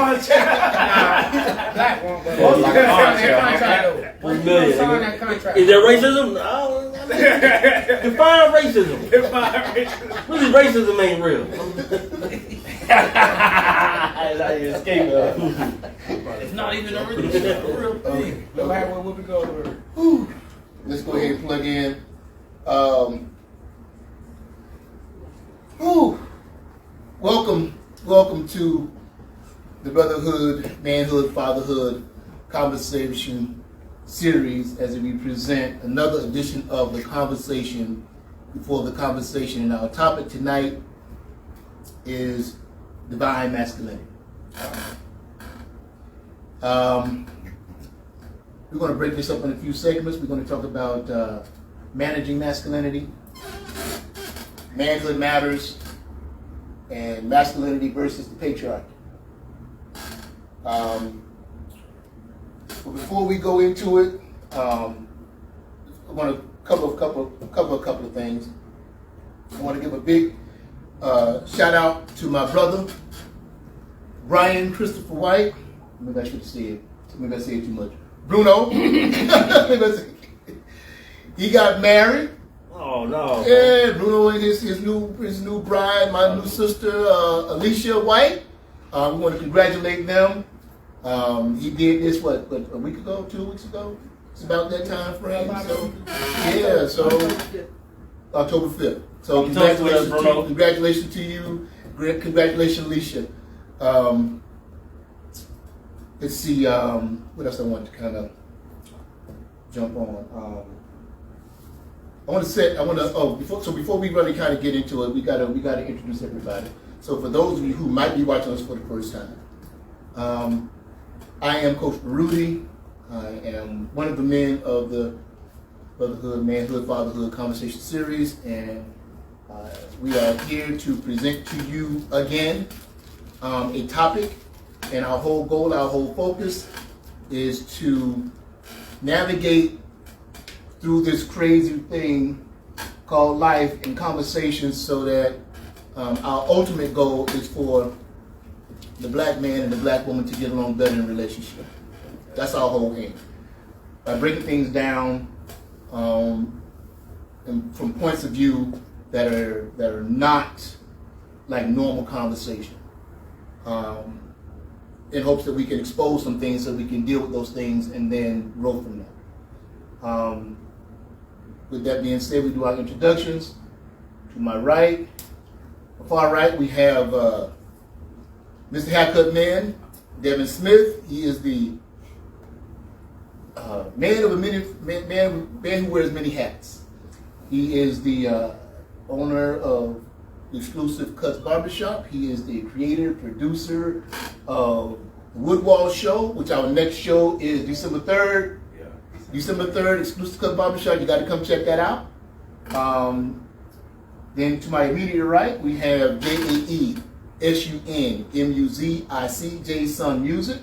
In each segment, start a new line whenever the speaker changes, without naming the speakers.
Black one, but
most of them sign that contract. Is there racism? No. Define racism. Really, racism ain't real.
It's not even a real thing. No matter what we go through.
Let's go ahead and plug in. Welcome to the Brotherhood, Manhood, Fatherhood Conversation series as we present another edition of the conversation before the conversation. And our topic tonight is divine masculinity. We're going to break this up in a few segments. We're going to talk about managing masculinity, manhood matters, and masculinity versus the patriarchy. But before we go into it, I want to cover a couple of things. I want to give a big shout out to my brother, Brian Christopher White. Maybe I should say it. Maybe I say it too much. Bruno. He got married.
Oh no!
Yeah, Bruno and his new bride, my new sister Alicia White. We want to congratulate them. He did this a week ago, 2 weeks ago. It's about that time frame. So October 5th. So congratulations to you. Congratulations, Alicia. Let's see. What else I want to kind of jump on. Before we really kind of get into it, we gotta introduce everybody. So for those of you who might be watching us for the first time, I am Coach Baruti. I am one of the men of the Brotherhood, Manhood, Fatherhood Conversation series, and we are here to present to you again a topic, and our whole goal, our whole focus is to navigate through this crazy thing called life and conversations so that our ultimate goal is for the black man and the black woman to get along better in relationship. That's our whole aim. By breaking things down and from points of view that are not like normal conversation, in hopes that we can expose some things so we can deal with those things and then grow from them. With that being said, we do our introductions. To my right, far right, we have Mr. Haircut Man, Devin Smith. He is the man who wears many hats. He is the owner of Exclusive Cuts Barbershop. He is the creator, producer of the Woodwall Show, which our next show is December 3rd. December 3rd, Exclusive Cut Barbershop. You got to come check that out. Then to my immediate right, we have JAESUNMUZIC, J Sun Music.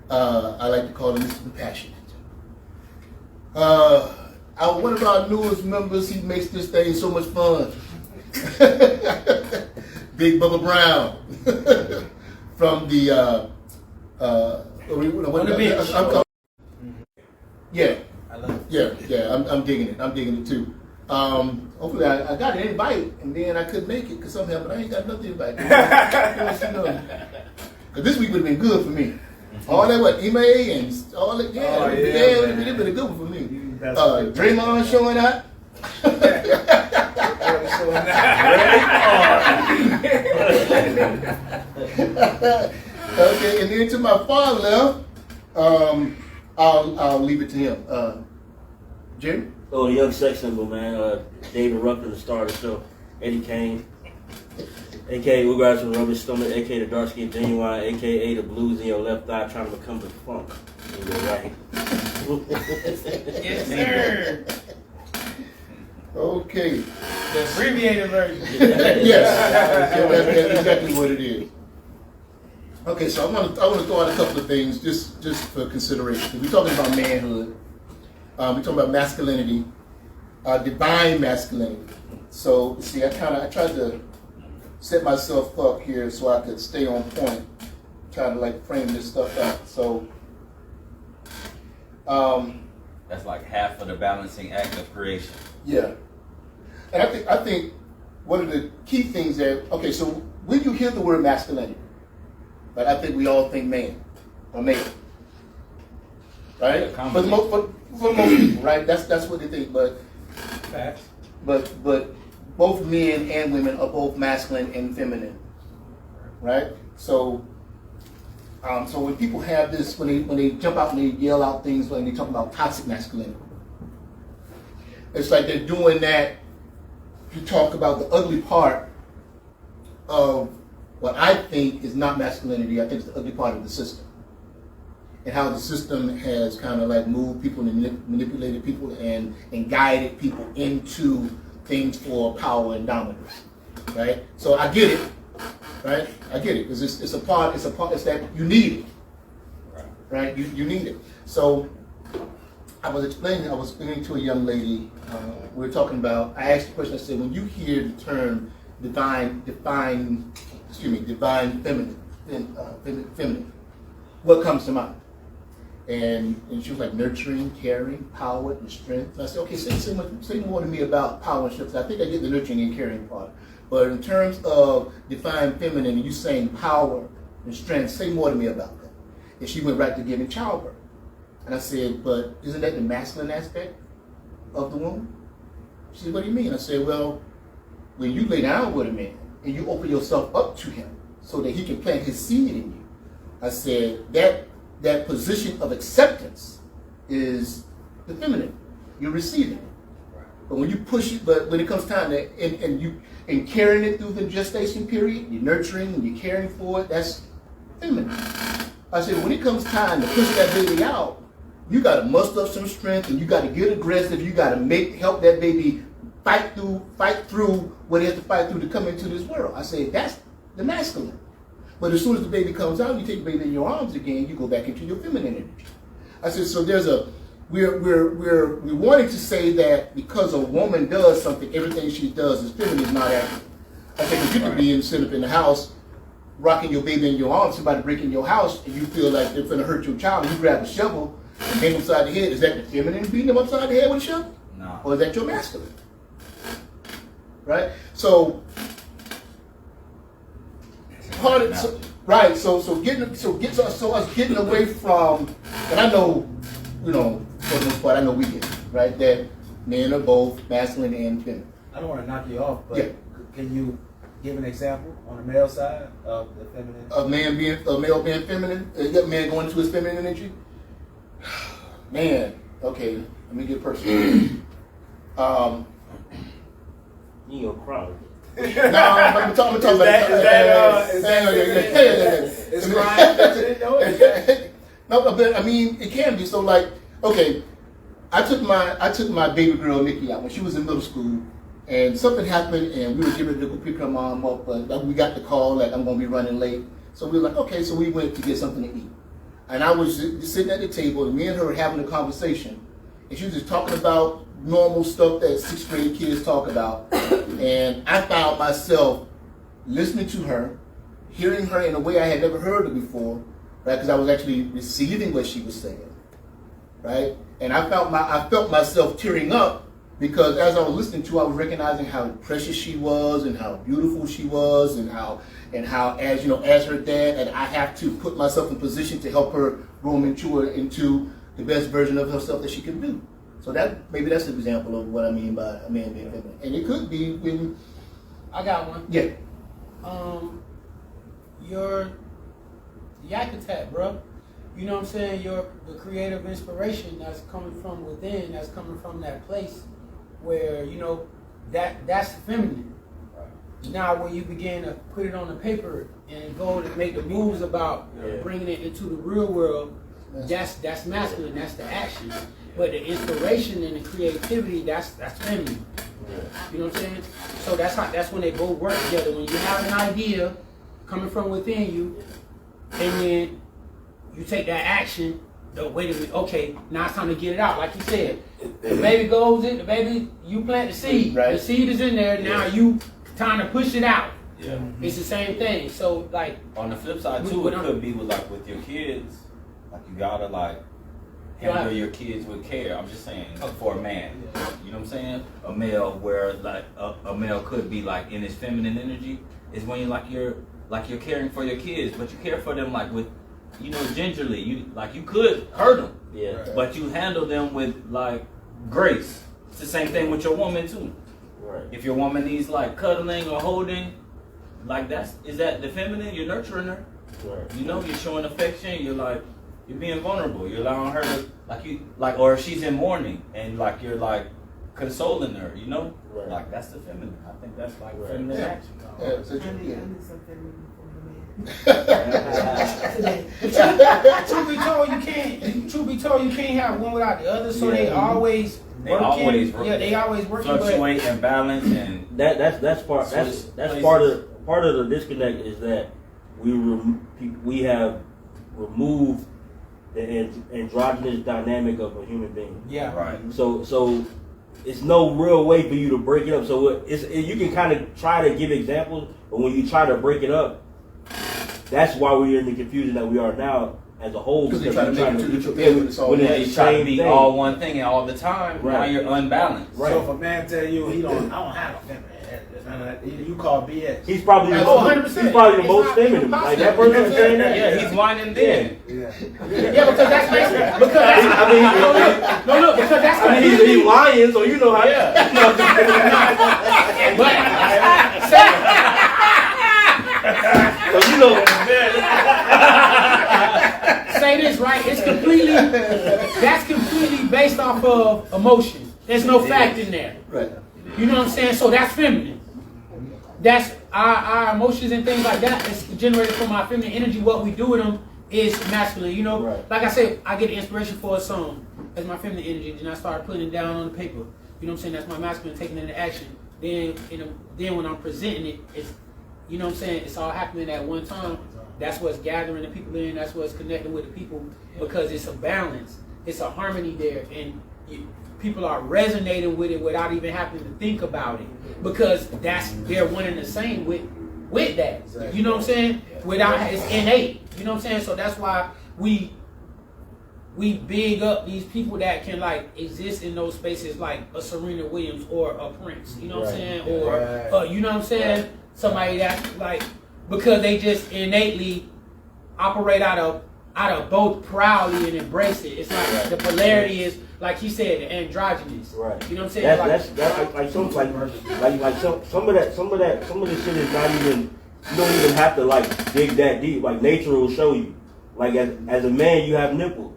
I like to call him Mr. Compassionate. One of our newest members, he makes this thing so much fun. Big Bubba Brown from the I'm digging it. I'm digging it too. Hopefully I got an invite and then I couldn't make it because something happened. I ain't got nothing to invite. Because this week would have been good for me. All that Ime and all that, it would have been a good one for me. Draymond showing up. Okay, and then to my far left, I'll leave it to him. Jim?
Oh, the young sex symbol, man. David Rucker, the star of the show. Eddie Kane, a.k.a. Ugas from Rubber Stomach, a.k.a. the dark skin genuine, a.k.a. the blues in your left eye trying to become the funk in your right.
Yes, sir.
Okay.
The abbreviated version.
Yes. That's exactly what it is. Okay, so I want to throw out a couple of things just for consideration. We're talking about manhood. We're talking about masculinity, divine masculinity. So, see, I tried to set myself up here so I could stay on point trying to like frame this stuff out. So,
that's like half of the balancing act of creation.
yeah, and I think one of the key things that, okay, so when you hear the word masculinity, right, I think we all think man or male, right? For most people, right? That's what they think. But
Facts.
but both men and women are both masculine and feminine, right? So so when people have this, when they jump out and they yell out things, when they talk about toxic masculinity, it's like they're doing that to talk about the ugly part of what I think is not masculinity. I think it's the ugly part of the system, and how the system has kind of like moved people and manipulated people and guided people into things for power and dominance, right? So I get it, right? I get it, because it's a part, it's that you need it, right? You need it. So I was explaining to a young lady, we were talking about, I asked the question, I said, when you hear the term divine feminine, what comes to mind? And she was like, nurturing, caring, power, and strength. And I said, okay, say more to me about power and strength. I think I get the nurturing and caring part. But in terms of divine feminine, and you saying power and strength, say more to me about that. And she went right to giving childbirth. And I said, but isn't that the masculine aspect of the woman? She said, what do you mean? I said, well, when you lay down with a man and you open yourself up to him so that he can plant his seed in you, I said, that position of acceptance is the feminine. You're receiving it. But when you push it, but when it comes time to, and carrying it through the gestation period, you're nurturing and you're caring for it, that's feminine. I said, when it comes time to push that baby out, you got to muster up some strength and you got to get aggressive. You got to help that baby fight through what it has to fight through to come into this world. I said, that's the masculine. But as soon as the baby comes out, you take the baby in your arms again, you go back into your feminine energy. I said, so we're wanting to say that because a woman does something, everything she does is feminine, is not accurate. I said, because you could be sitting up in the house, rocking your baby in your arms, somebody breaking your house, and you feel like they're going to hurt your child, and you grab a shovel and hang him upside the head. Is that the feminine beating them upside the head with a shovel?
No.
Or is that your masculine? Right? So part of, so us getting away from, and I know, for the most part, I know we get it, right? That men are both masculine and feminine.
I don't want to knock you off, but
Yeah.
Can you give an example on the male side of the feminine?
A male being feminine, a man going into his feminine energy. Man, okay, let me get personal.
You gonna cry.
No, I'm talking about
Is crying that you didn't know it?
No, but I mean, it can be. So, like, okay, I took my baby girl Nikki out when she was in middle school, and something happened, and we were getting ready to go pick her mom up, but we got the call that I'm gonna be running late. So we were like, okay, so we went to get something to eat, and I was just sitting at the table, and me and her were having a conversation, and she was just talking about normal stuff that 6th grade kids talk about, and I found myself listening to her, hearing her in a way I had never heard her before, right? Because I was actually receiving what she was saying, right? And I felt myself tearing up because as I was listening to her, I was recognizing how precious she was and how beautiful she was, and how as her dad, and I have to put myself in position to help her grow and mature into the best version of herself that she can do. So maybe that's an example of what I mean by a man being feminine. And it could be when
I got one.
Yeah.
Your Yakutat, bro. You know what I'm saying? The creative inspiration that's coming from within, that's coming from that place where, that's feminine. Now when you begin to put it on the paper and go to make the moves about bringing it into the real world, that's masculine, that's the action. But the inspiration and the creativity, that's feminine. You know what I'm saying? So that's when they both work together. When you have an idea coming from within you, and then you take that action, wait a minute, okay, now it's time to get it out. Like you said, the baby goes in, you plant the seed.
Right.
The seed is in there, now you time to push it out.
Yeah.
It's the same thing. So like
On the flip side too, it could be with your kids. Like you gotta like handle your kids with care. I'm just saying for a man. You know what I'm saying? A male where like a male could be like in his feminine energy is when you're caring for your kids, but you care for them like with gingerly. You could hurt them.
Yeah.
But you handle them with like grace. It's the same thing with your woman too.
Right.
If your woman needs like cuddling or holding, like is that the feminine? You're nurturing her.
Right.
You're showing affection. You're being vulnerable. You're allowing her to or if she's in mourning and like you're like consoling her.
Right.
Like that's the feminine. I think that's like
Right.
feminine
Yeah.
action.
truth be told, you can't have one without the other. So they always working. They always working.
Fluctuate and balance and
that's part of the disconnect is that we have removed the androgynous dynamic of a human being.
Yeah.
Right.
So it's no real way for you to break it up. So you can kind of try to give examples, but when you try to break it up, that's why we're in the confusion that we are now as a whole.
Because they're trying to make it two different things when it's all
when
one.
it's
You try to
same
be
thing.
all one thing and all the time.
Right.
Now you're unbalanced.
Right.
So if a man tell you I don't have a feminine, you call BS.
He's probably the
100%.
he's probably the
It's
most
not
feminine.
even
Like that
possible.
person saying that.
Yeah, he's whining then.
Yeah.
Yeah, because that's basically because that's
I mean, he's lying, so you know how. So you know.
Say this, right? That's completely based off of emotion. There's no fact in there.
Right.
You know what I'm saying? So that's feminine. That's our emotions and things like that. It's generated from our feminine energy. What we do with them is masculine.
Right.
Like I said, I get inspiration for a song. That's my feminine energy. Then I start putting it down on the paper. You know what I'm saying? That's my masculine taking it into action. Then when I'm presenting it, it's it's all happening at one time. That's what's gathering the people in. That's what's connecting with the people because it's a balance. It's a harmony there, and people are resonating with it without even having to think about it because they're one and the same with that.
Exactly.
You know what I'm saying? It's innate. You know what I'm saying? So that's why we big up these people that can like exist in those spaces like a Serena Williams or a Prince. You know what I'm saying? Or you know what I'm saying? Right. Somebody that's like because they just innately operate out of both proudly and embrace it. It's like the polarity is like he said, the androgynous.
Right.
You know what I'm saying?
That's like some of the shit is not even, you don't even have to like dig that deep. Like nature will show you. Like as a man you have nipples.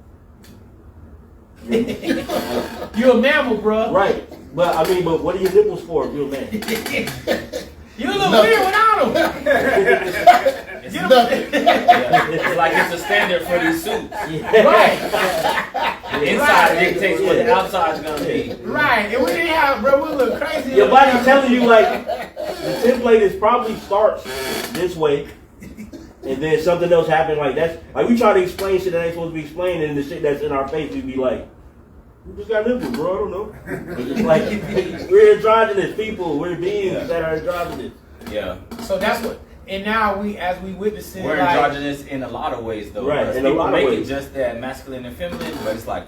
You're a mammal, bro.
Right. But what are your nipples for if you're a man?
You're a little weird without them.
It's it's like it's a standard for these suits.
Right.
The inside dictates what the outside's gonna be.
Right. And we didn't have, bro, we look crazy.
Your body's telling you like the template is probably starts this way. And then something else happened like that's like we try to explain shit that ain't supposed to be explained, and the shit that's in our face we be like, we just got nipples, bro. I don't know. It's just like we're androgynous people. We're beings that are androgynous.
Yeah.
So that's what. And now as we witness it,
we're androgynous in a lot of ways, though.
Right.
In a lot of ways. It just that masculine and feminine, but it's like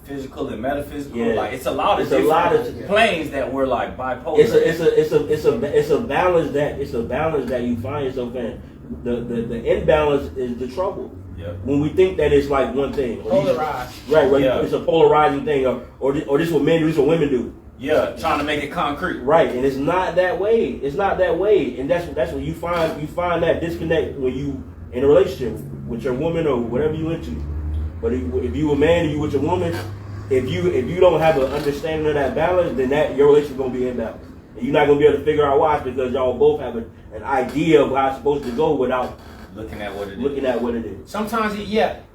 physical and metaphysical.
Yeah.
Like it's a lot of different planes that we're like bipolar.
It's a balance that you find yourself in. The imbalance is the trouble.
Yep.
When we think that it's like one thing.
Polarized.
Right. Yeah. It's a polarizing thing, or this is what men do, this is what women do.
Yeah, trying to make it concrete.
Right, and it's not that way. It's not that way, and that's what you find. You find that disconnect when you in a relationship with your woman or whatever you into. But if you a man and you with your woman, if you don't have an understanding of that balance, then your relationship gonna be imbalanced, and you're not gonna be able to figure out why because y'all both have an idea of how it's supposed to go without
looking at what it is.
Sometimes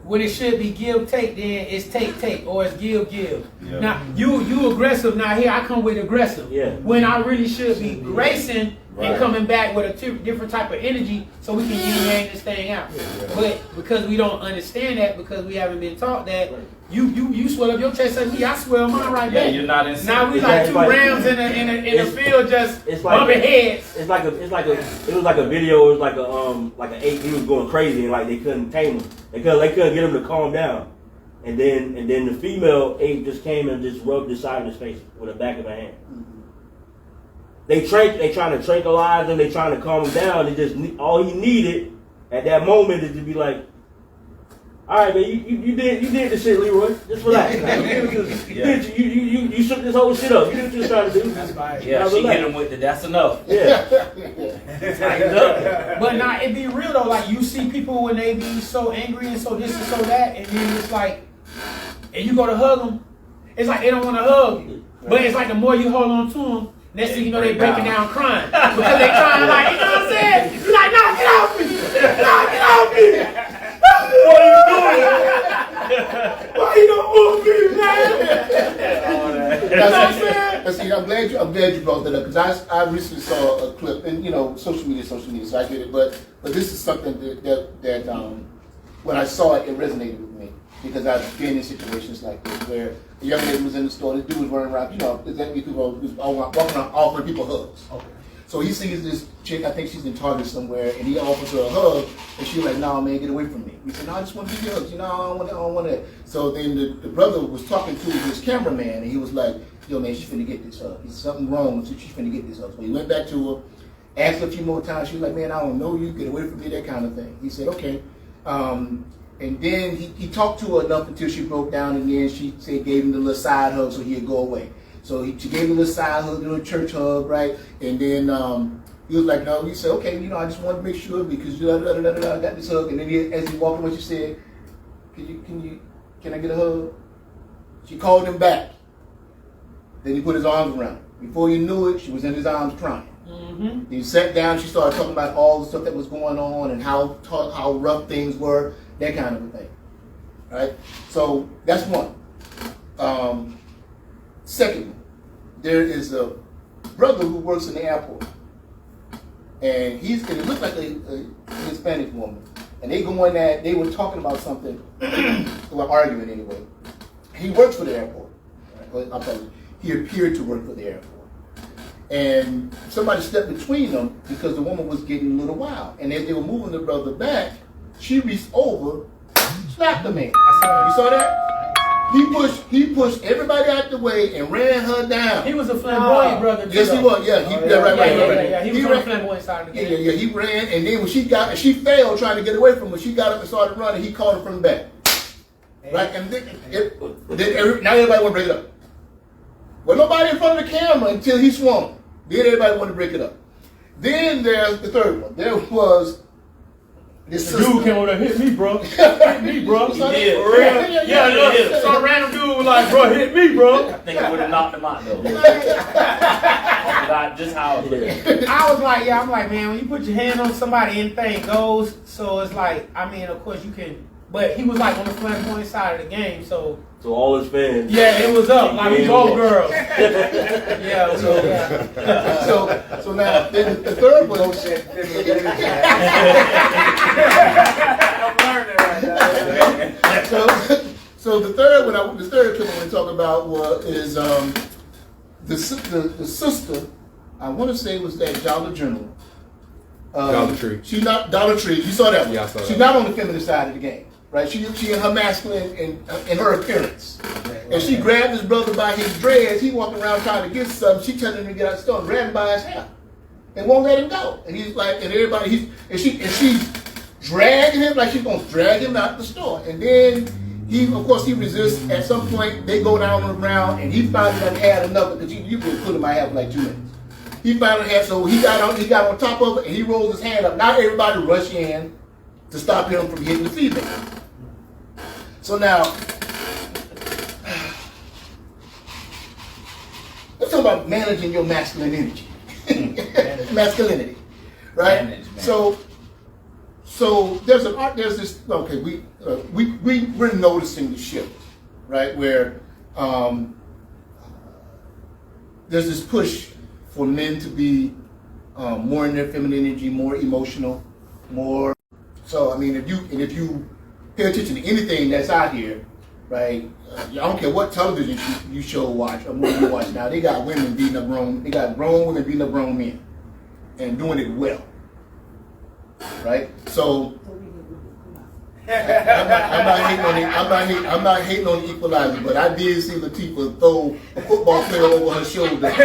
when it should be give take, then it's take or it's give. Now you aggressive. Now here I come with aggressive.
Yeah.
When I really should be gracing and coming back with a different type of energy so we can yin-yang this thing out. But because we don't understand that, because we haven't been taught that, you swell up your chest at me, I swell mine right back.
You're not in.
Now we like 2 rams in a field just bumping heads.
It was like a video. It was like an ape. He was going crazy and like they couldn't tame him. They couldn't get him to calm down. And then the female ape just came and just rubbed the side of his face with the back of her hand. They trying to tranquilize him. They trying to calm him down. They just all he needed at that moment is to be like, all right, man, you did the shit, Leroy. Just relax. You shook this whole shit up. You did what you was trying to do.
That's right.
Yeah, she hit him with the. That's enough.
Yeah.
But now it be real though. Like you see people when they be so angry and so this and so that, and then it's like, and you go to hug them, it's like they don't want to hug you. But it's like the more you hold on to them, next thing you know they breaking down crying because they crying like, you know what I'm saying? You're like, no, get off me, no, get off me. What are you doing? Why you don't want me, man? You know what I'm saying?
See, I'm glad you brought that up because I recently saw a clip, and social media, so I get it. But this is something that when I saw it, it resonated with me because I've been in situations like this where a young lady was in the store, this dude was running around, walking around offering people hugs. Okay. So he sees this chick, I think she's in Target somewhere, and he offers her a hug, and she's like, "No, man, get away from me." He said, "No, I just want to give you hugs. I don't want that." So then the brother was talking to his cameraman, and he was like, "Yo, man, she's finna get this hug. There's something wrong, so she's finna get this hug." So he went back to her, asked her a few more times. She was like, "Man, I don't know you. Get away from me," that kind of thing. He said, "Okay." And then he talked to her enough until she broke down, and then she said, gave him the little side hug so he'd go away. So she gave him a little side hug, a little church hug, right? And then he was like, no, he said, okay, I just want to make sure because I got this hug. And then as he walked away, she said, can I get a hug? She called him back. Then he put his arms around her. Before you knew it, she was in his arms crying. Mm-hmm. He sat down, she started talking about all the stuff that was going on and how rough things were, that kind of a thing. Right? So that's one. Second, there is a brother who works in the airport, and it looked like a Hispanic woman, and they were talking about something, they were arguing anyway. He works for the airport. Right? He appeared to work for the airport, and somebody stepped between them because the woman was getting a little wild, and as they were moving the brother back, she reached over, slapped the man. You saw that? He pushed everybody out the way and ran her down.
He was a flamboyant brother.
Yes, he was. Yeah,
right. He was on the flamboyant side of the game.
Yeah. He ran, and then when she fell trying to get away from him. She got up and started running. He caught her from the back. Right, and then now everybody want to break it up. Well, nobody in front of the camera until he swung. Then everybody want to break it up. Then there's the third one. There was. This
dude came over there, hit me, bro. Hit me, bro.
He did.
Yeah. Some random dude was like, bro, hit me, bro.
I think it would have knocked him out, though. Just how it is.
I was like, I'm like, man, when you put your hand on somebody, anything goes. So it's like, I mean, of course you can. But he was like on the flamboyant side of the game, so
all his fans.
Yeah, it was up. Like we both girls.
So now the third one.
I'm learning right now.
So the third clip I want to talk about is the sister. I want to say it was that Dollar General.
Dollar Tree.
She's not Dollar Tree. You saw that one.
Yeah, I saw that.
She's not on the feminine side of the game. Right, she in her masculine in her appearance, and she grabbed his brother by his dreads. He walking around trying to get something. She telling him to get out of the store, grabbed him by his hair, and won't let him go. And he's like, and everybody, she's dragging him like she's gonna drag him out the store. And then he resists. At some point, they go down on the ground, and he finally done had enough because you could put him out half like 2 minutes. He finally had, so he got on top of it, and he rolls his hand up. Now everybody rush in to stop him from hitting the female. So now, let's talk about managing your masculine energy. Masculinity, right? Management. So there's this. Okay, we're noticing the shift, right? Where there's this push for men to be more in their feminine energy, more emotional, more. So I mean, if you pay attention to anything that's out here, right? I don't care what television you show watch or movie you watch now. They got women beating up grown. They got grown women beating up grown men, and doing it well, right? So. I'm not hating on the equalizer, but I did see Latifah throw a football player over her shoulder. Stop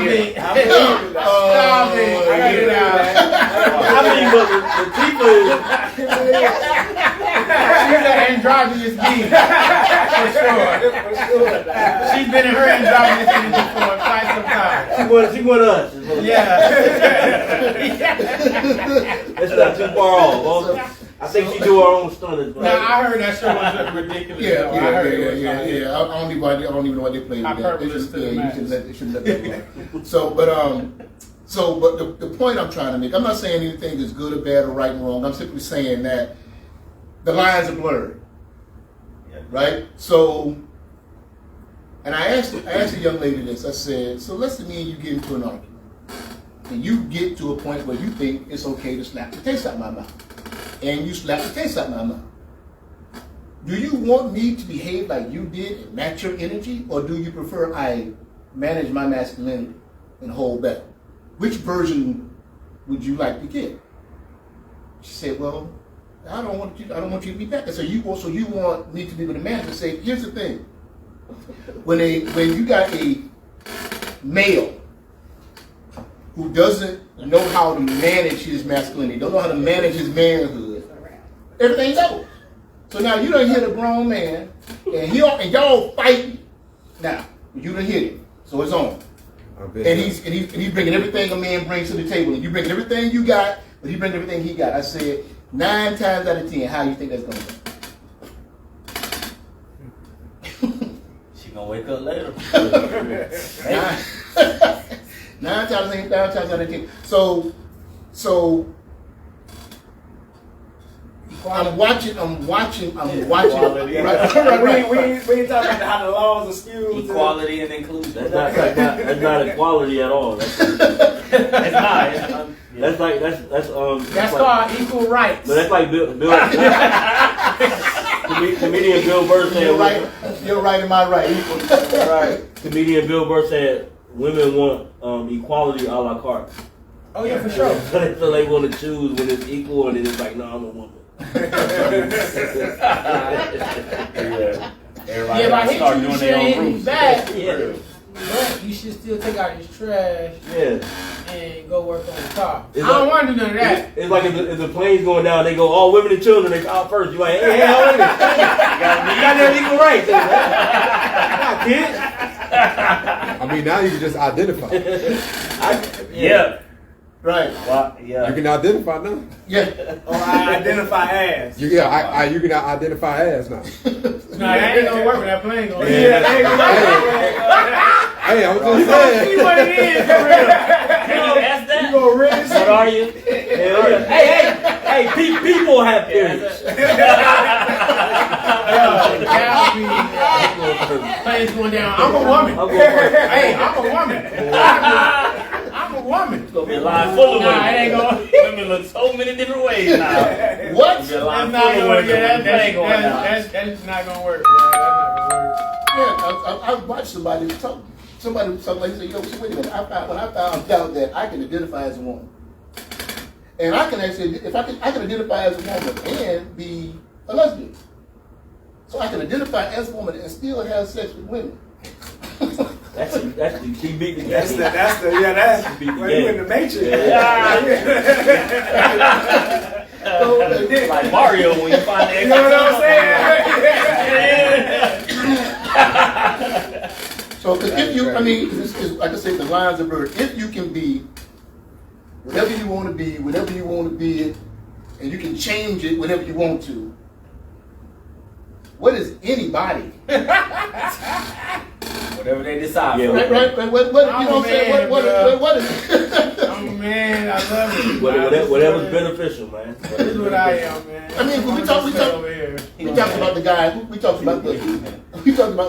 it! Stop it! I got it out.
I mean, but Latifah is.
She's an androgynous being. For sure. She's been in her androgynous energy for quite some time.
She went us.
Yeah.
That's not too far off. Well, I think she do her own stunning.
Now I heard that show was ridiculous.
Yeah. I don't even know why they played with that. They should let that go. But the point I'm trying to make, I'm not saying anything is good or bad or right and wrong. I'm simply saying that the lines are blurred, right? So, and I asked a young lady this. I said, so let's say me and you get into an argument, and you get to a point where you think it's okay to slap the taste out of my mouth, and you slap the taste out of my mouth. Do you want me to behave like you did and match your energy, or do you prefer I manage my masculinity and hold back? Which version would you like to get? She said, well, I don't want you to be back. So you want me to be able to manage and say, here's the thing. When you got a male who doesn't know how to manage his masculinity, don't know how to manage his manhood, everything goes. So now you done hit a grown man, and y'all fighting. Now you done hit him, so it's on. And he's bringing everything a man brings to the table, and you bring everything you got, but he brings everything he got. I said 9 times out of 10, how you think that's gonna go?
She gonna wake up later.
9 times out of 10. So I'm watching.
Equality.
Right.
We ain't talking about how the laws are skewed.
Equality and inclusion.
That's not equality at all.
It's not.
That's
That's
like,
called equal rights.
but that's like Bill comedian Bill Burr said.
You're right. Am I right?
Right. Comedian Bill Burr said women want equality a la carte.
Oh yeah, for sure.
So they want to choose when it's equal, and then it's like, no, I'm a woman.
Yeah, by hitting you, you should hit me back. Yeah. But you should still take out his trash.
Yeah.
And go work on the car.
It's
I don't want to do none of that.
It's like if the plane's going down, they go, all women and children, they out first. You like, hey, how are you? You got their equal rights. Kid.
I mean, now you can just identify.
Yeah.
Right.
Well, yeah.
You can identify now.
Yeah.
Or I identify as.
You can identify as now.
No, that ain't gonna work with that plane going.
Yeah, that ain't gonna work.
Hey, I was just
You gonna see
saying.
what it is for real.
That's that.
You gonna rinse
What are you? Hey, people have feelings.
Plane's going down. I'm a woman.
I'm going first.
Hey, I'm a woman. I'm a woman.
It's gonna be a line full of women.
Nah, it ain't gonna.
Women look so many different ways now.
What?
It's gonna be a line
That's
full
not
of
gonna
women.
work.
That ain't going down.
That's not gonna work, bro. That's not gonna work.
Yeah, I watched somebody talk. Somebody said, yo, so wait a minute. When I found out that I can identify as a woman, and I can actually, I can identify as a woman and be a lesbian. So I can identify as a woman and still have sex with women.
That's the she beat the game.
That's you in the matrix.
Like Mario when you find the
You know what I'm saying?
So if you, it's like I say, the lines are blurred. If you can be whatever you want to be, whenever you want to be it, and you can change it whenever you want to, what is anybody?
whatever they decide.
Yeah,
for.
Right. What you know what I'm saying? What is it?
Oh man, I love it.
Whatever's beneficial, man.
This is what I am, man.
I mean, when we talked about the guy. We talked about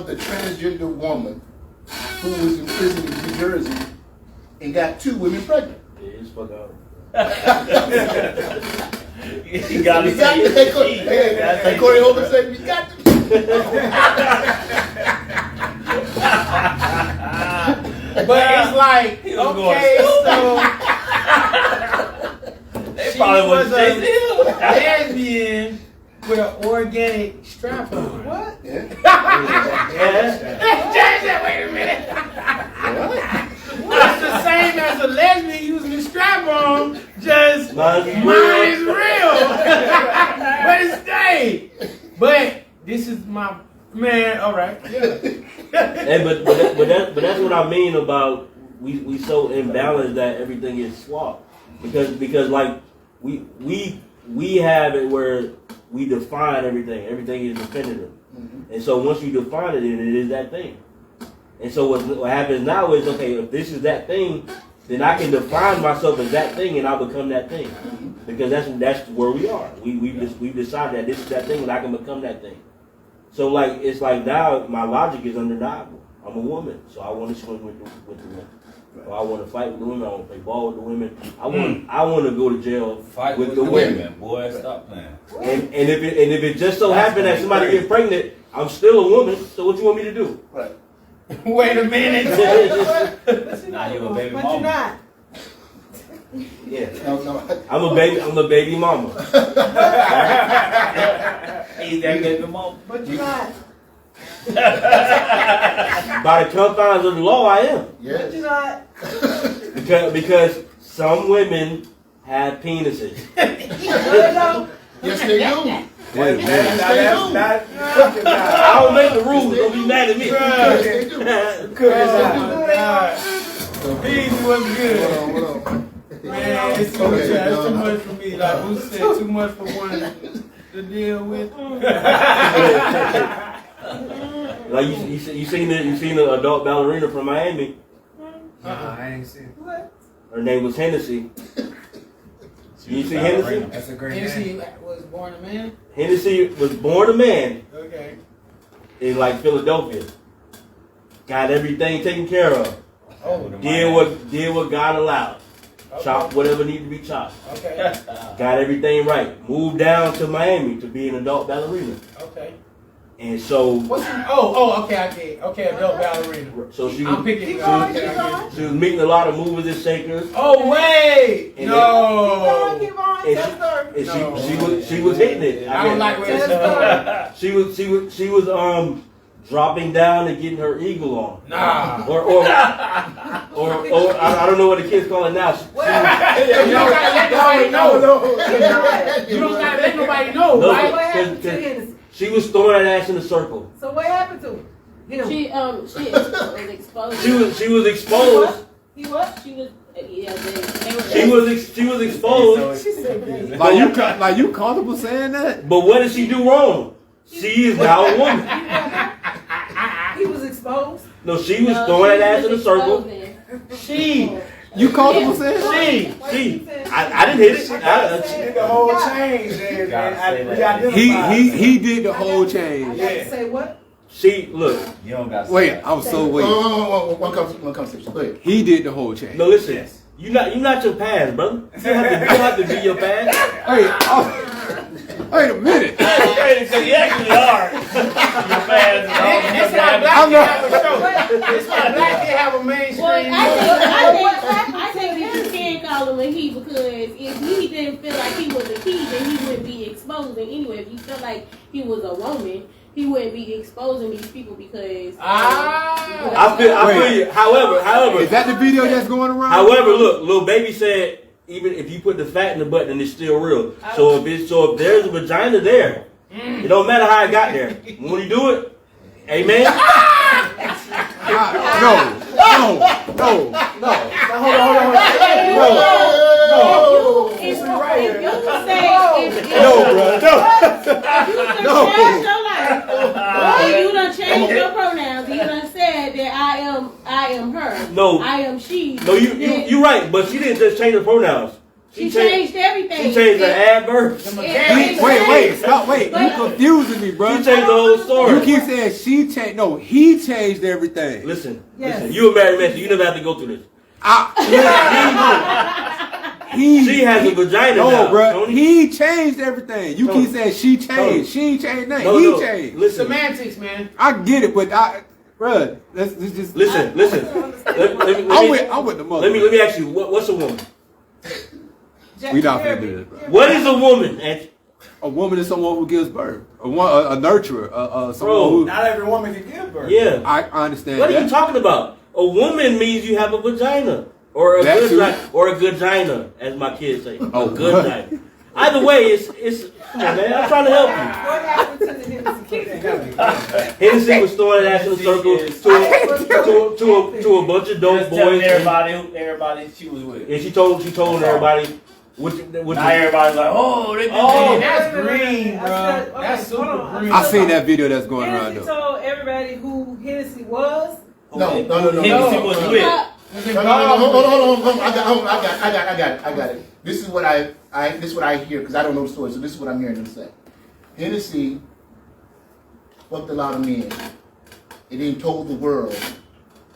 the transgender woman who was in prison in New Jersey and got 2 women pregnant.
Yeah, it's fuck out.
You gotta say it.
Hey, Corey Holden said, you got to.
But it's like,
He was
okay, so
They
she
probably
was
was
a
chasing him.
lesbian with an organic strap on.
What?
Yeah.
Wait a minute. It's the same as a lesbian using a strap on, just mine is real. But it's gay. But this is my man, alright. Yeah.
Hey, but that's what I mean about we so imbalanced that everything is swapped. Because like we have it where we define everything. Everything is definitive. Mm-hmm. And so once you define it, it is that thing. And so what happens now is, okay, if this is that thing, then I can define myself as that thing and I become that thing. Mm-hmm. Because that's where we are. We've decided that this is that thing and I can become that thing. So like it's like now my logic is undeniable. I'm a woman, so I want to swim with the women. Or I want to fight with the women. I want to play ball with the women. I want to go to jail
Fight
with the women.
Boy, stop playing.
And if it just so happened that somebody gets pregnant, I'm still a woman. So what you want me to do?
Right.
Wait a minute.
Now you're a baby
But
mama.
you're not.
Yeah,
No.
I'm a baby mama.
He's that baby mama.
But you're not.
By the confines of the law, I am.
But
Yes.
you're not.
Because some women have penises.
Yes, they do.
Wait a minute.
I don't make the rules. Don't be mad at me.
Yes, they do.
Peace was good.
Hold on.
Man, it's too much. It's too much for me. Like who said too much for one to deal with?
Like you seen the adult ballerina from Miami.
I ain't seen it. What?
Her name was Hennessy. You see Hennessy?
That's a great
Hennessy
name.
was born a man.
Hennessy was born a man
Okay.
in like Philadelphia. Got everything taken care of.
Oh,
Did what God allowed.
okay.
Chop whatever needed to be chopped.
Okay.
Got everything right. Moved down to Miami to be an adult ballerina.
Okay.
And so
What's okay, I get it. Okay, adult ballerina.
so she
I'm
was,
picking
Keep
it
going,
up.
keep going.
she was meeting a lot of movers and shakers.
Oh wait!
And
No.
Keep on.
And
Tell the story.
And
No.
she was hitting it.
I don't like where
Tell
it's
the
going.
story.
She was dropping down and getting her eagle on.
Nah.
Or I don't know what the kids call it now.
You don't gotta let nobody know. You don't gotta let nobody know,
No,
right?
What happened to
Cause
Hennessy?
she was throwing that ass in a circle.
So what happened to her?
She was exposed.
She was exposed.
He what?
She was
She was exposed.
She said, baby.
Like you comfortable saying that?
But what did she do wrong? She is now a woman.
He was exposed.
No, she was throwing that ass in a circle.
You comfortable saying that?
She. I didn't hit it.
She did the whole change.
He did the whole
I
change.
got to say what?
She look.
You don't got to
Wait,
say
I was so wait.
One conversation. Go ahead.
He did the whole change.
No, listen. You not your past, brother. You don't have to be your past.
Wait a minute.
Because you actually are. Your fans and all
That's
that.
why Black can have a show. That's why Black can have a mainstream.
Well, I think that you can call him a he because if he didn't feel like he was a he, then he wouldn't be exposing anyway. If you felt like he was a woman, he wouldn't be exposing these people because.
I feel you. However,
Is that the video that's going around?
however, look, little baby said, even if you put the fat in the butt, then it's still real. So if there's a vagina there, it don't matter how it got there. When you do it, amen.
No.
You done changed your pronouns. You done said that I am her.
No.
I am she.
No, you right, but she didn't just change her pronouns.
She changed everything.
She changed her adverb.
Wait, stop, wait. You confusing me, bro.
She changed the whole story.
You keep saying she changed. No, he changed everything.
Listen,
Yes.
you a married man, so you never have to go through this. She has a vagina now.
No, bro.
Tony.
He changed everything. You
Tony.
keep saying she changed.
Tony.
She ain't changed nothing.
No,
He
no.
changed.
Listen,
Semantics, man.
I get it, but bruh, let's just
listen.
I'm with the mother.
Let me ask you. What's a woman?
We not finna do this, bro.
What is a woman? And
A woman is someone who gives birth. A nurturer. Someone who.
Not every woman can give birth.
yeah.
I understand
What
that.
are you talking about? A woman means you have a vagina. Or a
That
good
too.
or a vagina, as my kids say.
Oh,
a good vagina. Either way, it's come on, man. I'm trying to help you.
What happened to the Hennessy case?
Hennessy was throwing ass in a circle to a bunch of dope
Just telling
boys.
everybody she was with.
And she told everybody.
Now everybody's like, oh, they
Oh,
did
that's
Wait,
green,
I
bro.
said- okay,
That's super
hold on.
green.
I seen that video that's going around
Hennessy
though.
told everybody who Hennessy was.
No.
Hennessy
No.
was with.
Hold on. I got it. This is what I hear because I don't know the story. So this is what I'm hearing them say. Hennessy fucked a lot of men. And then told the world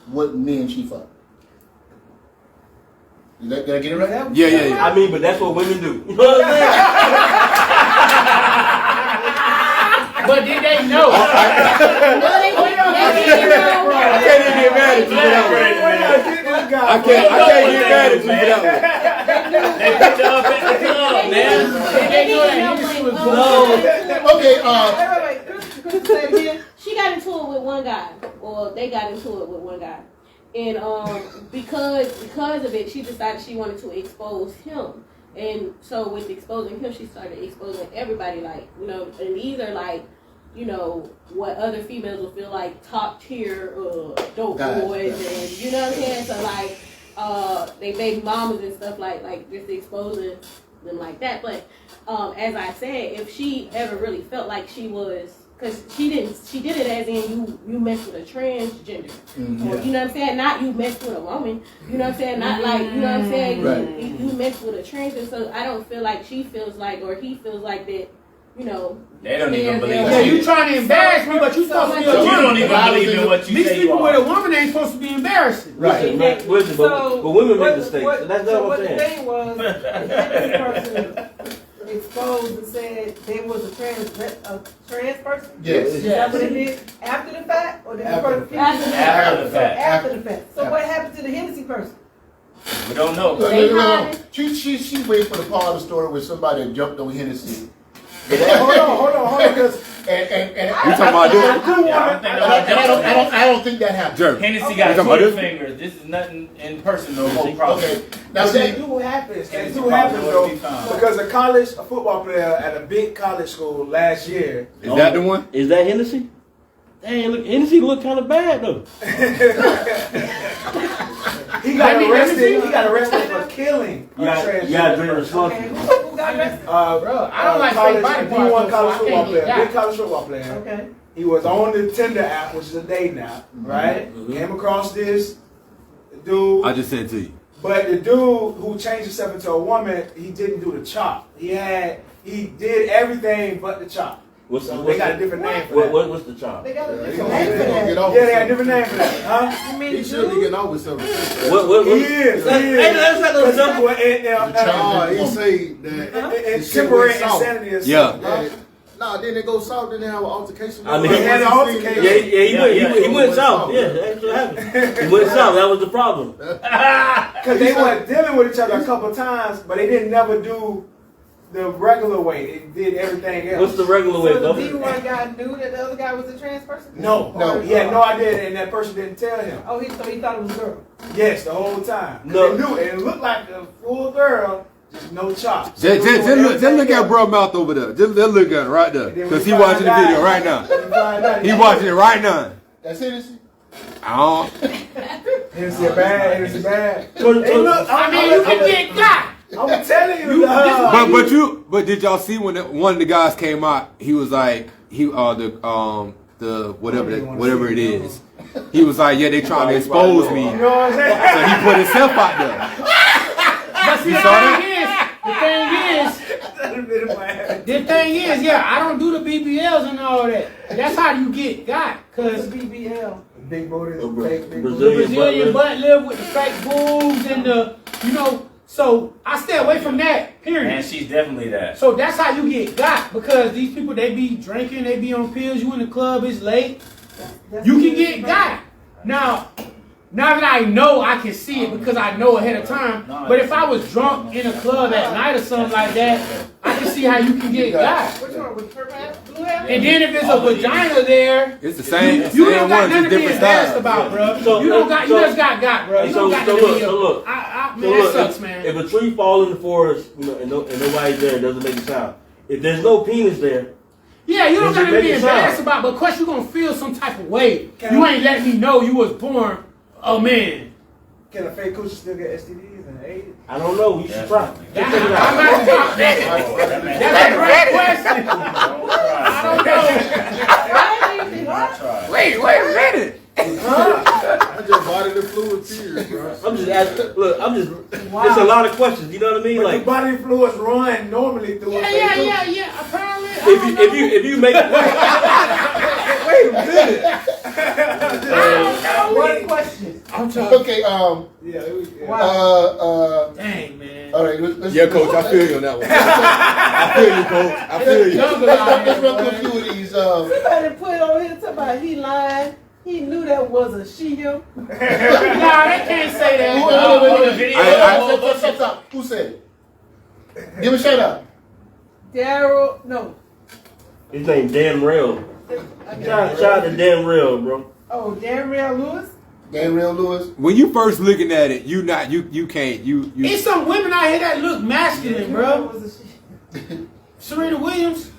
what men she fucked. Did I get it right?
Yeah.
I mean, but that's what women do. You know what I'm saying?
But did they know?
No, they didn't know.
I can't even get mad at you for that one. I can't get mad at you for that
They picked her up at the club, man.
They know that Hennessy was blowing.
Okay,
Chris said again.
She got into it with one guy, or they got into it with one guy, and because of it, she decided she wanted to expose him, and so with exposing him, she started exposing everybody, like, you know, and these are like, you know, what other females will feel like top tier dope boys, and you know what I'm saying. So like, they baby mamas and stuff like just exposing them like that. But as I said, if she ever really felt like she was. Because she did it as in you mess with a transgender. Or, you know what I'm saying? Not you mess with a woman. You know what I'm saying? Not like, you know what I'm saying?
Right.
You mess with a transgender. So I don't feel like she feels like, or he feels like that, you know.
They don't even believe
Yeah, you trying to embarrass me, but you supposed to be a
So you
woman.
don't even believe in what you
These
say you
people with a
are.
woman ain't supposed to be embarrassing.
Right.
But women make mistakes. So that's not what I'm
the
saying.
thing was, the Hennessy person exposed and said they was a trans person.
Yes.
Is that what it did after the fact, or did
After
the person
After the fact.
After the fact. So what happened to the Hennessy person?
We don't know.
No. She waited for the part of the story where somebody jumped on Hennessy.
Hold on, because
And
You talking about this?
I don't think that happened.
Jerk.
Hennessy
You
got
talking about
20
this?
fingers. This is nothing in person, no whole problem.
Okay. Now
But
see,
that do happens. That
Hennessy
do happen
probably
though.
would be found.
Because a football player at a big college school last year.
Is that the one?
Is that Hennessy? Dang, look, Hennessy look kind of bad though.
He got arrested. He got arrested for killing.
You got drink a slug.
Okay, who got arrested?
Bro, I don't like
college,
fake body
D1
parts,
college
so I
football
can't
player,
get
big
that.
college football player.
Okay.
He was on the Tinder app, which is a dating app, right? Came across this dude,
I just sent it to you.
but the dude who changed himself into a woman, he didn't do the chop. He did everything but the chop. So they got a different name for that.
What's the chop?
They got a
he
different
gonna
name for that.
get off
Yeah,
with
they got a
something.
different name for that, huh?
You mean
He should be getting off with something.
What?
He is.
That's not no simple.
He
say that
And temporary insanity is
Yeah.
nah, then they go south, then they have an altercation.
I mean,
They had an altercation.
He went south. Yeah, that's what happened. He went south. That was the problem.
Because they were dealing with each other a couple of times, but they didn't never do the regular way. They did everything else.
What's the regular way,
So the
Bubba?
D1 guy knew that the other guy was a trans person?
No, he had no idea, and that person didn't tell him.
Oh, so he thought it was a girl.
Yes, the whole time.
No.
They knew it. It looked like a full girl, just no chops.
Just look at bro mouth over there. Just look at it right there. Because he watching the video right now. He watching it right now.
That's Hennessy.
I don't.
Hennessy bad. Hey,
So-
look,
I mean, you can get got.
I'm telling you.
But did y'all see when one of the guys came out? He was like the whatever it is. He was like, yeah, they trying to expose me.
You know what I'm saying?
So he put himself out there.
But see,
You
the
saw
thing is, yeah, I don't do the BBLs and all that. That's how you get got.
What's
Cause
BBL?
big booties, fake big
Brazilian butt lift with the fake boobs and the, you know. So I stay away from that. Period.
And she's definitely that.
So that's how you get got, because these people, they be drinking, they be on pills. You in the club, it's late. You can get got. Now that I know, I can see it because I know ahead of time. But if I was drunk in a club at night or something like that, I can see how you can get got.
Which one was purple?
And then if there's a vagina there,
it's the same.
You don't got
ones,
nothing to be
different
embarrassed
styles.
about, bro. You just got, bro. You don't got nothing to be.
Look.
Man, that sucks, man.
If a tree falls in the forest, you know, and nobody's there, it doesn't make a sound. If there's no penis there,
yeah, you don't got to
make
be
a
embarrassed
sound.
about, but of course you're gonna feel some type of way. You ain't letting me know you was born a man.
Can a fake coochie still get STDs and AIDS?
I don't know. You should try.
That's a great question. I don't know.
Wait a minute.
I just bodily fluid tears, bro.
I'm just asking. Look, it's a lot of questions. You know what I mean?
But
Like
the body fluids run normally through a fake coochie.
Yeah. Apparently,
if you make it.
Wait a minute.
One question.
I'm trying.
Okay,
Dang, man.
all right, let's
Yeah, coach, I feel you on that one. I feel you, coach. I feel you.
Let's run through a few of these.
Somebody put on here talking about he lied. He knew that was a she-him.
Nah, they can't say that.
Stop. Who said it? Give a shout out.
Daryl, no.
His name Dan Real. Shout out to Dan Real, bro.
Oh, Daniel Lewis?
Gabriel Lewis.
When you first looking at it, you can't.
It's some women out here that look masculine, bro. Serena Williams.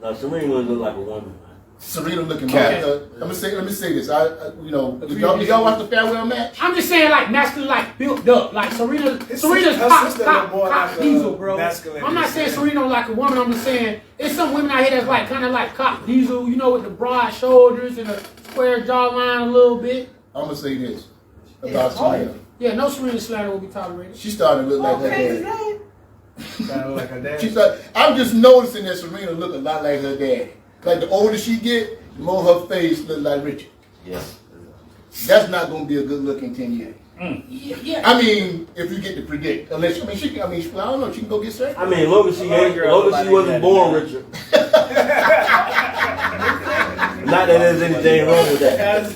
No, Serena Williams look like a woman.
Serena looking.
Okay.
Let me say this. Did y'all watch the farewell match?
I'm just saying, like masculine, like built up, like Serena's cock diesel, bro. I'm not saying Serena like a woman. I'm just saying it's some women out here that's like kind of like cock diesel, you know, with the broad shoulders and a square jawline a little bit.
I'm gonna say this about Serena.
Yeah, no Serena slander will be tolerated.
She started to look like her
Okay,
dad.
Sound like her dad.
She started, I'm just noticing that Serena look a lot like her dad. Like the older she get, the more her face look like Richard.
Yes.
That's not gonna be a good look in 10 years.
Yeah.
I mean, if you get to predict, unless I don't know, she can go get surgery.
I mean, as long as she wasn't born Richard. Not that there's anything wrong with that.
He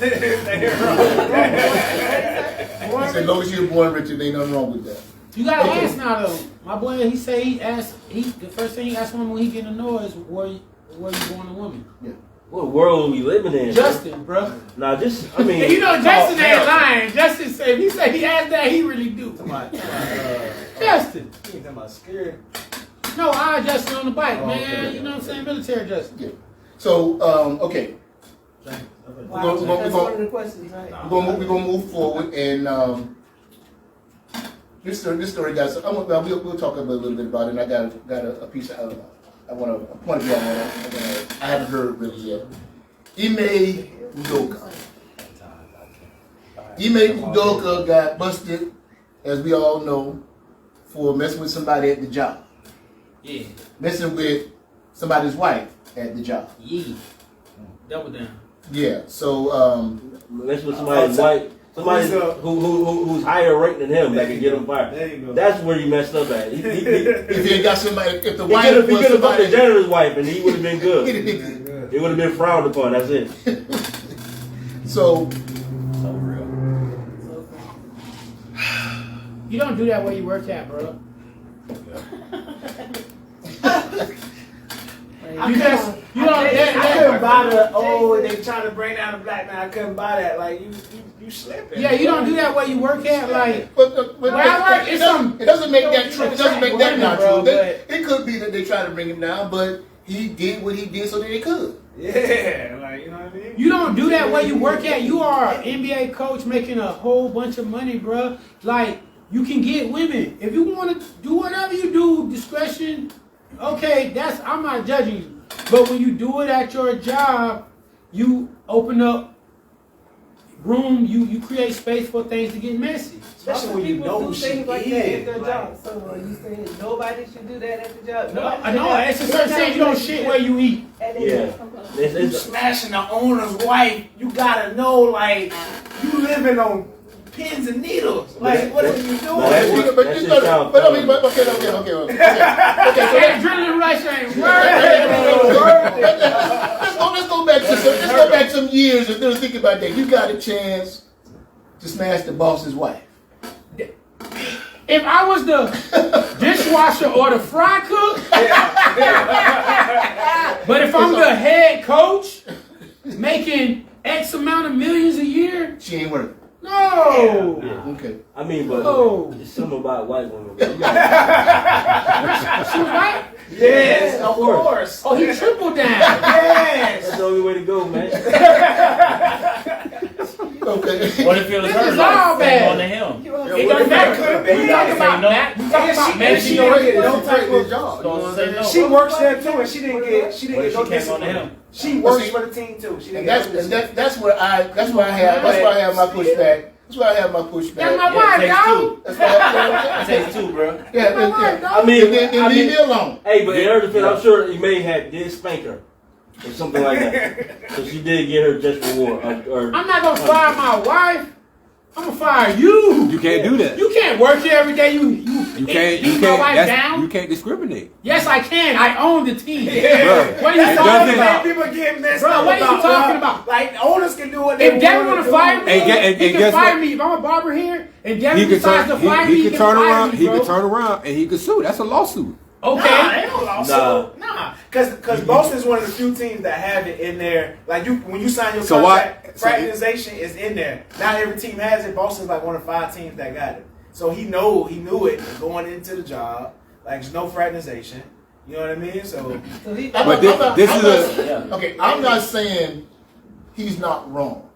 said, as long as she was born Richard, ain't nothing wrong with that.
You gotta ask now though. My boy, he say the first thing he asked women when he get in the know is where you born a woman.
Yeah.
What world are we living in?
Justin, bro.
Nah, just I mean.
And you know Justin ain't lying. Justin said, if he said he asked that, he really do. Justin.
You ain't talking about scared.
No, I Justin on the bike, man. You know what I'm saying? Military Justin.
Yeah. So, okay.
Wow, that's one of the questions, right?
We're gonna move forward, and this story got. We'll talk a little bit about it. And I got a piece of. I want a point of view on that. I haven't heard really yet. Ime Udoka. Ime Udoka got busted, as we all know, for messing with somebody at the job.
Yeah.
Messing with somebody's wife at the job.
Yeah. Double down.
Yeah. So
messing with somebody's wife. Somebody who's higher ranked than him that can get him fired.
There you go.
That's where you messed up at.
if he got somebody, if the
he
wife
could
was
have got
somebody,
the janitor's wife, and he would have been good.
it
It would have been frowned upon. That's it.
So
real.
You don't do that where you work at, bro.
I couldn't buy the they trying to bring down the black man. I couldn't buy that. Like you slipping.
Yeah, you don't do that where you work at, like.
But
Where I work,
it doesn't make that true. It doesn't make that not true.
Bro,
It could be that they try to bring him down, but he did what he did so that they could.
Yeah, like you know what I mean.
You don't do that where you work at. You are an NBA coach making a whole bunch of money, bro. Like, you can get women. If you want to do whatever you do, discretion, okay, I'm not judging you. But when you do it at your job, you open up room, you create space for things to get messy.
Especially when you know who she
things like that at
is.
their
Like,
job. So you saying nobody should do that at the job?
No, it's a certain thing you don't shit where you eat.
At their
Yeah.
job.
You smashing the owner's wife, you gotta know, like, you living on pins and needles. Like, what are you doing?
Okay.
Adrenaline rush ain't
Let's go back some years and think about that. You got a chance to smash the boss's wife.
If I was the dishwasher or the fry cook, but if I'm the head coach making X amount of millions a year,
she ain't worth it.
No.
Yeah.
Okay.
I mean, but it's something about white women.
She was white?
Yes, of course.
Oh, he tripled down.
Yes.
That's the only way to go, man.
Okay.
What if it was her?
Is all bad.
On to him.
It doesn't matter. We talking about that. We talking about
She works there too, and she didn't get no discipline. She works for the team too. She didn't get no discipline.
That's where I have my pushback. That's why I have my pushback.
That's my wife, dog.
It takes two, bro.
Yeah.
I mean,
leave me alone.
Hey, but in her defense, I'm sure Ime did spank her or something like that. So she did get her just reward.
I'm not gonna fire my wife. I'm gonna fire you.
You can't do that.
You can't work here every day. You
can't.
beat my wife down.
You can't discriminate.
Yes, I can. I own the team.
Yeah.
What are you talking about?
People get messed
Bro,
up.
what are you talking about?
Like owners can do what they
If Devin want to fire me, he can
guess
fire
what?
me. If I'm a barber here and Devin
He can
decides to fire me,
he can turn
fire
around.
me,
He
bro.
can turn around and he can sue. That's a lawsuit.
Okay.
Nah, ain't no lawsuit. Nah, because Boston's one of the few teams that have it in there. Like when you sign your
So
contract,
what?
fraternization is in there. Not every team has it. Boston's like one of 5 teams that got it. So he knew it going into the job. Like there's no fraternization. You know what I mean? So
I'm not saying he's not wrong.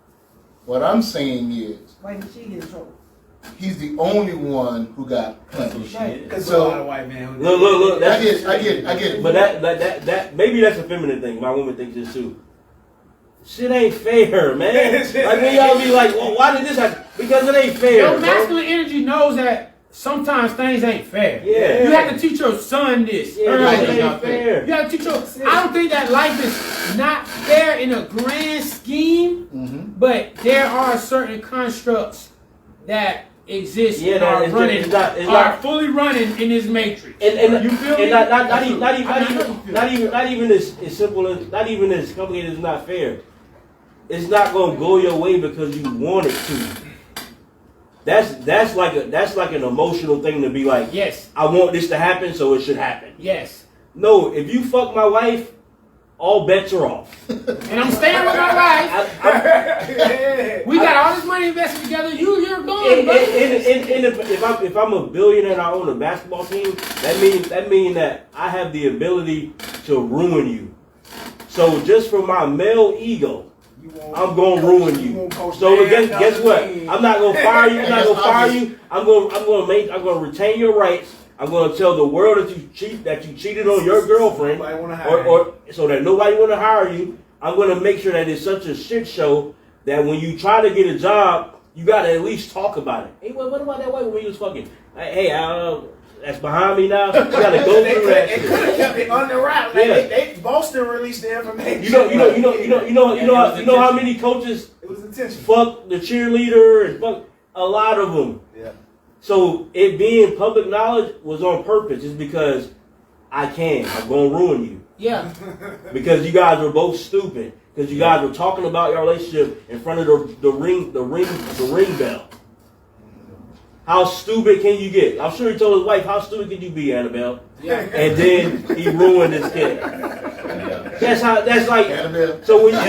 What I'm saying is,
Why did she get in trouble?
he's the only one who got punished.
because
So-
a lot of white men. Who
Look.
I get it.
But that maybe that's a feminine thing. My woman thinks this too. Shit ain't fair, man. Like when y'all be like, well, why did this happen? Because it ain't fair.
Your
bro.
masculine energy knows that sometimes things ain't fair.
Yeah.
You have to teach your son this.
Yeah,
early.
life ain't fair.
You have to teach your. I don't think that life is not fair in a grand scheme, but there are certain constructs that exist and are running, are fully running in this matrix.
And
you feel
and
me?
not even as simple as, not even as complicated as not fair. It's not gonna go your way because you want it to. That's like an emotional thing to be like,
Yes.
I want this to happen, so it should happen.
Yes.
No, if you fuck my wife, all bets are off.
And I'm staying with my wife. We got all this money invested together. You're gone, bro.
If I'm a billionaire and I own a basketball team, that means that I have the ability to ruin you. So just for my male ego, I'm gonna ruin you. So guess what? I'm not gonna fire you. I'm not gonna fire you. I'm gonna retain your rights. I'm gonna tell the world that you cheated on your girlfriend, or so that nobody wanna hire you. I'm gonna make sure that it's such a shit show that when you try to get a job, you gotta at least talk about it. Hey, what about that white woman you was fucking? Hey, that's behind me now. You gotta go through that shit.
They could have kept it under wraps. Like Boston released the information.
You know how many coaches
It was intentional.
fuck the cheerleader and fuck a lot of them.
Yeah.
So it being public knowledge was on purpose. It's because I'm gonna ruin you.
Yeah.
Because you guys were both stupid. Because you guys were talking about your relationship in front of the ring bell. How stupid can you get? I'm sure he told his wife, how stupid can you be, Annabelle?
Yeah.
And then he ruined his kid. That's like,
Annabelle.
so when you,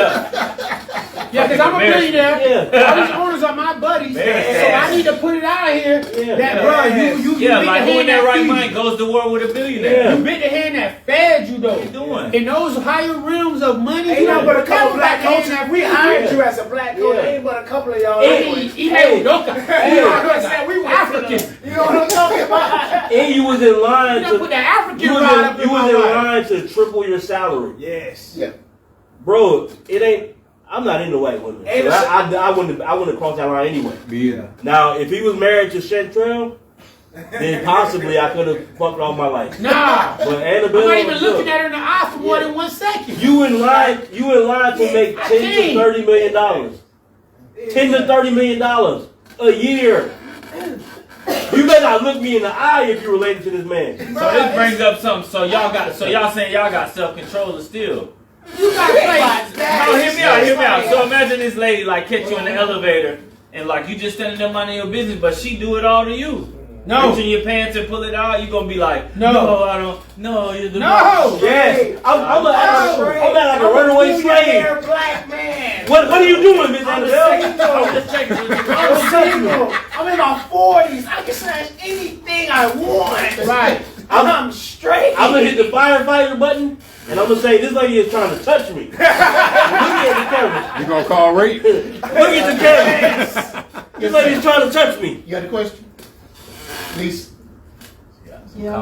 Yeah, because I'm a billionaire.
Yeah.
All these owners are my buddies. So I need to put it out here that, bro, you
Yeah,
bit
like
the
who in
hand
their right
feed
mind
you.
goes to war with a billionaire?
You bit the hand that fed you, though.
What you doing?
In those higher realms of money,
Ain't
you
nothing but a couple black coaches.
that
We hired you as a black coach. Ain't but a couple of y'all.
Ime Udoka.
We
African.
You know what I'm talking about?
and you was in line
You done put the African
you
rod up
was
in my
in
life.
line to triple your salary.
Yes.
Yeah.
Bro, it ain't. I'm not into white women.
Hey,
So I wouldn't cross that line anyway.
Yeah.
Now, if he was married to Chantrell, then possibly I could have fucked all my life.
Nah.
But Annabelle,
I'm not even looking at her in the eye for more than 1 second.
You in line to make $10 to $30 million. $10 to $30 million a year. You better not look me in the eye if you're related to this man.
So this brings up something. So y'all saying y'all got self-control still.
You got
No, hear me out. So imagine this lady like catch you in the elevator and like you just standing there minding your business, but she do it all to you.
No.
Reach in your pants and pull it out. You gonna be like,
no,
I don't. No, you're the
no.
Yes, I'm like a runaway slave.
Black man.
What are you doing, Miss Annabelle?
I'm just checking.
I'm single. I'm in my 40s. I can snatch anything I want.
Right.
I'm straight.
I'm gonna hit the firefighter button, and I'm gonna say this lady is trying to touch me. Look at the camera.
You gonna call rape?
Look at the camera. This lady is trying to touch me.
You got a question? Please.
Yeah.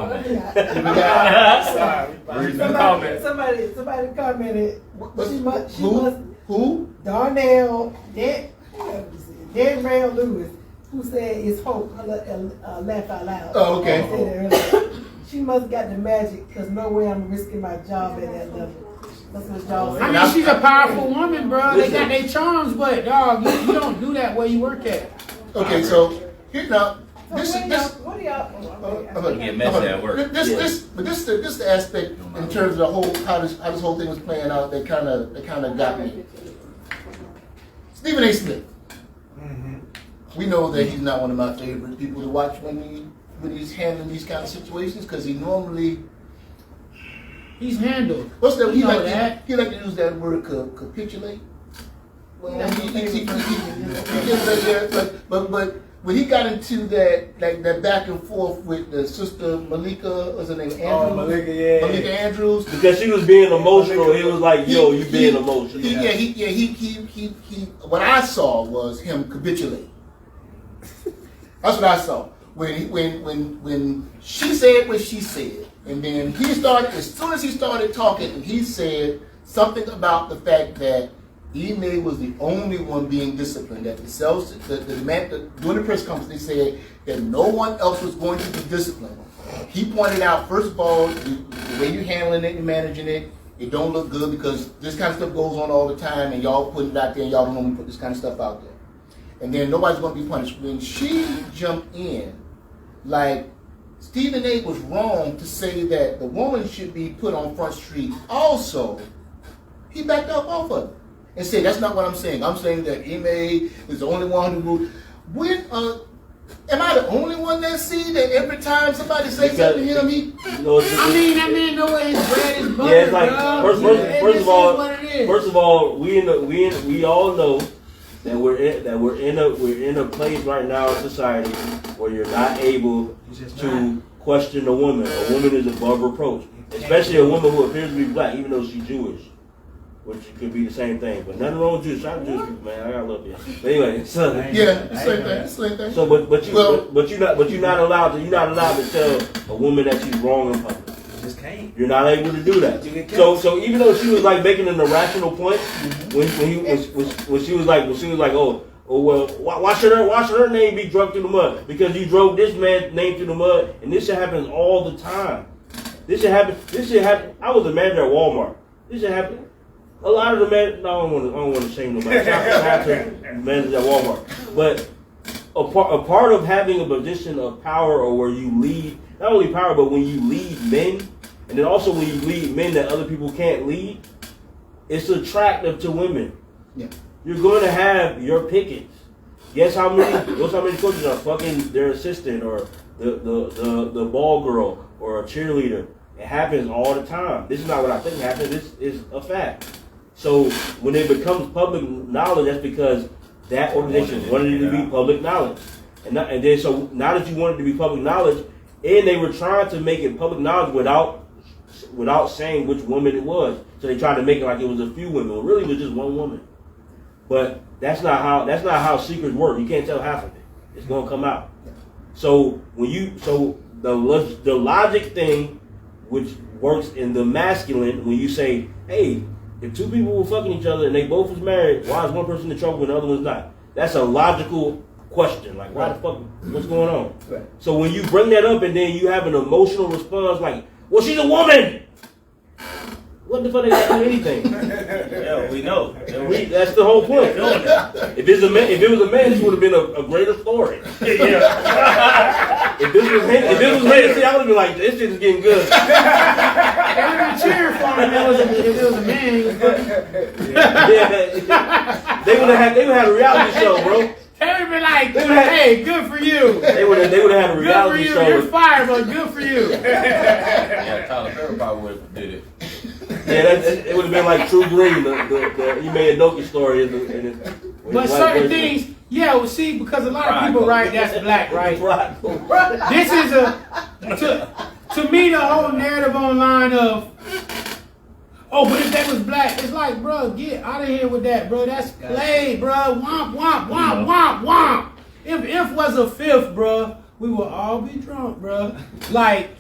Somebody commented.
Who?
Darnell Darnell Lewis, who said it's hope. Laugh out loud.
Oh, okay.
She must have got the magic because no way I'm risking my job at that level. That's what y'all say.
I mean, she's a powerful woman, bro. They got their charms, but dog, you don't do that where you work at.
Okay, so here now. This
Get
messy at work.
This is the aspect in terms of the whole how this whole thing was playing out that kind of got me. Stephen A. Smith. We know that he's not one of my favorite people to watch when he's handling these kind of situations because he's
handled.
What's that? He like
that.
to use that word capitulate. Well, but when he got into that back and forth with the sister Malika, what's her name? Andrews? Malika Andrews.
Because she was being emotional, he was like, "Yo, you being emotional."
He what I saw was him capitulate. That's what I saw when she said what she said, and then he started. As soon as he started talking, and he said something about the fact that Ime was the only one being disciplined. That during the press conference, they said that no one else was going to be disciplined. He pointed out, first of all, the way you're handling it and managing it, it don't look good because this kind of stuff goes on all the time, and y'all putting it out there, and y'all don't want to put this kind of stuff out there. And then nobody's going to be punished. When she jumped in, like Stephen A. was wrong to say that the woman should be put on Front Street. Also, he backed up off of it. And say that's not what I'm saying. I'm saying that Ime is the only one who. Am I the only one that see that every time somebody says something to him, he?
I mean, that man know what his bread is butter.
Yeah, it's like first of all, we all know that we're in a place right now in society where you're not able to question a woman. A woman is above reproach, especially a woman who appears to be black, even though she's Jewish. Which could be the same thing, but nothing wrong with Jews. Shout out to Jewish people, man. I gotta love you. But anyway, so
same thing.
So, but you're not allowed to tell a woman that she's wrong in public.
Just can't.
You're not able to do that. So even though she was like making an irrational point, when she was like, oh well, why should her name be drugged through the mud? Because you drove this man's name through the mud, and this shit happens all the time. This shit happen. I was a manager at Walmart. This shit happen. A lot of the men, I don't want to shame nobody. I have to manage at Walmart, but a part of having a position of power or where you lead, not only power, but when you lead men, and then also when you lead men that other people can't lead, it's attractive to women.
Yeah.
You're going to have your pickets. Guess how many coaches are fucking their assistant or the ball girl or a cheerleader. It happens all the time. This is not what I think happens. This is a fact. So when it becomes public knowledge, that's because that organization wanted it to be public knowledge. And then so now that you want it to be public knowledge, and they were trying to make it public knowledge without saying which woman it was. So they tried to make it like it was a few women. It really was just one woman. But that's not how secrets work. You can't tell half of it. It's gonna come out. So the logic thing, which works in the masculine, when you say, hey, if two people were fucking each other and they both was married, why is one person in trouble and the other one's not? That's a logical question. Like, why the fuck? What's going on? Right. So when you bring that up and then you have an emotional response like, well, she's a woman. What the fuck they got to do anything?
Yeah, we know.
That's the whole point. If it was a man, this would have been a greater story.
Yeah.
If this was Hennessy, I would have been like, this shit is getting good.
They would have been cheering for him if it was a man. He was
Yeah. They would have had a reality show, bro.
They would have been like, hey, good for you.
They would have had a reality
show.
show.
You're fired, but good for you.
Yeah, Tyler Perry probably would have did it.
Yeah, it would have been like True Green, the Ime Udoka story.
But certain things, yeah, well, see, because a lot of people write that's black, right? This is to me, the whole narrative online of, oh, but if that was black, it's like, bro, get out of here with that, bro. That's play, bro. Womp, womp, womp, womp, womp. If was a fifth, bro, we will all be drunk, bro. Like,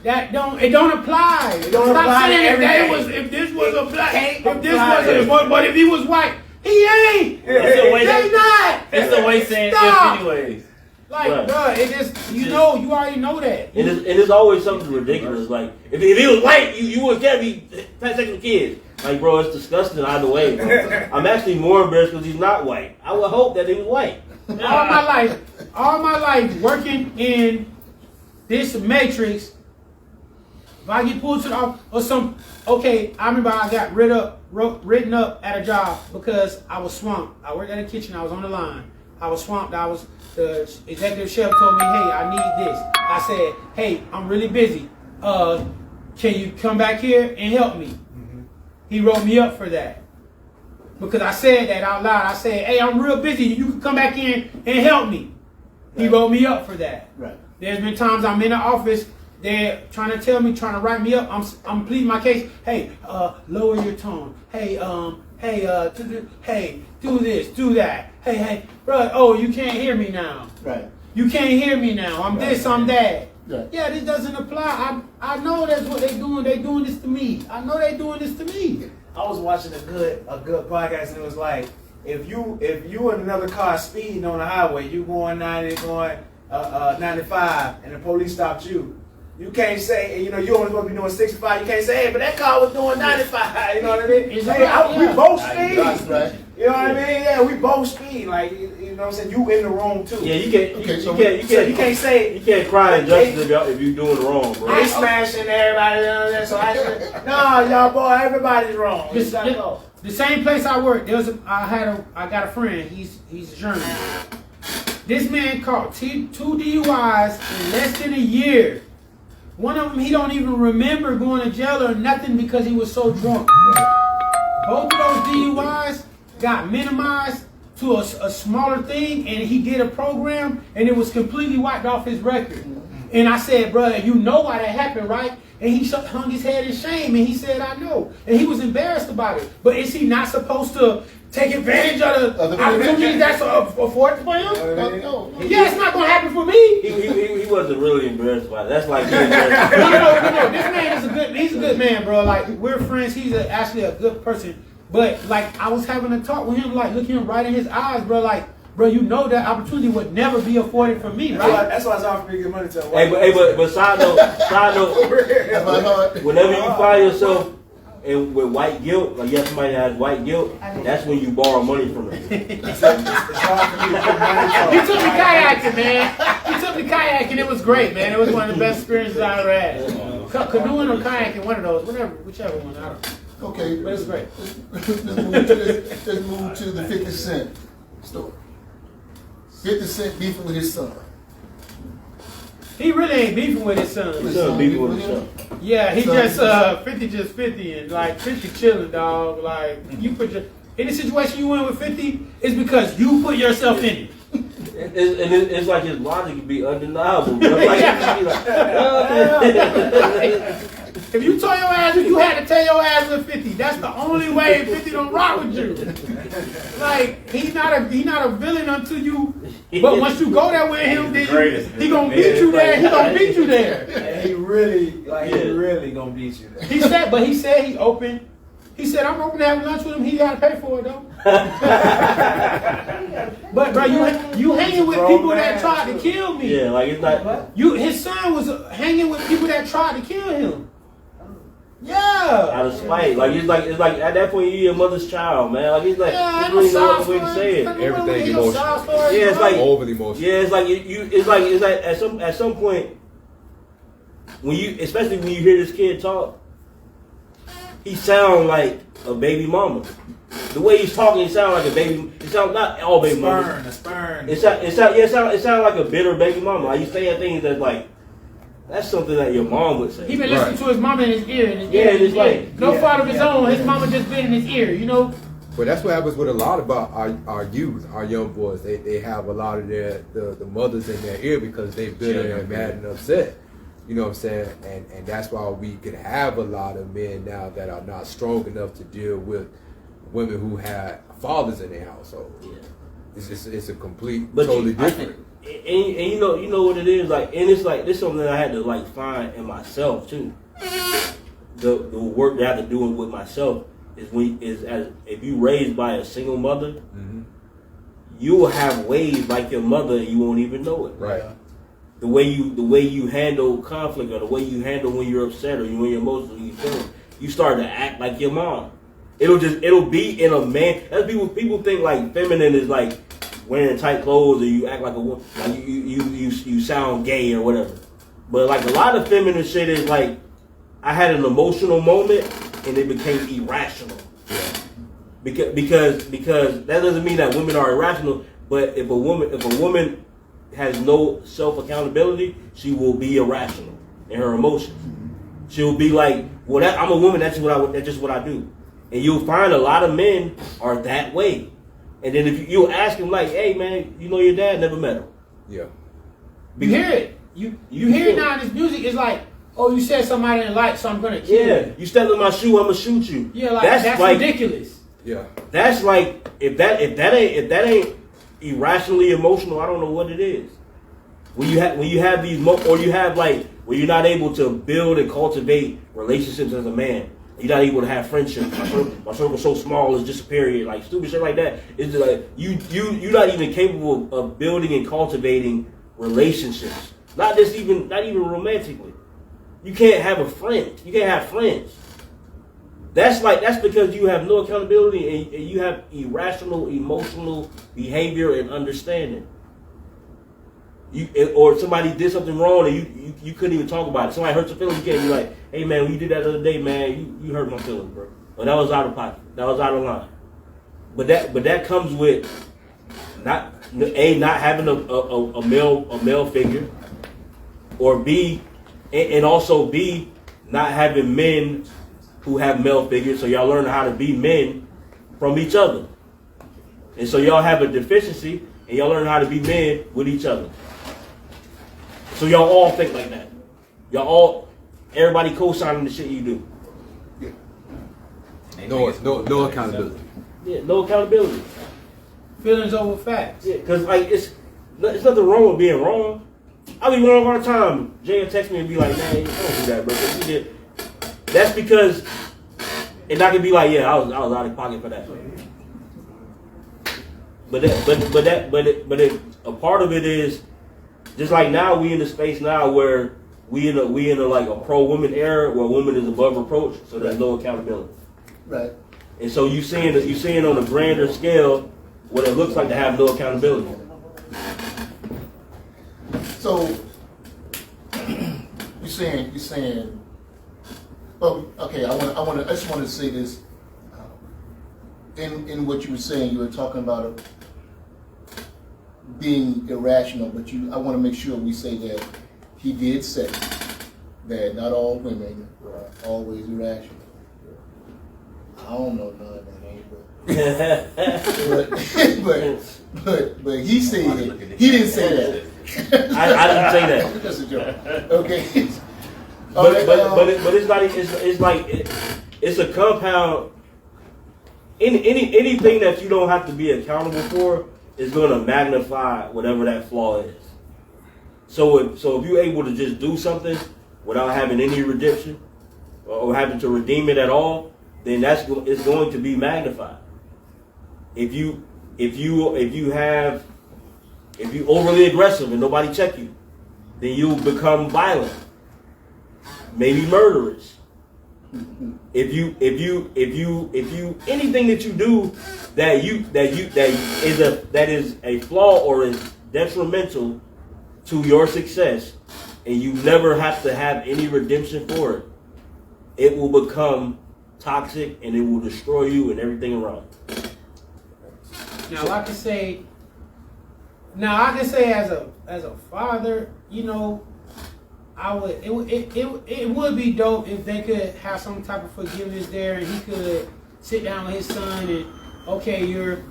it don't apply.
It don't apply to everything.
If this was a black, but if he was white, he ain't. They not.
It's the way saying
Stop.
if anyways.
Like,
right.
bro, it just, you already know that.
And it's always something ridiculous. Like, if he was white, you wouldn't care if he had sex with kids. Like, bro, it's disgusting either way, bro. I'm actually more embarrassed because he's not white. I would hope that he was white.
All my life working in this matrix, if I get pulled to the office or some, okay, I remember I got written up at a job because I was swamped. I worked at a kitchen, I was on the line. I was swamped, the executive chef told me, hey, I need this. I said, hey, I'm really busy. Can you come back here and help me? Mm-hmm. He wrote me up for that. Because I said that out loud. I said, hey, I'm real busy. You can come back in and help me. Right. He wrote me up for that. Right. There's been times I'm in the office, they're trying to trying to write me up. I'm pleading my case. Hey, lower your tone. Hey, do this, do that. Hey, bro, oh, you can't hear me now. Right. You can't hear me now. I'm this, I'm that. Right. Yeah, this doesn't apply. I know that's what they're doing. They're doing this to me. I know they're doing this to me.
I was watching a good podcast and it was like, if you in another car speeding on the highway, you going 90, going 95, and the police stopped you. You can't say, you only supposed to be doing 65. You can't say, hey, but that car was doing 95. You know what I mean? We both speed. Right. You know what I mean? Yeah, we both speed. Like, you know what I'm saying? You in the wrong too.
Yeah, you can't say. You can't cry injustice if you're doing it wrong, bro.
They smashing everybody. So no, y'all boy, everybody's wrong.
The same place I worked, I got a friend. He's German. This man caught 2 DUIs in less than a year. One of them, he don't even remember going to jail or nothing because he was so drunk. Both of those DUIs got minimized to a smaller thing, and he did a program, and it was completely wiped off his record. And I said, brother, you know why that happened, right? And he hung his head in shame, and he said, I know. And he was embarrassed about it. But is he not supposed to take advantage of the opportunities that's afforded for him? No. Yeah, it's not going to happen for me.
He wasn't really embarrassed by it. That's like being embarrassed.
No. This man is he's a good man, bro. Like, we're friends. He's actually a good person. But, like, I was having a talk with him, like, looking him right in his eyes, bro. Like, bro, you know that opportunity would never be afforded for me, right?
That's why it's hard for me to get money to
but side note, whenever you find yourself with white guilt, like you have somebody that has white guilt, that's when you borrow money from them.
It's hard for me to get money to.
He took me kayaking, man. He took me kayaking. It was great, man. It was one of the best experiences I ever had. Canoeing or kayaking, one of those, whichever one. I don't know.
Okay,
but it's great.
Let's move to the 50 Cent story. 50 Cent beefing with his son.
He really ain't beefing with his son.
His son beefing with his son.
Yeah, he 50 and like 50 chilling, dog. Like you put in the situation you in with 50, it's because you put yourself in it.
It's like his logic would be undeniable. Bro. Like,
if you told your ass, you had to tell your ass with 50. That's the only way 50 don't rock with you. Like he's not a villain until you. But once you go there with him, then he gonna beat you there. He gonna beat you there.
And he really gonna beat you there.
He said he's open. He said I'm open to having lunch with him. He gotta pay for it though. But bro, you hanging with people that tried to kill me.
Yeah, like it's not.
His son was hanging with people that tried to kill him. Yeah.
Out of spite. Like it's like at that point you're your mother's child, man. Like it's like
Yeah,
you really know what the way to say it.
Everything emotional.
Yeah, it's like
overly emotional.
Yeah, it's like at some point when you, especially when you hear this kid talk, he sound like a baby mama. The way he's talking, he sound like a baby. It sound not all baby mamas.
A spurn.
It sound like a bitter baby mama. Like you saying things that's like, that's something that your mom would say.
He been listening to his mama in his ear.
It's like
no fault of his own. His mama just been in his ear, you know.
But that's what happens with a lot about our youth, our young boys. They have a lot of the mothers in their ear because they're bitter and mad and upset. You know what I'm saying? And that's why we can have a lot of men now that are not strong enough to deal with women who had fathers in their household. Yeah. It's a complete, totally different.
And you know what it is, like, and it's like this is something that I had to like find in myself too. The work that I have to do with myself is as if you raised by a single mother, you will have ways like your mother and you won't even know it.
Right.
The way you handle conflict, or the way you handle when you're upset or when you're emotional, you feel, you start to act like your mom. It'll be in a man. That's people think like feminine is like wearing tight clothes or you act like a woman, like you sound gay or whatever. But like a lot of feminine shit is like, I had an emotional moment and it became irrational. Because that doesn't mean that women are irrational, but if a woman has no self accountability, she will be irrational in her emotions. She'll be like, well, I'm a woman. That's just what I do. And you'll find a lot of men are that way. And then if you'll ask him like, hey man, you know your dad, never met him.
Yeah.
You hear it. You hear it now in this music. It's like, oh, you said somebody didn't like, so I'm gonna kill you.
You step in my shoe, I'm gonna shoot you.
Yeah, like that's like, ridiculous.
Yeah.
That's like if that ain't irrationally emotional, I don't know what it is. When you have these or you have like when you're not able to build and cultivate relationships as a man. You're not able to have friendships. My circle's so small, it's disappearing. Like stupid shit like that. It's just like you're not even capable of building and cultivating relationships. Not even romantically. You can't have a friend. You can't have friends. That's because you have no accountability and you have irrational emotional behavior and understanding. Or somebody did something wrong and you couldn't even talk about it. Somebody hurt your feelings, you can't be like, hey man, when you did that the other day, man, you hurt my feelings, bro. But that was out of pocket. That was out of line. But that comes with not having a male figure, or B, and also B, not having men who have male figures, so y'all learn how to be men from each other. And so y'all have a deficiency and y'all learn how to be men with each other. So y'all all think like that. Everybody co-signing the shit you do.
Yeah. No accountability.
Yeah, no accountability.
Feelings over facts.
Yeah, because like it's nothing wrong with being wrong. I be wrong all the time. Jay will text me and be like, man, you don't do that, bro. You did. That's because, and I can be like, yeah, I was out of pocket for that. But a part of it is just like now we in the space now where we in a like a pro woman era where woman is above reproach, so there's no accountability.
Right.
And so you seeing on a grander scale what it looks like to have no accountability.
So you're saying. Well, okay. I just wanted to say this. In what you were saying, you were talking about being irrational, but I want to make sure we say that he did say that not all women are always irrational. I don't know none of that ain't, but he said it. He didn't say that.
I didn't say that.
That's a joke. Okay.
But it's a compound. Anything that you don't have to be accountable for is going to magnify whatever that flaw is. So if you're able to just do something without having any redemption or having to redeem it at all, then it's going to be magnified. If you overly aggressive and nobody check you, then you'll become violent, maybe murderous. If you anything that you do that is a flaw or is detrimental to your success, and you never have to have any redemption for it, it will become toxic and it will destroy you and everything around.
Now I can say as a father, you know, it would be dope if they could have some type of forgiveness there, and he could sit down with his son and, okay, you're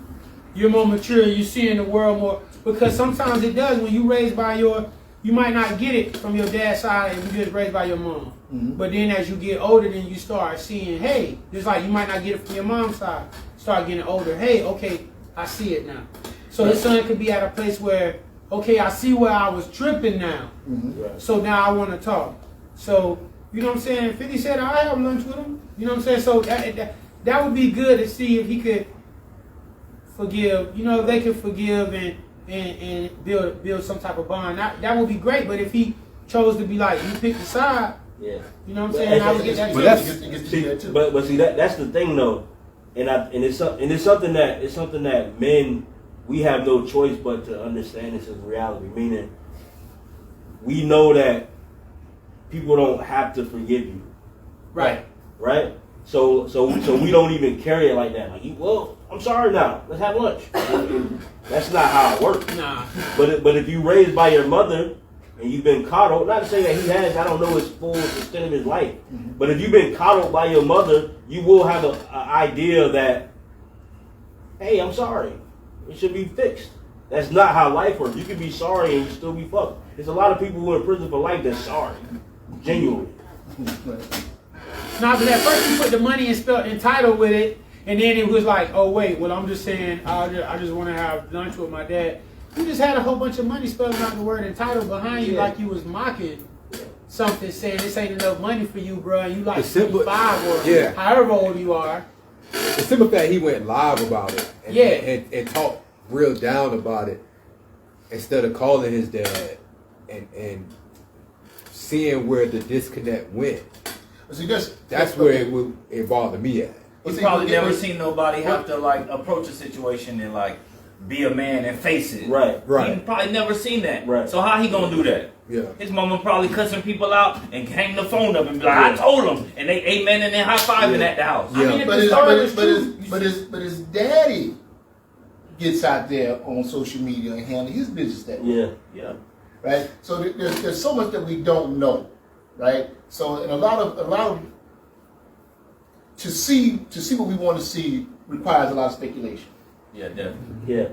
more mature, you're seeing the world more, because sometimes it does when you raised by you might not get it from your dad's side if you just raised by your mom. Mm-hmm. But then as you get older, then you start seeing, hey, just like you might not get it from your mom's side, start getting older, hey, okay, I see it now. So his son could be at a place where, okay, I see where I was tripping now. Mm-hmm. Right. So now I want to talk. So, you know what I'm saying? 50 said, I have lunch with him. You know what I'm saying? So that would be good to see if he could forgive. You know, if they could forgive and build some type of bond. That would be great. But if he chose to be like, you pick the side, yeah, you know what I'm saying? I would get that.
But see, that's the thing though, and it's something that men, we have no choice but to understand this as reality. Meaning, we know that people don't have to forgive you, right? Right. So we don't even carry it like that. Like, well, I'm sorry now. Let's have lunch. That's not how it works. Nah. But if you raised by your mother and you've been coddled, not to say that he has, I don't know his full extent of his life, but if you've been coddled by your mother, you will have an idea that, hey, I'm sorry. It should be fixed. That's not how life works. You can be sorry and you still be fucked. There's a lot of people who are in prison for life that's sorry. Genuinely.
Nah, but at first you put the money and spelled entitled with it, and then it was like, oh wait, well I'm just saying I just want to have lunch with my dad. You just had a whole bunch of money spelling out the word entitled behind you, like you was mocking something, saying this ain't enough money for you, bro. And you like 55 or however old you are.
The simple fact he went live about it and talked real down about it instead of calling his dad and seeing where the disconnect went.
See,
that's where it bothered me at.
He's probably never seen nobody have to like approach a situation and like be a man and face it.
Right.
He probably never seen that.
Right.
So how he gonna do that?
Yeah.
His mama probably cussing people out and hang the phone up and be like, I told him, and they amen and then high fiving at the house.
Yeah. I mean, but his daddy gets out there on social media and handle his business that way.
Yeah.
Right. So there's so much that we don't know. Right. So and a lot of to see what we want to see requires a lot of speculation.
Yeah, definitely.
Yeah.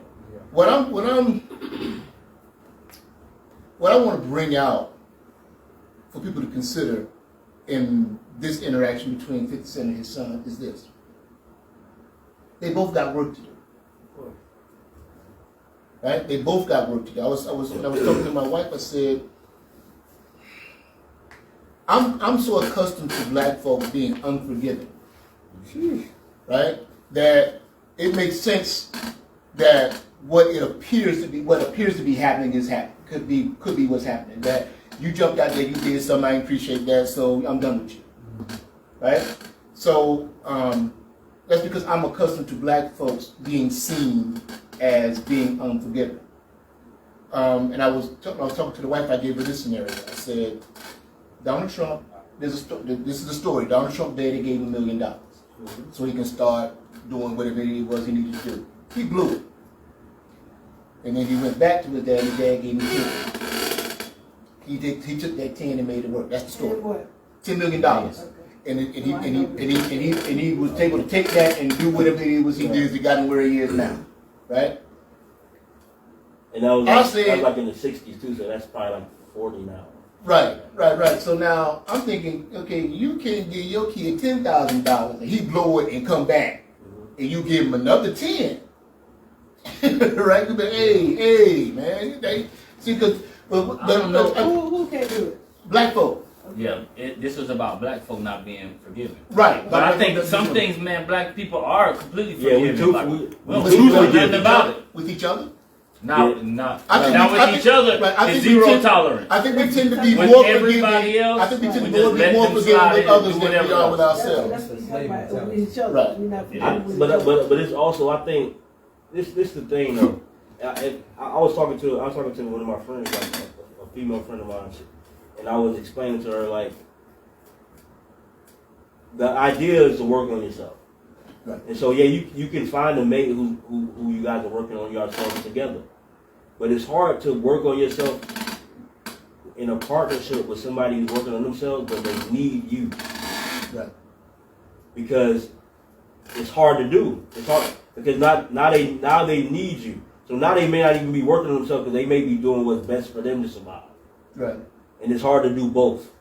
What I want to bring out for people to consider in this interaction between 50 Cent and his son is this: they both got work to do. Right? They both got work to do. When I was talking to my wife, I said, I'm so accustomed to black folks being unforgiving, right? That it makes sense that what appears to be happening is happening. Could be what's happening. That you jumped out there, you did something, I appreciate that, so I'm done with you, right? So that's because I'm accustomed to black folks being seen as being unforgiving. And I was talking to the wife. I gave her this scenario. I said, Donald Trump. This is the story. Donald Trump daddy gave him $1 million so he can start doing whatever it was he needed to do. He blew it. And then he went back to his dad, and his dad gave him 10. He took that 10 and made it work. That's the story. $10 million. And he was able to take that and do whatever it was he did to got him where he is now. Right?
And that was like in the 60s too, so that's probably like 40 now.
Right. So now I'm thinking, okay, you can give your kid $10,000 and he blow it and come back, and you give him another 10. Right? But hey, man. See, because
who can't do it?
Black folk.
Yeah, this was about black folk not being forgiven.
Right.
But I think some things, man, black people are completely forgiving.
We
don't know nothing about it.
With each other?
Not with each other.
Right,
It's zero tolerance.
I think we tend to be
With
more
everybody
forgiving.
else,
I think we tend
we
to
just let
more
them
forgiving
slide
with
in,
others
do
than we
whatever
are with
else.
ourselves.
That's what we talk about with each other.
Right.
We're not forgiving with each other.
But it's also, I think this the thing though. I was talking to one of my friends, like a female friend of mine, and I was explaining to her like the idea is to work on yourself.
Right.
And so yeah, you can find a mate who you guys are working on yourselves together. But it's hard to work on yourself in a partnership with somebody who's working on themselves, but they need you.
Right.
Because it's hard to do. It's hard because now they need you. So now they may not even be working on themselves because they may be doing what's best for them to survive.
Right.
And it's hard to do both.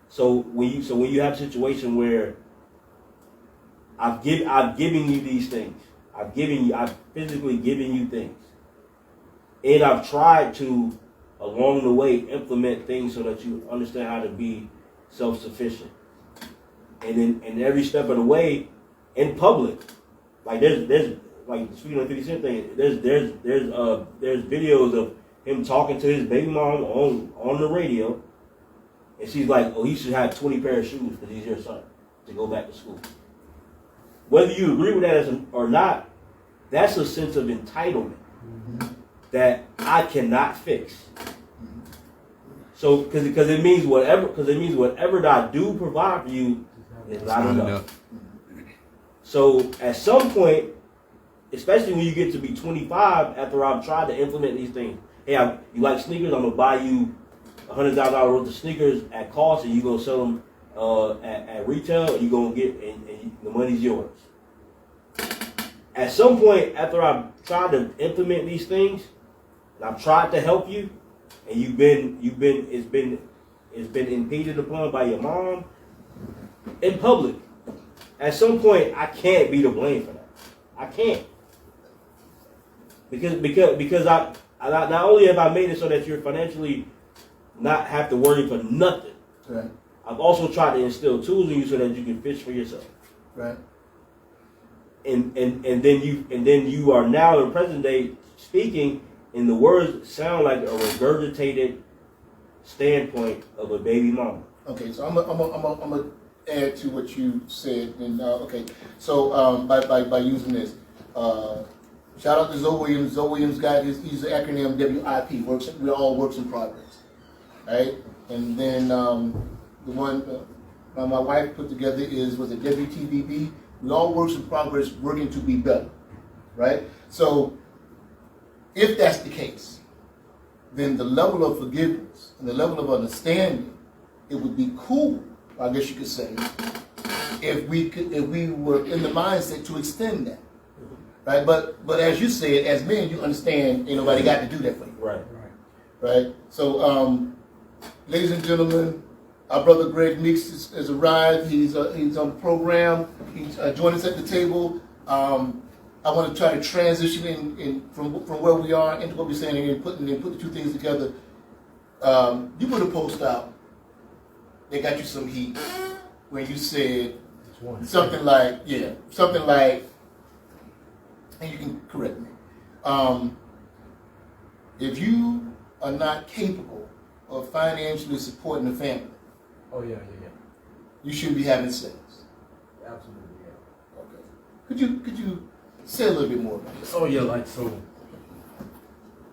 So when you have a situation where I've given you these things, I've physically given you things, and I've tried to along the way implement things so that you understand how to be self-sufficient. And then every step of the way in public, like there's like speaking of the 50 Cent thing, there's videos of him talking to his baby mom on the radio, and she's like, "Oh, he should have 20 pair of shoes because he's your son to go back to school." Whether you agree with that or not, that's a sense of entitlement that I cannot fix. So, because it means whatever that I do provide for you is not enough. So, at some point, especially when you get to be 25, after I've tried to implement these things, hey, you like sneakers? I'm gonna buy you $100,000 worth of sneakers at cost, and you gonna sell them at retail, and you gonna get and the money's yours. At some point, after I've tried to implement these things, and I've tried to help you, and it's been impeded upon by your mom in public. At some point, I can't be to blame for that. I can't because I not only have I made it so that you're financially not have to worry for nothing.
Right.
I've also tried to instill tools in you so that you can fish for yourself.
Right.
And then you are now in present day speaking, and the words sound like a regurgitated standpoint of a baby mama.
Okay, so I'm gonna add to what you said, and okay, so by using this, shout out to Zoe Williams. Zoe Williams got he's the acronym WIP. We're all works in progress, right? And then the one my wife put together was a WTBB. We all works in progress, working to be better, right? So if that's the case, then the level of forgiveness and the level of understanding, it would be cool, I guess you could say, if we were in the mindset to extend that, right? But as you said, as men, you understand, ain't nobody got to do that for you, right? So, ladies and gentlemen, our brother Greg Meeks has arrived. He's on the program. He's joining us at the table. I want to try to transition in from where we are into what we're saying and put the two things together. You put a post out. They got you some heat when you said something like, and you can correct me. If you are not capable of financially supporting the family, you shouldn't be having sex.
Absolutely, yeah.
Okay. Could you say a little bit more about this?
Oh yeah, like so. You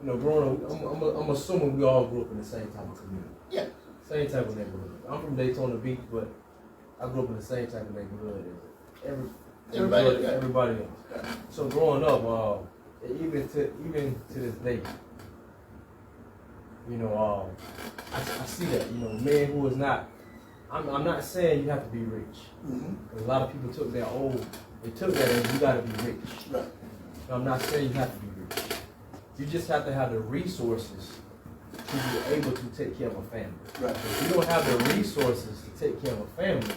know, growing up, I'm assuming we all grew up in the same type of community.
Yeah.
Same type of neighborhood. I'm from Daytona Beach, but I grew up in the same type of neighborhood as everybody else.
Yeah.
So growing up, even to this day, you know, I see that, you know, man who is not. I'm not saying you have to be rich.
Mm-hmm.
A lot of people took that they took that as you got to be rich.
Right.
I'm not saying you have to be rich. You just have to have the resources to be able to take care of a family.
Right.
If you don't have the resources to take care of a family,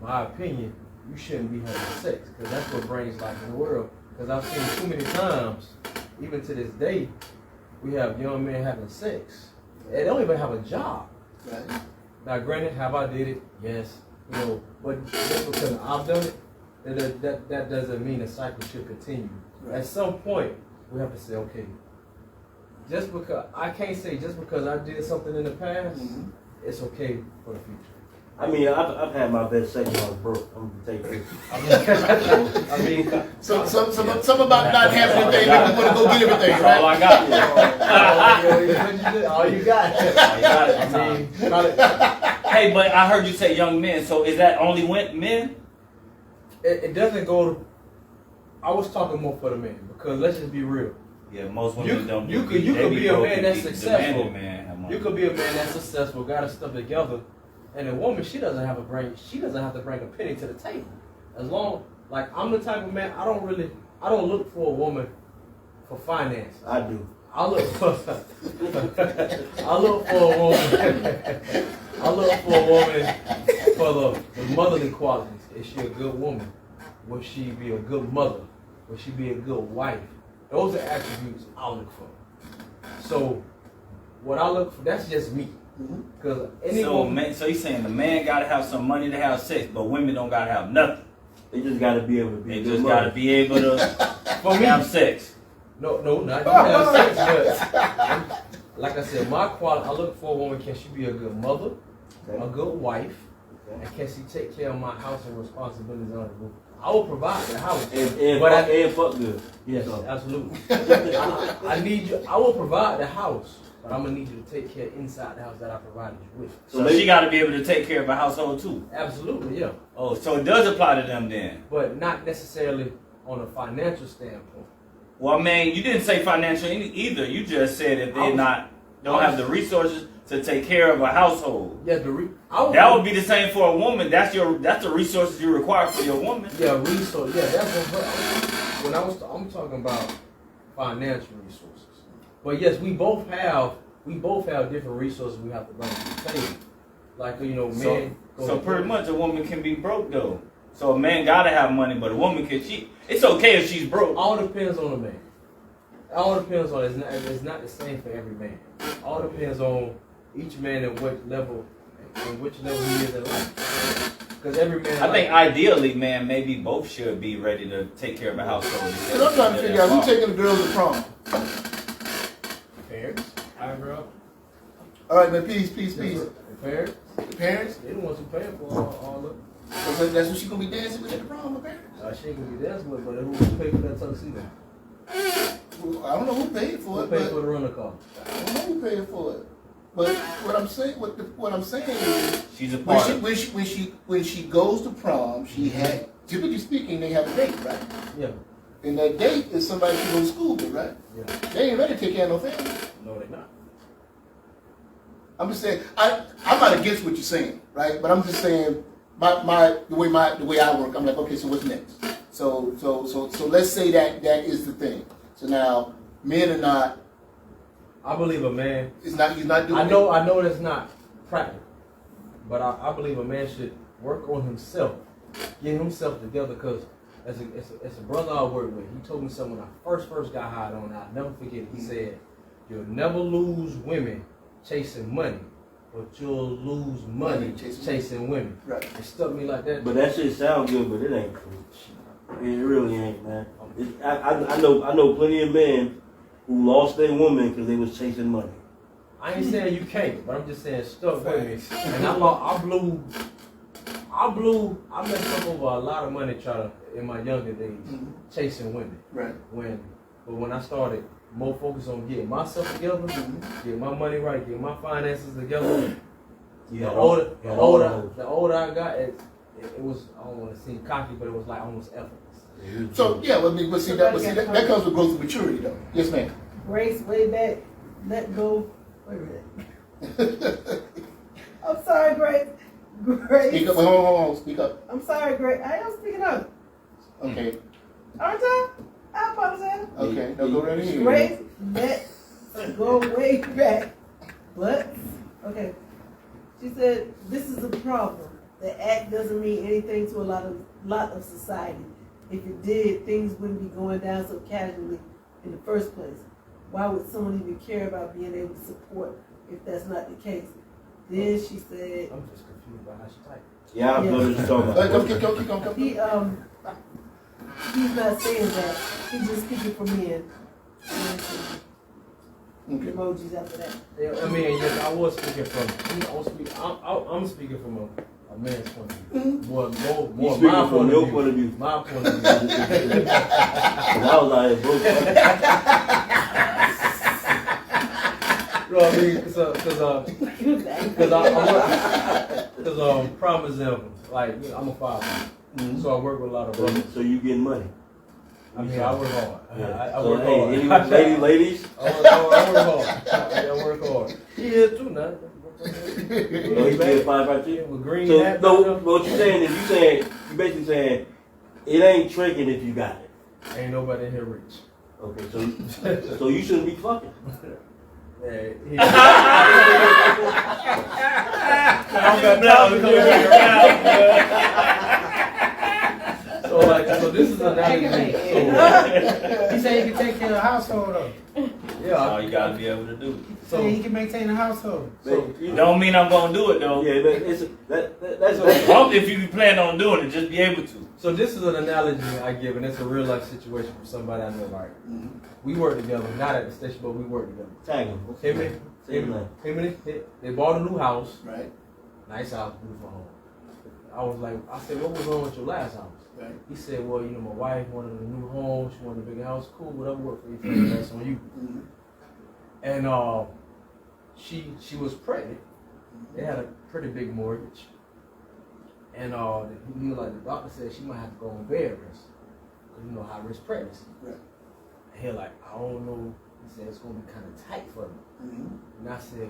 in my opinion, you shouldn't be having sex, because that's what brings life in the world. Because I've seen too many times, even to this day, we have young men having sex. They don't even have a job.
Right.
Now, granted, have I did it? Yes. You know, but just because I've done it, that doesn't mean the cycle should continue.
Right.
At some point, we have to say, okay, just because I can't say just because I did something in the past, it's okay for the future.
I mean, I've had my best sex when I was broke. I'm gonna take it.
I mean,
some about not having anything, make you want to go get everything,
That's
right?
all I got.
all you got.
All you got is
I mean,
Hey, but I heard you say young men. So is that only men?
it doesn't go to. I was talking more for the men because let's just be real.
Yeah, most women don't.
You could be a man that's successful. You could be a man that's successful, got his stuff together, and a woman, she doesn't have to bring a penny to the table. As long, like I'm the type of man, I don't look for a woman for finance.
I do.
I look for a woman for the motherly qualities. Is she a good woman? Will she be a good mother? Will she be a good wife? Those are attributes I look for. So, what I look for, that's just me. Because
so you're saying the man gotta have some money to have sex, but women don't gotta have nothing.
They just gotta be able to be.
They just gotta be able to have sex.
No, not you have sex, but like I said, my quality, I look for a woman, can she be a good mother, a good wife, and can she take care of my house and responsibilities on the roof? I will provide the house.
And fuck good.
Yes, absolutely. I need you, I will provide the house, but I'm going to need you to take care inside the house that I provided you with.
So she got to be able to take care of a household too?
Absolutely, yeah.
Oh, so it does apply to them then?
But not necessarily on a financial standpoint.
Well, man, you didn't say financial either. You just said if they don't have the resources to take care of a household.
Yeah,
that would be the same for a woman. That's the resources you require for your woman.
Yeah, resource. Yeah, that's what I'm talking about financial resources. But yes, we both have different resources we have to bring to the table. Like men.
So pretty much a woman can be broke though. So a man gotta have money, but a woman can cheat. It's okay if she's broke.
All depends on the man. All depends on it's not the same for every man. All depends on each man and which level he is in life. Because every man.
I think ideally, man, maybe both should be ready to take care of a household.
So I'm trying to figure out who's taking the girls to prom.
Parents.
Alright, bro.
All right, man. Peace.
The parents.
The parents.
They the ones who pay for all of.
So that's what she gonna be dancing with at the prom, her parents.
She ain't gonna be dancing with, but who paid for that tuxedo?
Well, I don't know who paid for
Who
it.
paid for the rental car?
I don't know who paid for it. But what I'm saying is,
she's a part of
when she goes to prom, she had, typically speaking, they have a date, right?
Yeah.
And that date is somebody she goes to school with, right?
Yeah.
They ain't ready to take care of no family.
No, they're not.
I'm just saying, I'm not against what you're saying, right? But I'm just saying, the way I work, I'm like, okay, so what's next? So let's say that is the thing. So now, men are not.
I believe a man.
He's not doing.
I know that's not practical, but I believe a man should work on himself, get himself together. Because as a brother I work with, he told me something when I first got hired on. I'll never forget. He said, "You'll never lose women chasing money, but you'll lose money chasing women."
Right.
It stuck me like that.
But that shit sounds good, but it ain't true. It really ain't, man. I know plenty of men who lost their woman because they was chasing money.
I ain't saying you can't, but I'm just saying stuck with me. And I messed up over a lot of money in my younger days chasing women.
Right.
But when I started more focused on getting myself together, getting my money right, getting my finances together, the older I got, it was, I don't want to seem cocky, but it was like almost effortless.
So yeah, that comes with growth and maturity, though. Yes, ma'am.
Grace, way back, let go. Wait a minute. I'm sorry, Grace.
Speak up. Hold on. Speak up.
I'm sorry, Grace. I am speaking up.
Okay.
Aren't I? I apologize.
Okay. Now go right ahead.
Grace, let go way back. But okay. She said this is a problem. The act doesn't mean anything to a lot of society. If it did, things wouldn't be going down so casually in the first place. Why would someone even care about being able to support if that's not the case? Then she said,
I'm just confused by how she typed.
Yeah, I'm going to talk about
he's not saying that. He's just speaking for men.
Okay.
Emojis after that.
Yeah, I mean, yes, I was speaking from. I'm speaking from a man's point of view. More
You
my
speaking
point
from
of
your
view.
point of view.
My point of view.
'Cause I was out here broke.
You know what I mean? Because prime example, like you know, I'm a father, so I work with a lot of brothers.
So you getting money.
I mean, I work hard.
Yeah.
I work
hey,
hard.
any ladies?
I work hard. He is too, now.
No, he get 5 by 2.
With green
So
hat,
no,
back
what you saying is you basically saying it ain't tricking if you got it.
up. Ain't nobody in here rich.
Okay, so you shouldn't be fucking.
Yeah, so this is analogy.
He said he can take care of the household though.
Yeah,
All you gotta be able to do.
So he can maintain the household.
So,
Don't mean I'm gonna do it though.
yeah, that's
Well, if you plan on doing it, just be able to.
So this is an analogy I give, and it's a real life situation for somebody I know. Like we work together, not at the station, but we work together.
tag him.
They bought a new house,
Right.
nice house, beautiful home. I said, what was wrong with your last house?
Right.
He said, well, you know, my wife wanted a new home, she wanted a bigger house. Cool, whatever worked for you, that's on you. And she was pregnant. They had a pretty big mortgage. And he knew, like the doctor said, she might have to go on bed rest. Because you know, high risk pregnancy.
Right.
And he like, I don't know. He said, it's going to be kind of tight for me. And I said,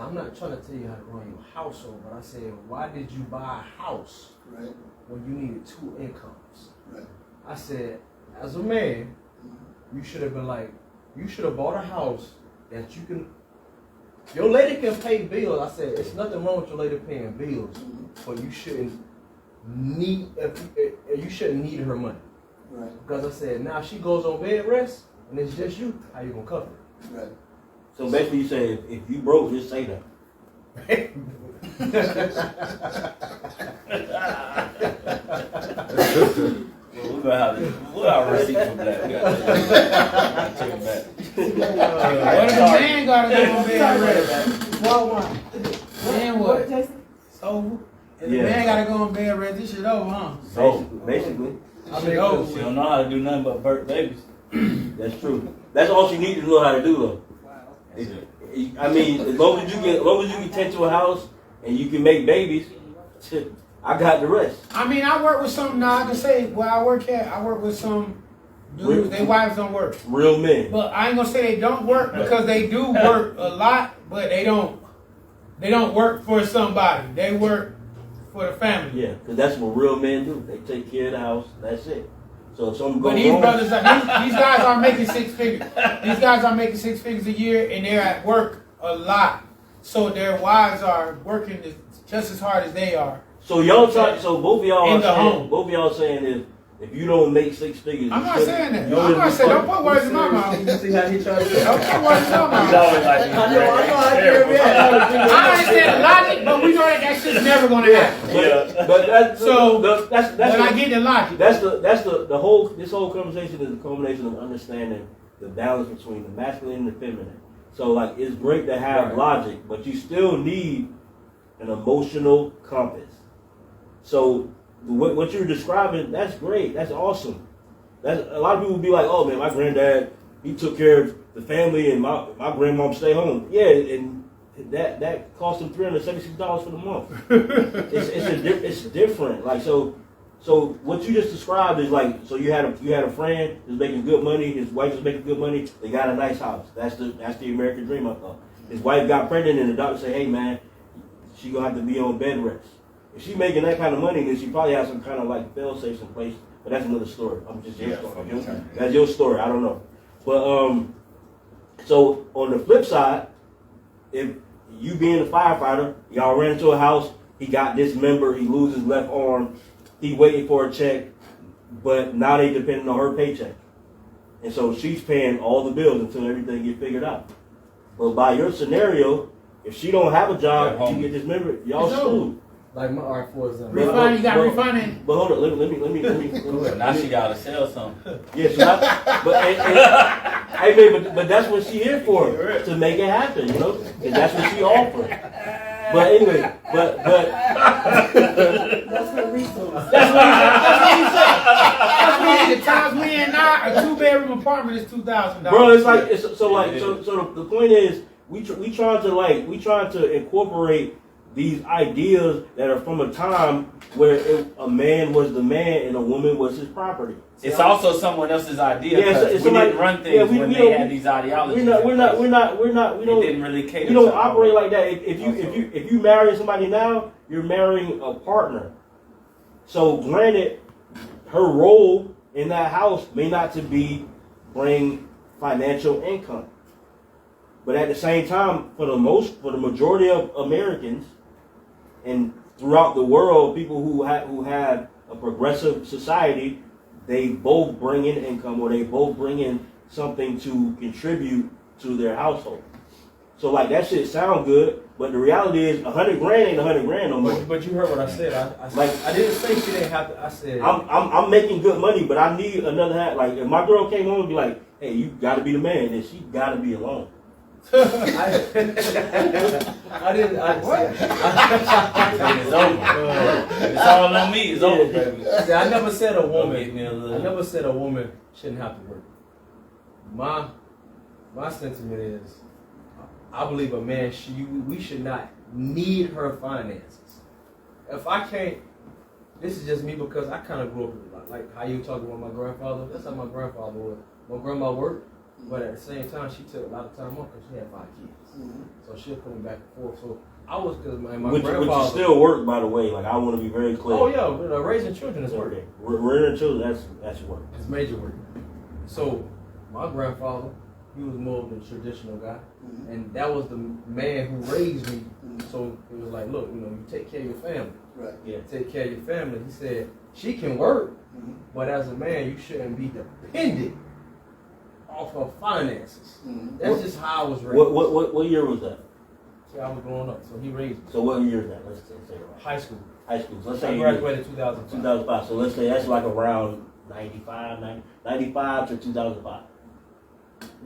I'm not trying to tell you how to run your household, but I said, why did you buy a house
Right.
when you needed 2 incomes?
Right.
I said, as a man, you should have been like, you should have bought a house that you can, your lady can pay bills. I said, it's nothing wrong with your lady paying bills, but you shouldn't need her money.
Right.
Because I said, now if she goes on bed rest, and it's just you, how you gonna cover it?
Right.
So basically, you say if you broke, just say that.
We'll have a receipt from that. We gotta take it back.
What if the man gotta go on bed rest?
Walmart.
Then
What,
what?
Jason?
It's over. If the
Yeah.
man gotta go on bed rest, this shit over, huh?
Basically,
This shit over.
She don't know how to do nothing but birth babies.
that's true. That's all she needs to know how to do, though. I mean, as long as you can tend to a house and you can make babies, shit, I got the rest.
I mean, I work with some, now I can say where I work at, I work with some dudes, their wives don't work.
Real men.
But I ain't gonna say they don't work because they do work a lot, but they don't work for somebody. They work for the family.
Yeah, because that's what real men do. They take care of the house. That's it. So if something
But
goes
these
wrong,
brothers, these guys are making 6 figures. These guys are making 6 figures a year, and they're at work a lot. So their wives are working just as hard as they are.
so y'all try. So both of y'all
In
are
the
saying,
home.
both of y'all saying if you don't make 6 figures,
I'm
you
not
shouldn't-
saying that.
you
I'm not
shouldn't
saying,
be
don't put words in my mouth.
See how he tried to
Don't put words in my
He's
mouth.
always like,
I know how you
I understand the logic, but we know that shit's never gonna happen.
yeah.
But that's
So,
that's
But I get the logic.
That's the whole. This whole conversation is a culmination of understanding the balance between the masculine and the feminine. So like, it's great to have
Right.
logic, but you still need an emotional compass. So what you're describing, that's great. That's awesome. That's a lot of people be like, oh man, my granddad, he took care of the family and my grandmom stayed home. Yeah, and that cost him $376 for the month. It's different. Like so what you just described is like, so you had a friend who's making good money, his wife is making good money, they got a nice house. That's the American dream, I thought. His wife got pregnant and the doctor said, hey man, she gonna have to be on bed rest. If she making that kind of money, then she probably has some kind of like fail safes in place. But that's another story. I'm just your story. That's your story. I don't know. But so on the flip side, if you being a firefighter, y'all ran into a house, he got dismembered, he loses his left arm, he waiting for a check, but now they depending on her paycheck. And so she's paying all the bills until everything gets figured out. But by your scenario, if she don't have a job,
Yeah,
she get dismembered, y'all
It's
screwed.
Like my art, for example.
Refining, you got refining.
But hold on, let me.
Now she gotta sell something.
Yes, but that's what she here for, to make it happen, you know? And that's what she offered. But anyway, but
That's her resource.
That's what he said. The times we in now, a 2-bedroom apartment is $2,000.
bro, it's like so the point is we trying to incorporate these ideas that are from a time where a man was the man and a woman was his property.
It's also someone else's idea.
Yeah,
we didn't run things when they had these ideologies.
We
didn't really cater.
We don't operate like that. If you marry somebody now, you're marrying a partner. So granted, her role in that house may not to be bring financial income, but at the same time, for the majority of Americans and throughout the world, people who have a progressive society, they both bring in income, or they both bring in something to contribute to their household. So like that shit sound good, but the reality is $100,000 ain't $100,000 no more.
But you heard what I said. I didn't say she didn't have to. I said
I'm making good money, but I need another hat. Like if my girl came home and be like, hey, you gotta be the man, then she gotta be alone.
I didn't.
It's over. It's all on me. It's over, baby.
See, I never said a woman.
Give me a little.
I never said a woman shouldn't have to work. My sentiment is, I believe a man we should not need her finances. If I can't, this is just me because I kind of grew up like how you talking about my grandfather. That's how my grandfather was. My grandma worked, but at the same time she took a lot of time off because she had 5 kids.
Mm-hmm.
So she'll put me back and forth. So I was because my
Which
grandfather.
is still work, by the way. Like I want to be very clear.
Oh yeah, but, raising children is work.
Raising children, that's work.
It's major work. So my grandfather, he was more of the traditional guy, and that was the man who raised me. So it was like, look, you take care of your family.
Right.
Yeah, take care of your family. He said she can work, but as a man, you shouldn't be dependent off of finances. That's just how I was raised.
What year was that?
See, I was growing up, so he raised me.
So what year is that? Let's say around.
High school.
High school. So let's
I
say
graduated 2005.
2005. So let's say that's like around 95 to 2005.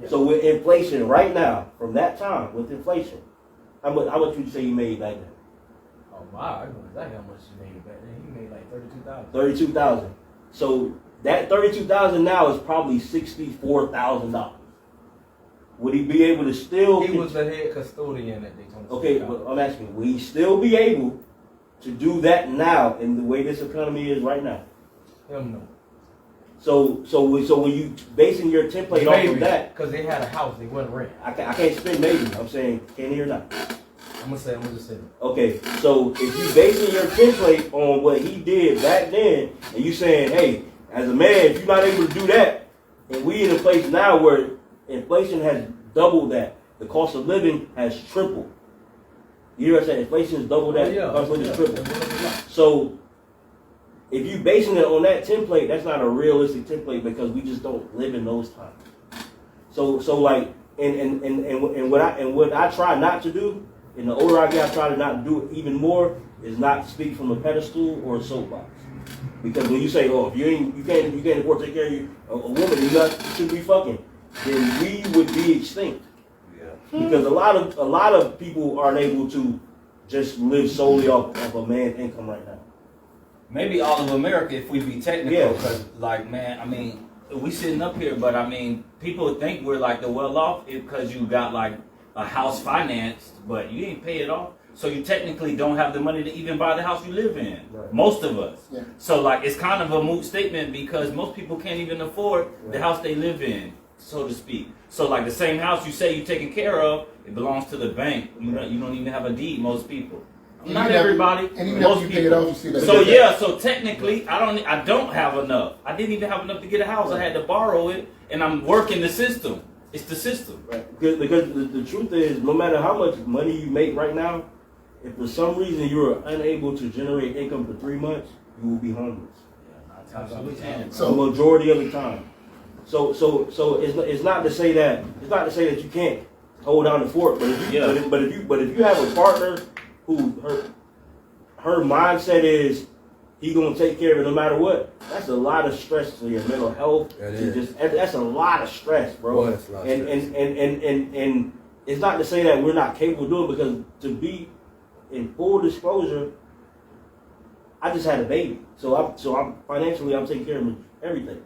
Yeah.
So with inflation right now, from that time, with inflation, how much would you say you made back then?
Oh wow, I know exactly how much he made back then. He made like $32,000.
32,000. So that 32,000 now is probably $64,000. Would he be able to still?
He was the head custodian at Daytona.
Okay, but I'm asking, will he still be able to do that now in the way this economy is right now?
Hell no.
So when you basing your template off of that,
because they had a house, they wasn't rent.
I can't spend maybe. I'm saying, can he or not?
I'm gonna just say that.
Okay, so if you basing your template on what he did back then, and you saying, hey, as a man, if you're not able to do that, and we in a place now where inflation has doubled that, the cost of living has tripled. You hear what I said? Inflation has doubled that, the cost of living has tripled. So if you basing it on that template, that's not a realistic template because we just don't live in those times. So like, and what I try not to do, and the older I get, I try to not do it even more, is not speak from a pedestal or a soapbox. Because when you say, oh, if you can't afford to take care of a woman, you shouldn't be fucking, then we would be extinct. Yeah. Because a lot of people aren't able to just live solely off a man's income right now.
Maybe all of America, if we be technical, because like, man, I mean, we sitting up here, but I mean, people think we're like the well off because you got like a house financed, but you ain't pay it off. So you technically don't have the money to even buy the house you live in. Right. Most of us. Yeah. So like, it's kind of a moot statement because most people can't even afford the house they live in, so to speak. So like the same house you say you're taking care of, it belongs to the bank. You don't even have a deed, most people. Not everybody, most people. So technically, I don't have enough. I didn't even have enough to get a house. I had to borrow it, and I'm working the system. It's the system.
Right. Because the truth is, no matter how much money you make right now, if for some reason you're unable to generate income for 3 months, you will be homeless.
Yeah,
so the majority of the time. So it's not to say that you can't hold down the fort, but if you have a partner who her mindset is he gonna take care of it no matter what. That's a lot of stress to your mental health. That's a lot of stress, bro.
Boy, that's a lot of stress.
And it's not to say that we're not capable of doing it, because to be in full disclosure, I just had a baby, so I'm financially I'm taking care of everything.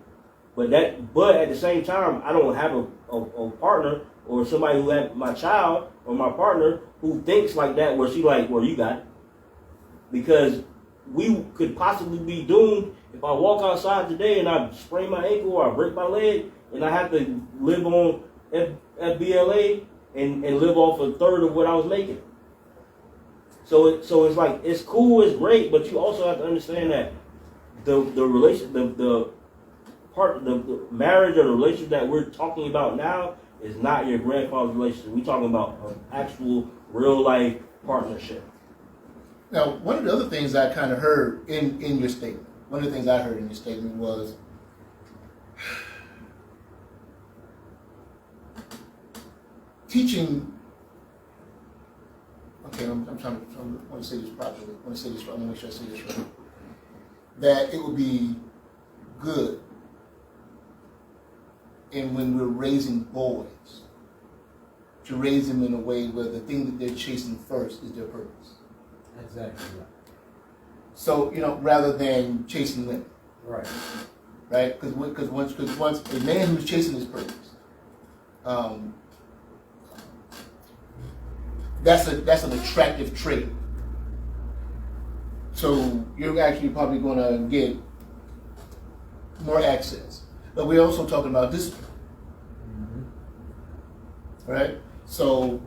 But at the same time, I don't have a partner or somebody who had my child or my partner who thinks like that, where she like, well, you got it. Because we could possibly be doomed if I walk outside today and I sprain my ankle or I break my leg and I have to live on FBLA and live off a third of what I was making. So it's like, it's cool, it's great, but you also have to understand that the marriage or the relationship that we're talking about now is not your grandfather's relationship. We're talking about an actual real life partnership.
Now, one of the other things I kind of heard in your statement, was teaching. Okay, I want to say this properly. I want to make sure I say this right. That it would be good, and when we're raising boys, to raise them in a way where the thing that they're chasing first is their purpose.
Exactly.
So, rather than chasing women.
Right.
Right? Because once a man who's chasing his purpose, that's an attractive trait. So you're actually probably going to get more access. But we're also talking about discipline. Mm-hmm. Right? So,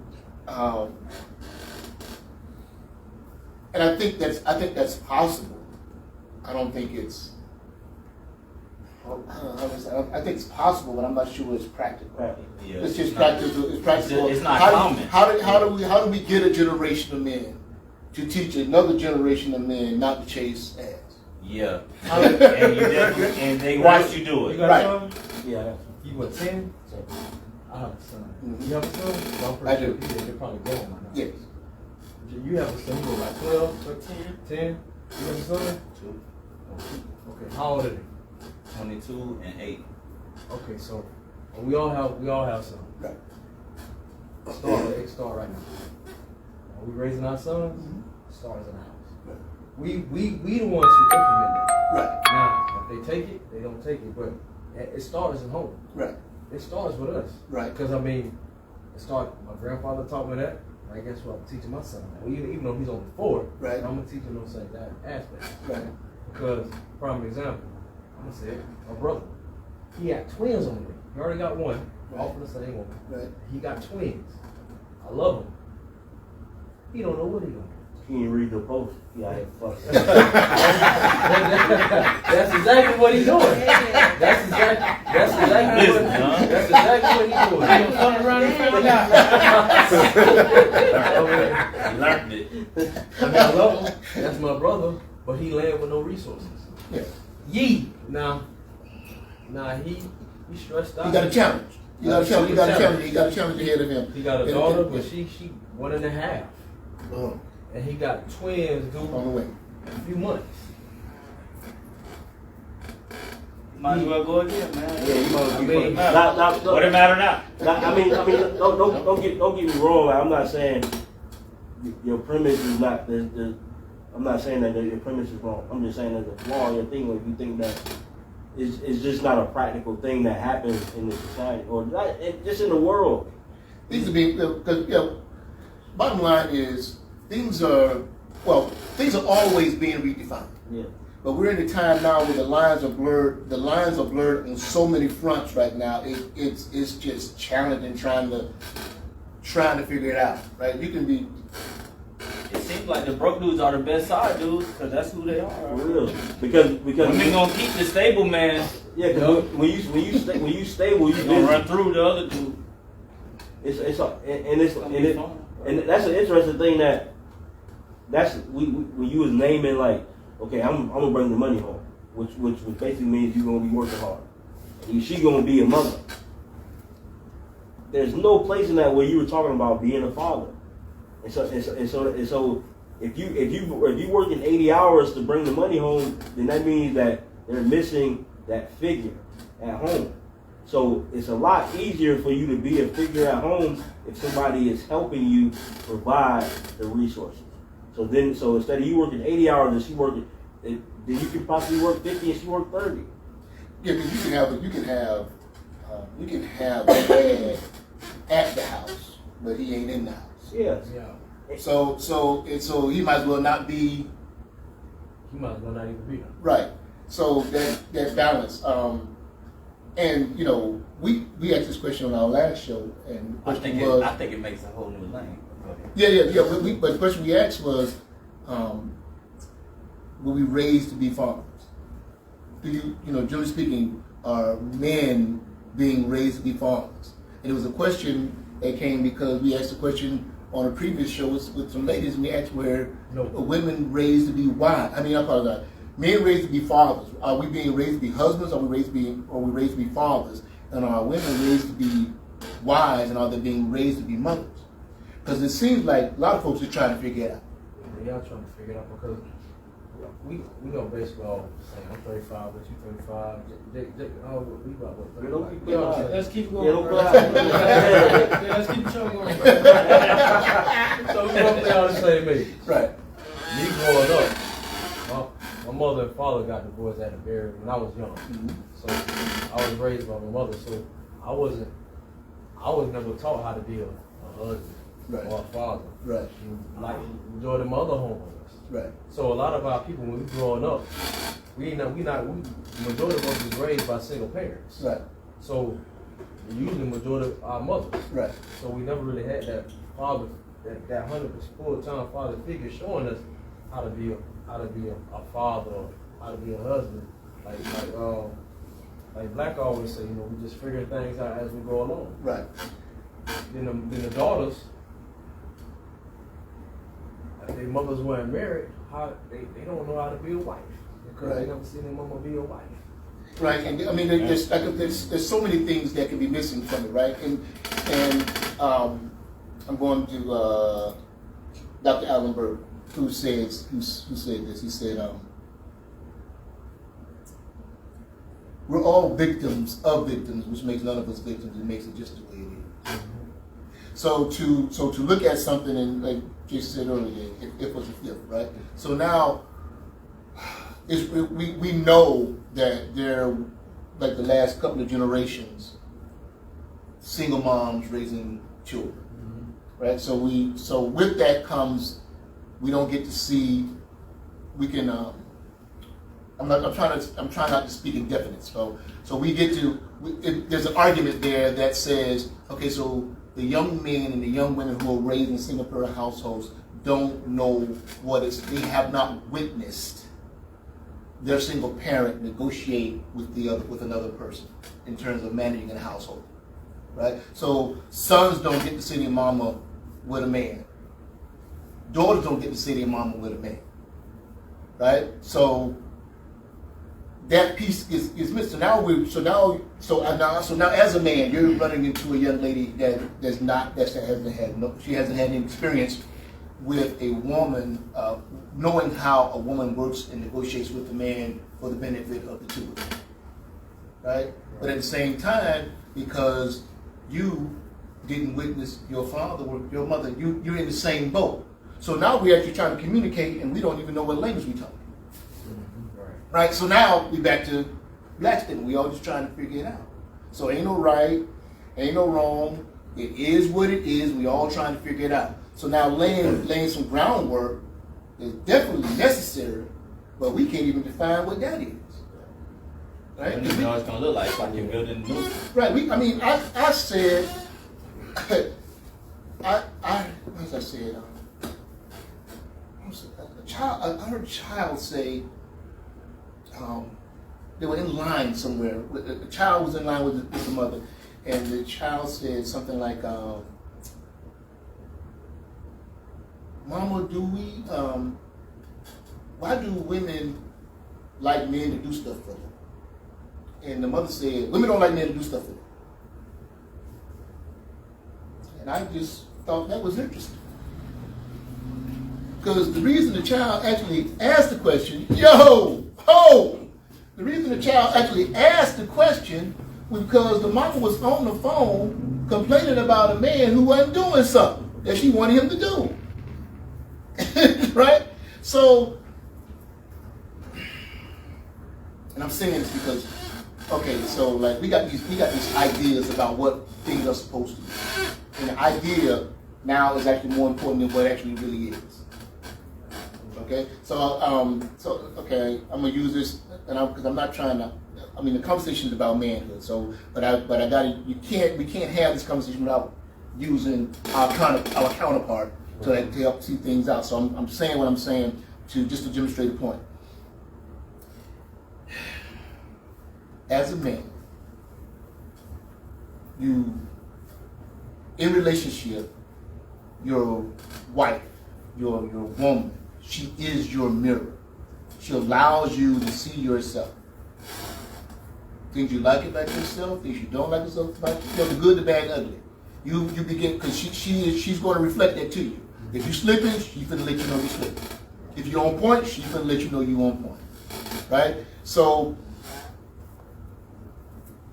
and I think that's possible. I don't think it's. I think it's possible, but I'm not sure it's practical.
Yeah,
it's just practical. It's practical.
It's not common.
How do we get a generation of men to teach another generation of men not to chase ass?
Yeah, and they watch you do it.
You got
Right.
a son?
Yeah.
You what, 10? I have a son.
Mhm.
You have a son? Well, I'm
I
pretty
do.
sure they're probably going by now.
Yes.
You have a son, you go like 12 or 10? 10? You have a son?
2,
Okay, how old are they?
22, and 8.
Okay, so we all have some.
Right.
Start right now. Are we raising our sons? Stars in the house.
Right.
We the ones who implement that.
Right.
Now, if they take it, they don't take it, but it starts at home.
Right.
It starts with us.
Right.
Because my grandfather taught me that. I guess what I'm teaching my son now. Even though he's only 4,
Right.
I'm gonna teach him those same aspects.
Right.
Because, prime example, I'm gonna say it, my brother, he had twins on the way. He already got one, all from the same woman.
Right.
He got twins. I love him. He don't know what he doing.
He didn't read the post. Yeah, fuck.
That's exactly what he's doing. That's exactly what he's doing.
He fun around and found out.
Learned it.
I mean, I love him. That's my brother, but he land with no resources.
Yeah.
Yee. Nah, he stressed out.
You got a challenge. You got a challenge ahead of him.
He got a daughter, but she 1.5.
Oh,
And he got twins due
on the way.
in a few months.
Might as well go again, man.
Yeah, you know,
I mean,
What it matter now?
I mean, don't get me wrong. Like, I'm not saying your premise is not. I'm not saying that your premise is wrong. I'm just saying there's a flaw in your thing if you think that it's just not a practical thing that happens in the society or not, just in the world.
Things are being, because bottom line is things are always being redefined.
Yeah.
But we're in a time now where the lines are blurred. The lines are blurred on so many fronts right now. It's just challenging trying to figure it out. Right? You can be.
It seems like the broke dudes are the best side dudes because that's who they are.
For real. Because
Women gonna keep the stable man.
Yeah, because when you stable, you
gonna run through the other dude.
And that's an interesting thing that's when you was naming like, okay, I'm gonna bring the money home, which basically means you're gonna be working hard. And she gonna be a mother. There's no place in that where you were talking about being a father. And so if you working 80 hours to bring the money home, then that means that they're missing that figure at home. So it's a lot easier for you to be a figure at home if somebody is helping you provide the resources. So instead of you working 80 hours and she working, then you can possibly work 50 and she work 30.
Yeah, because you can have a dad at the house, but he ain't in the house.
Yes.
Yeah.
So he might as well not be.
He might as well not even be there.
Right. So that balance. And you know, we asked this question on our last show, and the question was,
I think it makes a whole new lane.
Yeah. But the question we asked was, were we raised to be fathers? Generally speaking, are men being raised to be fathers? And it was a question that came because we asked a question on a previous show with some ladies, and we asked were women raised to be wives? I apologize. Men raised to be fathers. Are we being raised to be husbands? Are we raised to be fathers? And are women raised to be wives? And are they being raised to be mothers? Because it seems like a lot of folks are trying to figure it out.
Yeah, y'all trying to figure it out because we know basically all saying I'm 35, but you 35. We about what? 35.
Let's keep going.
Let's keep the show going. So we both play all the same age.
Right.
Me growing up, my mother and father got divorced at a very when I was young.
Mm-hmm.
So I was raised by my mother. So I was never taught how to be a husband or a father.
Right.
Like majority of my other homeowners.
Right.
So a lot of our people, when we growing up, majority of us was raised by single parents.
Right.
So usually majority of our mothers.
Right.
So we never really had that father, that 100% full-time father figure showing us how to be a father, or how to be a husband. Like Black always say, we just figure things out as we go along.
Right.
Then the daughters, if their mothers weren't married, they don't know how to be a wife because they never seen their mama be a wife.
Right, and there's so many things that can be missing from it, right? And I'm going to Dr. Alan Berg, who said this. He said, "We're all victims of victims, which makes none of us victims. It makes it just the way it is." So to look at something, and like Jason said earlier, it was a flip, right? So now we know that there, like the last couple of generations, single moms raising children, right? So with that comes, we don't get to see. We can. I'm trying not to speak in definite. So we get to. There's an argument there that says, okay, so the young men and the young women who are raised in single parent households don't know what it's. They have not witnessed their single parent negotiate with another person in terms of managing a household, right? So sons don't get to see their mama with a man. Daughters don't get to see their mama with a man, right? So that piece is missed. So now as a man, you're running into a young lady she hasn't had any experience with a woman, knowing how a woman works and negotiates with a man for the benefit of the two of them, right? But at the same time, because you didn't witness your father or your mother, you're in the same boat. So now we're actually trying to communicate, and we don't even know what language we're talking. Right? So now we back to Black thing. We all just trying to figure it out. So ain't no right, ain't no wrong. It is what it is. We all trying to figure it out. So now laying some groundwork is definitely necessary, but we can't even define what that is. Right?
You know it's gonna look like you're building new.
Right. I said, as I said, I heard a child say, they were in line somewhere. The child was in line with the mother, and the child said something like, "Mama, why do women like men to do stuff for them?" And the mother said, "Women don't like men to do stuff for them." And I just thought that was interesting. Because the reason the child actually asked the question, the reason the child actually asked the question was because the mama was on the phone complaining about a man who wasn't doing something that she wanted him to do. Right? So, and I'm saying this because, okay, so like we got these ideas about what things are supposed to be. And the idea now is actually more important than what actually really is. Okay, so okay, I'm gonna use this, and because I'm not trying to. I mean, the conversation is about manhood. So, but I gotta. We can't have this conversation without using our counterpart to help see things out. So I'm saying what I'm saying to demonstrate a point. As a man, you in relationship, your wife, your woman. She is your mirror. She allows you to see yourself. Things you like about yourself, things you don't like yourself about yourself, the good, the bad, the ugly. You begin, because she's going to reflect that to you. If you're slipping, she's going to let you know you're slipping. If you're on point, she's going to let you know you're on point. Right? So,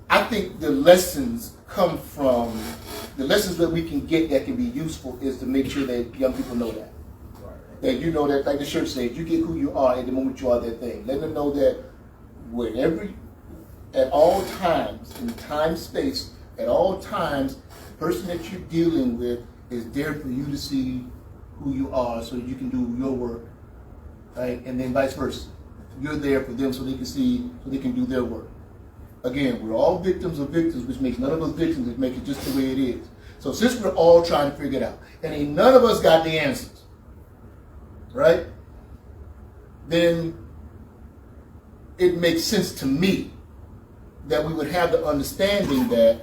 I think the lessons come from, the lessons that we can get that can be useful is to make sure that young people know that. That you know that, like the church says, you get who you are at the moment you are that thing. Let them know that at all times, in time, space, at all times, the person that you're dealing with is there for you to see who you are so you can do your work, right? And then vice versa. You're there for them so they can see, so they can do their work. Again, we're all victims of victims, which makes none of us victims, it makes it just the way it is. So since we're all trying to figure it out, and ain't none of us got the answers, right? Then it makes sense to me that we would have the understanding that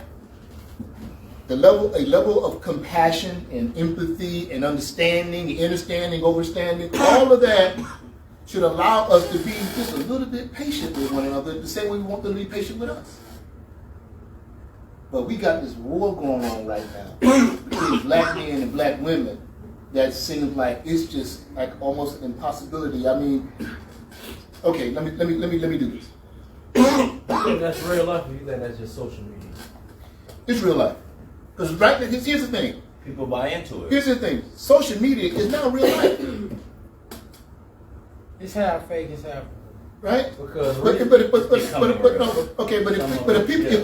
a level of compassion and empathy and understanding, overstanding, all of that should allow us to be just a little bit patient with one another, the same way we want them to be patient with us. But we got this war going on right now between black men and black women that seems like it's just like almost an impossibility. I mean, okay, let me do this.
You think that's real life, or you think that's just social media?
It's real life. Because here's the thing.
People buy into it.
Here's the thing. Social media is now real life.
It's half fake, it's half.
Right?
Because
if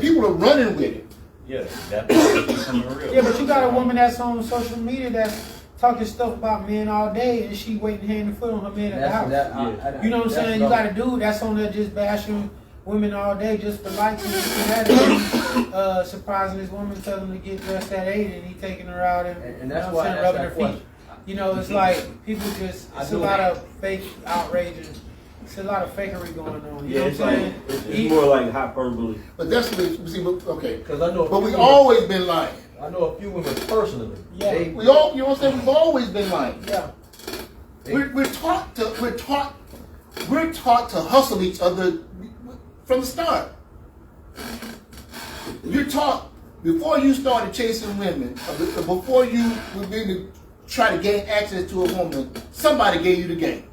people are running with it.
Yeah, that's becoming real.
Yeah, but you got a woman that's on social media that's talking stuff about men all day, and she waiting hand and foot on her man at the house. You know what I'm saying? You got a dude that's on there just bashing women all day just for likes and surprising this woman, telling him to get dressed at 8, and he taking her out and
that's
you know
why
what I'm saying, rubbing her feet. You know, it's like people just, it's a lot of fake outrage and it's a lot of fakery going on. You know what I'm saying?
It's more like hyperbole.
But that's what we see. Okay,
because I know.
But we've always been lying.
I know a few women personally.
Yeah.
You know what I'm saying? We've always been lying.
Yeah.
We're taught to hustle each other from the start. You're taught before you started chasing women, before you were going to try to gain access to a woman, somebody gave you the game.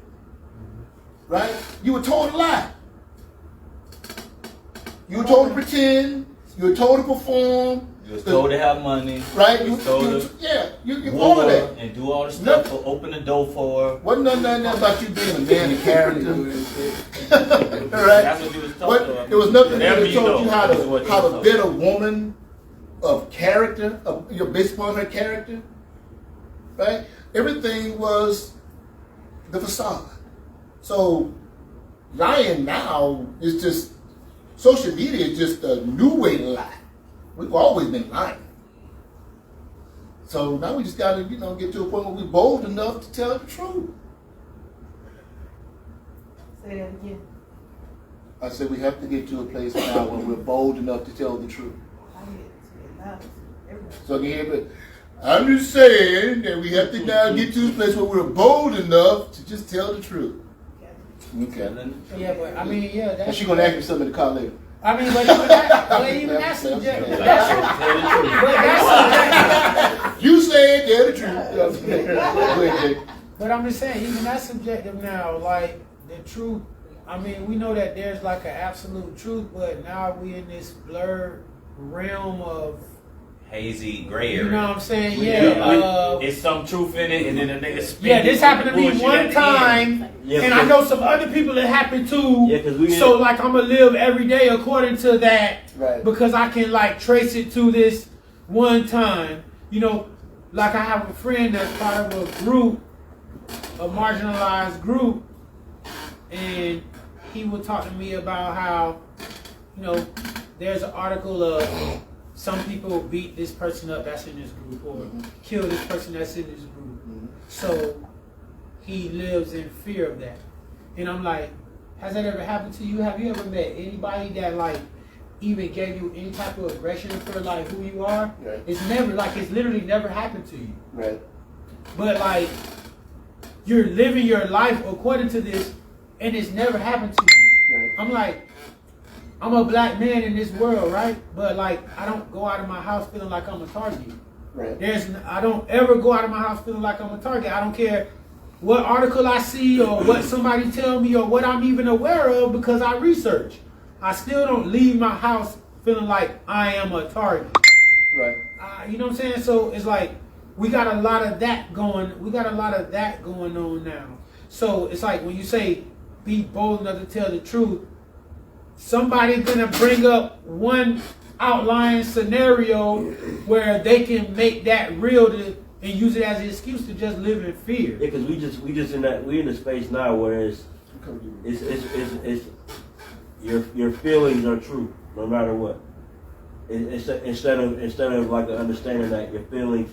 Right? You were told to lie. You were told to pretend. You were told to perform.
You was told to have money.
Right?
You was told to
all of that.
And do all the stuff, open the door for her.
Wasn't nothing about you being a man of character.
Right? That's what you was told.
There was nothing that told you how to build a woman of character, based upon her character. Right? Everything was the facade. So lying now is just, social media is just a new way to lie. We've always been lying. So now we just got to, get to a point where we're bold enough to tell the truth.
Say that again.
I said we have to get to a place now where we're bold enough to tell the truth.
I get it loud.
So again, I'm just saying that we have to now get to a place where we're bold enough to just tell the truth. Okay.
Yeah, but I mean, yeah.
And she's going to ask me something in the car later.
I mean, but even that's subjective.
You said tell the truth. Go ahead, Jake.
But I'm just saying, even that's subjective now. Like the truth. I mean, we know that there's like an absolute truth, but now we in this blurred realm of
hazy gray area.
You know what I'm saying?
It's some truth in it, and then a nigga speaks.
Yeah, this happened to me one time, and I know some other people that happened to.
Yeah, because
so like I'm gonna live every day according to that,
Right.
because I can like trace it to this one time. You know, like I have a friend that's part of a group, a marginalized group, and he would talk to me about how, you know, there's an article of some people beat this person up that's in this group, or kill this person that's in this group. So he lives in fear of that. And I'm like, has that ever happened to you? Have you ever met anybody that like even gave you any type of aggression for like who you are?
Right.
It's never, like, it's literally never happened to you.
Right.
But like, you're living your life according to this, and it's never happened to you.
Right.
I'm like, I'm a black man in this world, right? But like, I don't go out of my house feeling like I'm a target.
Right.
I don't ever go out of my house feeling like I'm a target. I don't care what article I see or what somebody tell me or what I'm even aware of, because I research. I still don't leave my house feeling like I am a target.
Right.
You know what I'm saying? So it's like we got a lot of that going. We got a lot of that going on now. So it's like when you say be bold enough to tell the truth, somebody's gonna bring up one outlying scenario where they can make that real and use it as an excuse to just live in fear.
Yeah, because we just in that, we in a space now where it's your feelings are true no matter what. Instead of like the understanding that your feelings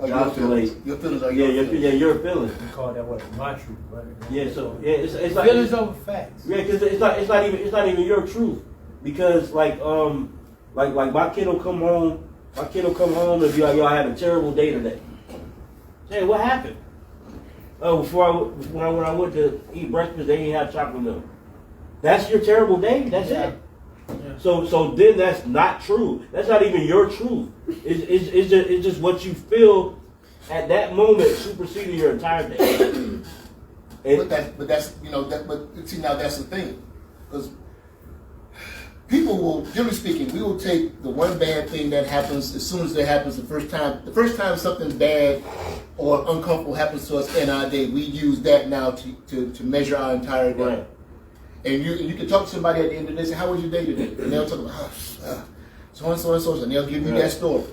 oscillate.
Your feelings are
your
feelings.
feelings.
You call that what? My truth, right?
Yeah, so yeah, it's like
Feelings over facts.
Yeah, because it's not even your truth. Because like my kid will come home and be like, yo, I had a terrible day today. Hey, what happened? Oh, when I went to eat breakfast, they didn't have chocolate milk. That's your terrible day? That's it.
Yeah.
So then that's not true. That's not even your truth. It's just what you feel at that moment superseding your entire day.
But that's now that's the thing, because people will, generally speaking, we will take the one bad thing that happens as soon as it happens the first time something bad or uncomfortable happens to us in our day, we use that now to measure our entire day.
Right.
And you can talk to somebody at the end of the day and say, how was your day today? And they'll talk about, so and so and so, and they'll give you that story.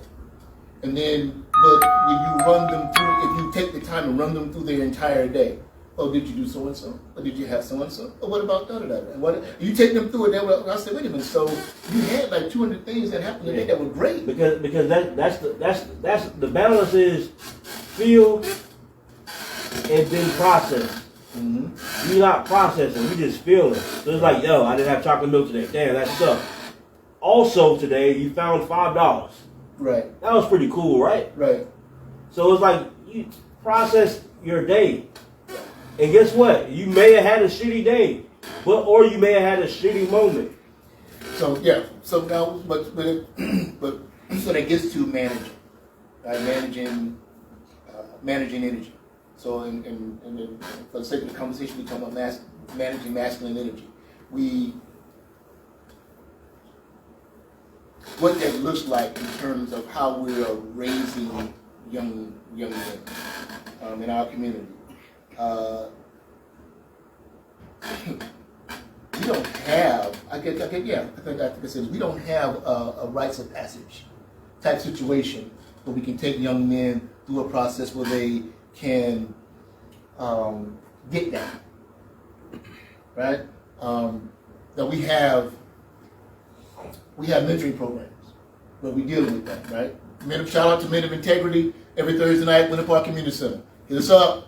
And then, but when you run them through, if you take the time and run them through their entire day, oh, did you do so and so? Or did you have so and so? Or what about da da da? What you take them through it? I said, wait a minute. So you had like 200 things that happened today that were great.
Because that's the balance is feel and then process. Mm-hmm. You're not processing, we just feeling. So it's like, yo, I didn't have chocolate milk today. Damn, that sucked. Also today, you found $5.
Right.
That was pretty cool, right?
Right.
So it's like you process your day. And guess what? You may have had a shitty day, or you may have had a shitty moment.
So yeah. So now, but so that gets to managing, right? Managing energy. So and for the sake of the conversation, we talk about managing masculine energy. What that looks like in terms of how we are raising young men in our community. We don't have, I think I said, we don't have a rites of passage type situation where we can take young men through a process where they can get that, right? That we have mentoring programs where we deal with that, right? Shout out to Men of Integrity every Thursday night, Winter Park Community Center. Hit us up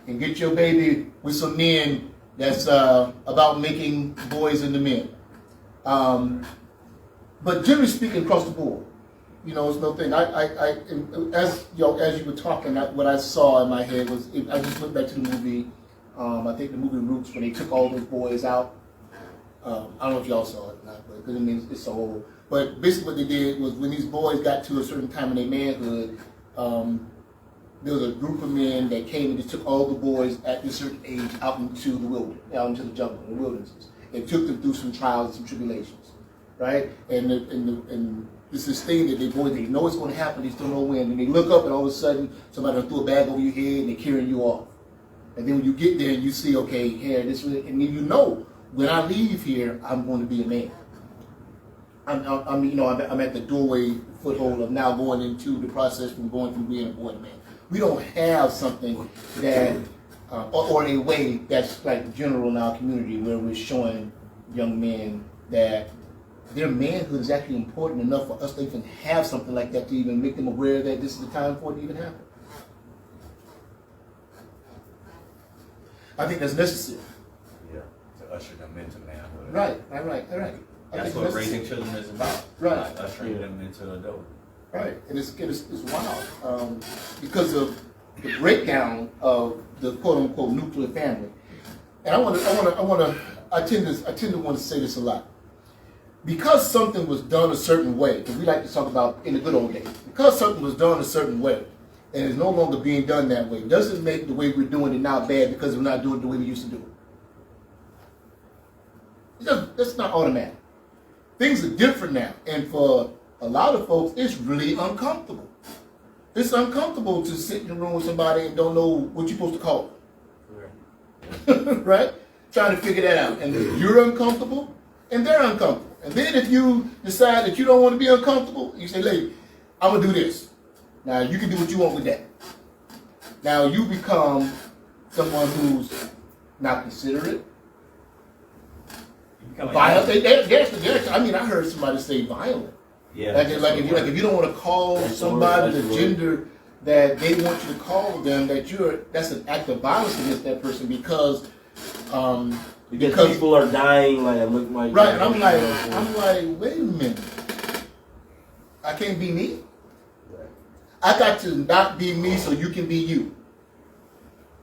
and get your baby with some men that's about making boys into men. But generally speaking, across the board, it's no thing. As you were talking, what I saw in my head was, I just went back to the movie, I think the movie Roots, when they took all those boys out. I don't know if y'all saw it or not, because it means it's so old. But basically what they did was when these boys got to a certain time in their manhood, there was a group of men that came and just took all the boys at a certain age out into the wilderness, out into the jungle, the wildernesses, and took them through some trials and some tribulations, right? And it's this thing that they know it's going to happen, they still know when, and they look up and all of a sudden somebody threw a bag over your head and they're carrying you off. And then when you get there and you see, okay, here, this, and then you know, when I leave here, I'm going to be a man. I'm at the doorway foothold of now going into the process from going from being a boy to man. We don't have something that, or a way that's like general in our community where we're showing young men that their manhood is actually important enough for us to even have something like that to even make them aware that this is the time for it to even happen. I think that's necessary.
Yeah, to usher them into manhood.
Right.
That's what raising children is about.
Right.
Like ushering them into adulthood.
Right, and it's wild because of the breakdown of the quote unquote nuclear family. And I tend to want to say this a lot. Because something was done a certain way, because we like to talk about in the good old days, because something was done a certain way and is no longer being done that way, doesn't make the way we're doing it now bad because we're not doing it the way we used to do it. That's not automatic. Things are different now, and for a lot of folks, it's really uncomfortable. It's uncomfortable to sit in a room with somebody and don't know what you're supposed to call them. Right? Trying to figure that out. And you're uncomfortable, and they're uncomfortable. And then if you decide that you don't want to be uncomfortable, you say, lady, I'm going to do this. Now, you can do what you want with that. Now, you become someone who's not considerate. Violent. I heard somebody say violent.
Yeah.
Like if you don't want to call somebody the gender that they want you to call them, that's an act of violence against that person because
people are dying like look like
right. And I'm like, wait a minute. I can't be me. I got to not be me so you can be you.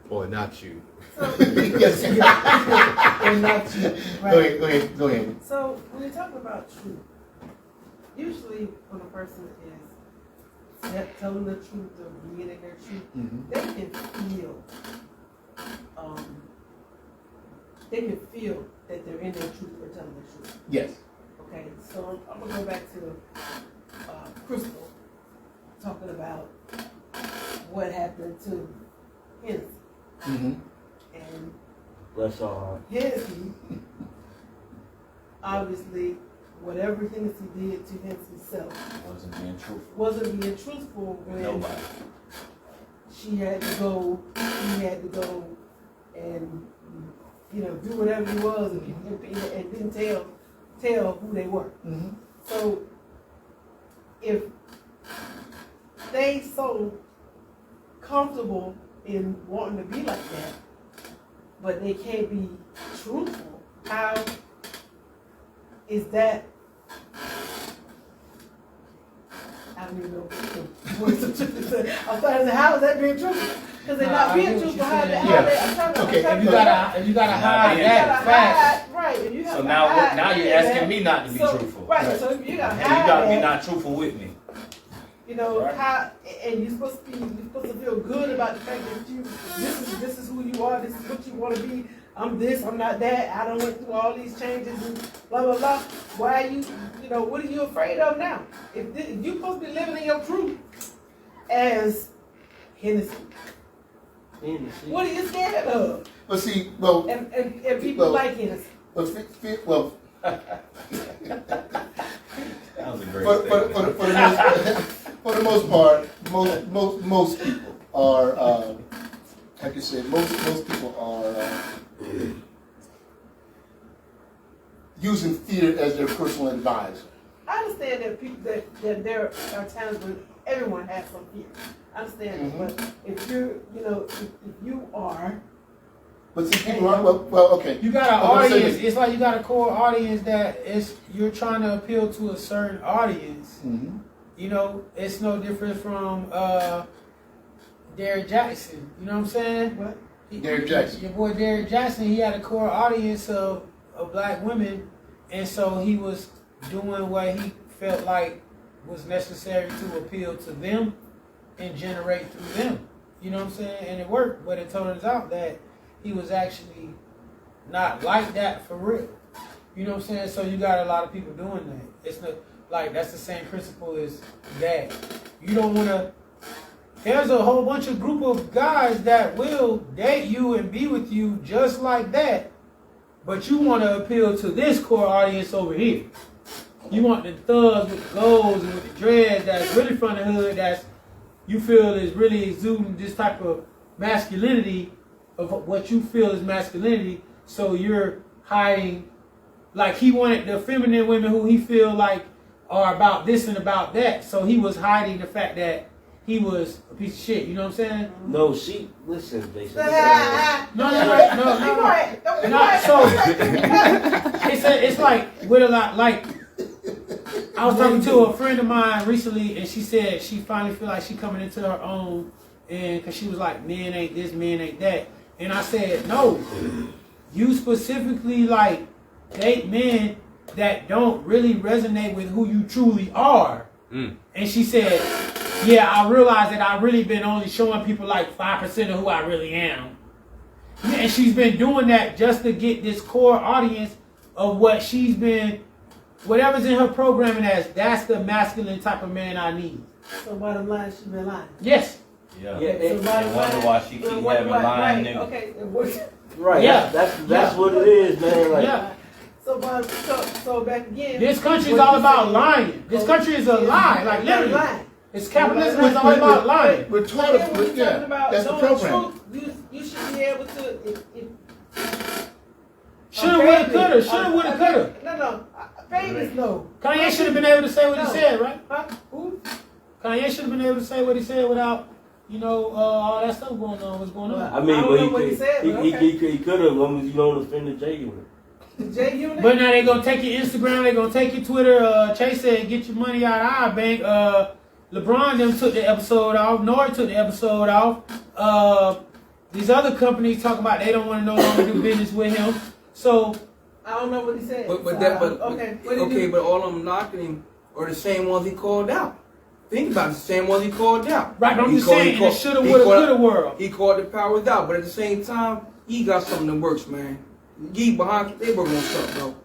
Or not you.
Yes.
And not you. Right.
Go ahead.
So when you talk about truth, usually when a person is telling the truth or being in their truth, they can feel that they're in their truth or telling the truth.
Yes.
Okay, so I'm gonna go back to Crystal talking about what happened to Hennessy. And
bless all.
Hennessy, obviously, whatever Hennessy did to himself wasn't being truthful when
nobody.
He had to go and do whatever he was and didn't tell who they were. So if they so comfortable in wanting to be like that, but they can't be truthful, how is that? I don't even know what the truth is. I'm trying to say, how is that being truthful? Because they're not being truthful.
If you gotta hide that fact,
right? If you have
so
to
now
hide
you're asking me not to be truthful,
right? So if you gotta hide
and you gotta be
that,
not truthful with me.
Right. How, and you're supposed to feel good about the fact that this is who you are, this is what you want to be. I'm this, I'm not that. I done went through all these changes and blah blah blah. Why are you what are you afraid of now? If you're supposed to be living in your truth as Hennessy, what are you scared of?
Well, see,
and people like Hennessy.
Well.
That was a great
for the most part, most people are, like you said, most people are using fear as their personal advisor.
I understand that there are times when everyone has some fear. I understand that, but if you are.
But see, people are, well, okay.
You got an audience. It's like you got a core audience that you're trying to appeal to a certain audience. It's no different from Derrick Jackson. You know what I'm saying?
What?
Derrick Jackson.
Your boy Derrick Jackson, he had a core audience of black women, and so he was doing what he felt like was necessary to appeal to them and generate through them. You know what I'm saying? And it worked, but it turns out that he was actually not like that for real. You know what I'm saying? So you got a lot of people doing that. It's not like that's the same principle as that. You don't want to. There's a whole bunch of group of guys that will date you and be with you just like that, but you want to appeal to this core audience over here. You want the thugs with the goals and with the dreads that's really from the hood, that's you feel is really exuding this type of masculinity of what you feel is masculinity. So you're hiding, like he wanted the feminine women who he feel like are about this and about that. So he was hiding the fact that he was a piece of shit. You know what I'm saying?
No, listen, basically.
No. So it's like with a lot, like I was talking to a friend of mine recently, and she said she finally feel like she coming into her own, and because she was like, men ain't this, men ain't that, and I said, no, you specifically like date men that don't really resonate with who you truly are. And she said, yeah, I realized that I've really been only showing people like 5% of who I really am. Yeah, and she's been doing that just to get this core audience of what she's been, whatever's in her programming as, that's the masculine type of man I need.
So bottom line, she been lying.
Yes.
Yeah.
So bottom
I wonder why she keep having lying niggas.
Okay. It works.
Right.
Yeah.
That's what it is, man. Like,
Yeah.
So back again.
This country is all about lying. This country is a lie, like literally.
Lying.
It's capitalism. It's all about lying.
We're taught
Again, when you're talking about
that's the
knowing
program.
truth, you should be able to.
Shoulda, woulda, coulda. Shoulda, woulda, coulda.
No. Famous no.
Kanye should have been able to say what he
No.
said, right?
Huh? Who?
Kanye should have been able to say what he said without, all that stuff going on. What's going on?
I mean,
I don't know what
but
he said, but
he
okay.
could have, as long as you don't offend the J unit.
The J Unit?
But now they're going to take your Instagram, they're going to take your Twitter. Chase said, get your money out of our bank. LeBron them took the episode off. Nord took the episode off. These other companies talking about they don't want to no longer do business with him. So,
I don't know what he said.
But all of them knocking him are the same ones he called out. Think about it, the same ones he called out.
right, but I'm
He
just
called-
saying,
he called-
it shoulda,
he
woulda,
called-
coulda world.
He called the powers out, but at the same time, he got something that works, man. He behind, they working on something, bro.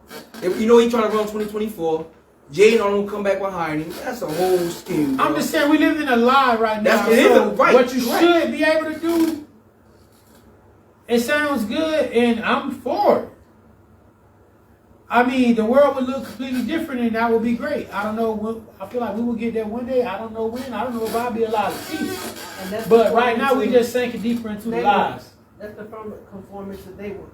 If, he trying to run 2024. Jay don't come back behind him. That's a whole scheme, bro.
I'm just saying, we live in a lie right now.
That's- it is a- right,
what you
correct.
should be able to do, it sounds good, and I'm for it. I mean, the world would look completely different, and that would be great. I don't know. I feel like we will get there one day. I don't know when. I don't know if I'll be alive to see it.
And that's
But right now, we just sinking deeper into the
They
lies.
That's the conformance that they want.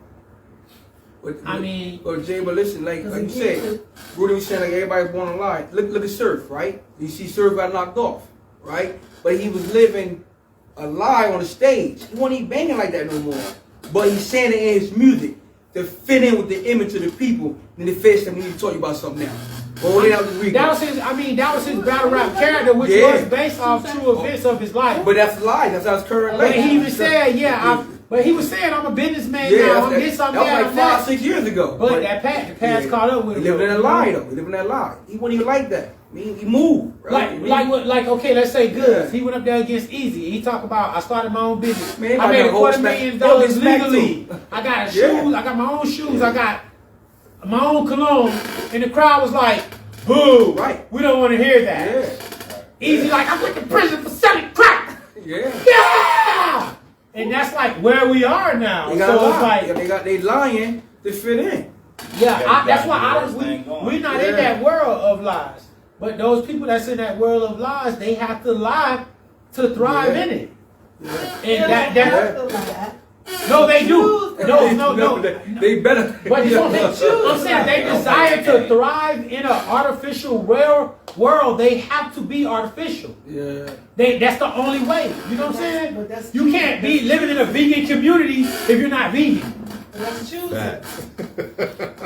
I mean,
Jay, but listen, like you
Because
said, Rudy was saying like everybody's born to lie. Look at Surf, right? You see Surf got knocked off, right? But he was living a lie on the stage. He wasn't even banging like that no more. But he's saying it in his music to fit in with the image of the people. Then the face that we need to talk about something else.
that was his. I mean, that was his battle rap character, which was based off true events of his life.
But that's a lie. That's how his current
But
life.
he even said, but he was saying, I'm a businessman now. I'm this, I'm
that was
that,
like
I'm that.
5-6 years ago.
But the past caught up with
He
him.
living in that lie though. He living in that lie. He wasn't even like that. I mean, he moved. Right?
Okay, let's say Goods. He went up there against Easy. He talked about, I started my own business.
Man,
I made $250,000
smack
legally.
too.
I got shoes. I got my own shoes. I got my own cologne. And the crowd was like, boo.
Right.
We don't want to hear that.
Yeah.
Easy like, I went to prison for selling crack.
Yeah.
And that's like where we are now.
They got
So it's
lie.
like,
they lying to fit in.
that's why we're not in that world of lies. But those people that's in that world of lies, they have to lie to thrive in it. And no, they do. No.
They better.
But I'm saying they desire to thrive in an artificial world. They have to be artificial.
Yeah.
That's the only way. You know what I'm saying?
But that's
You can't be living in a vegan community if you're not vegan.
That's choosing.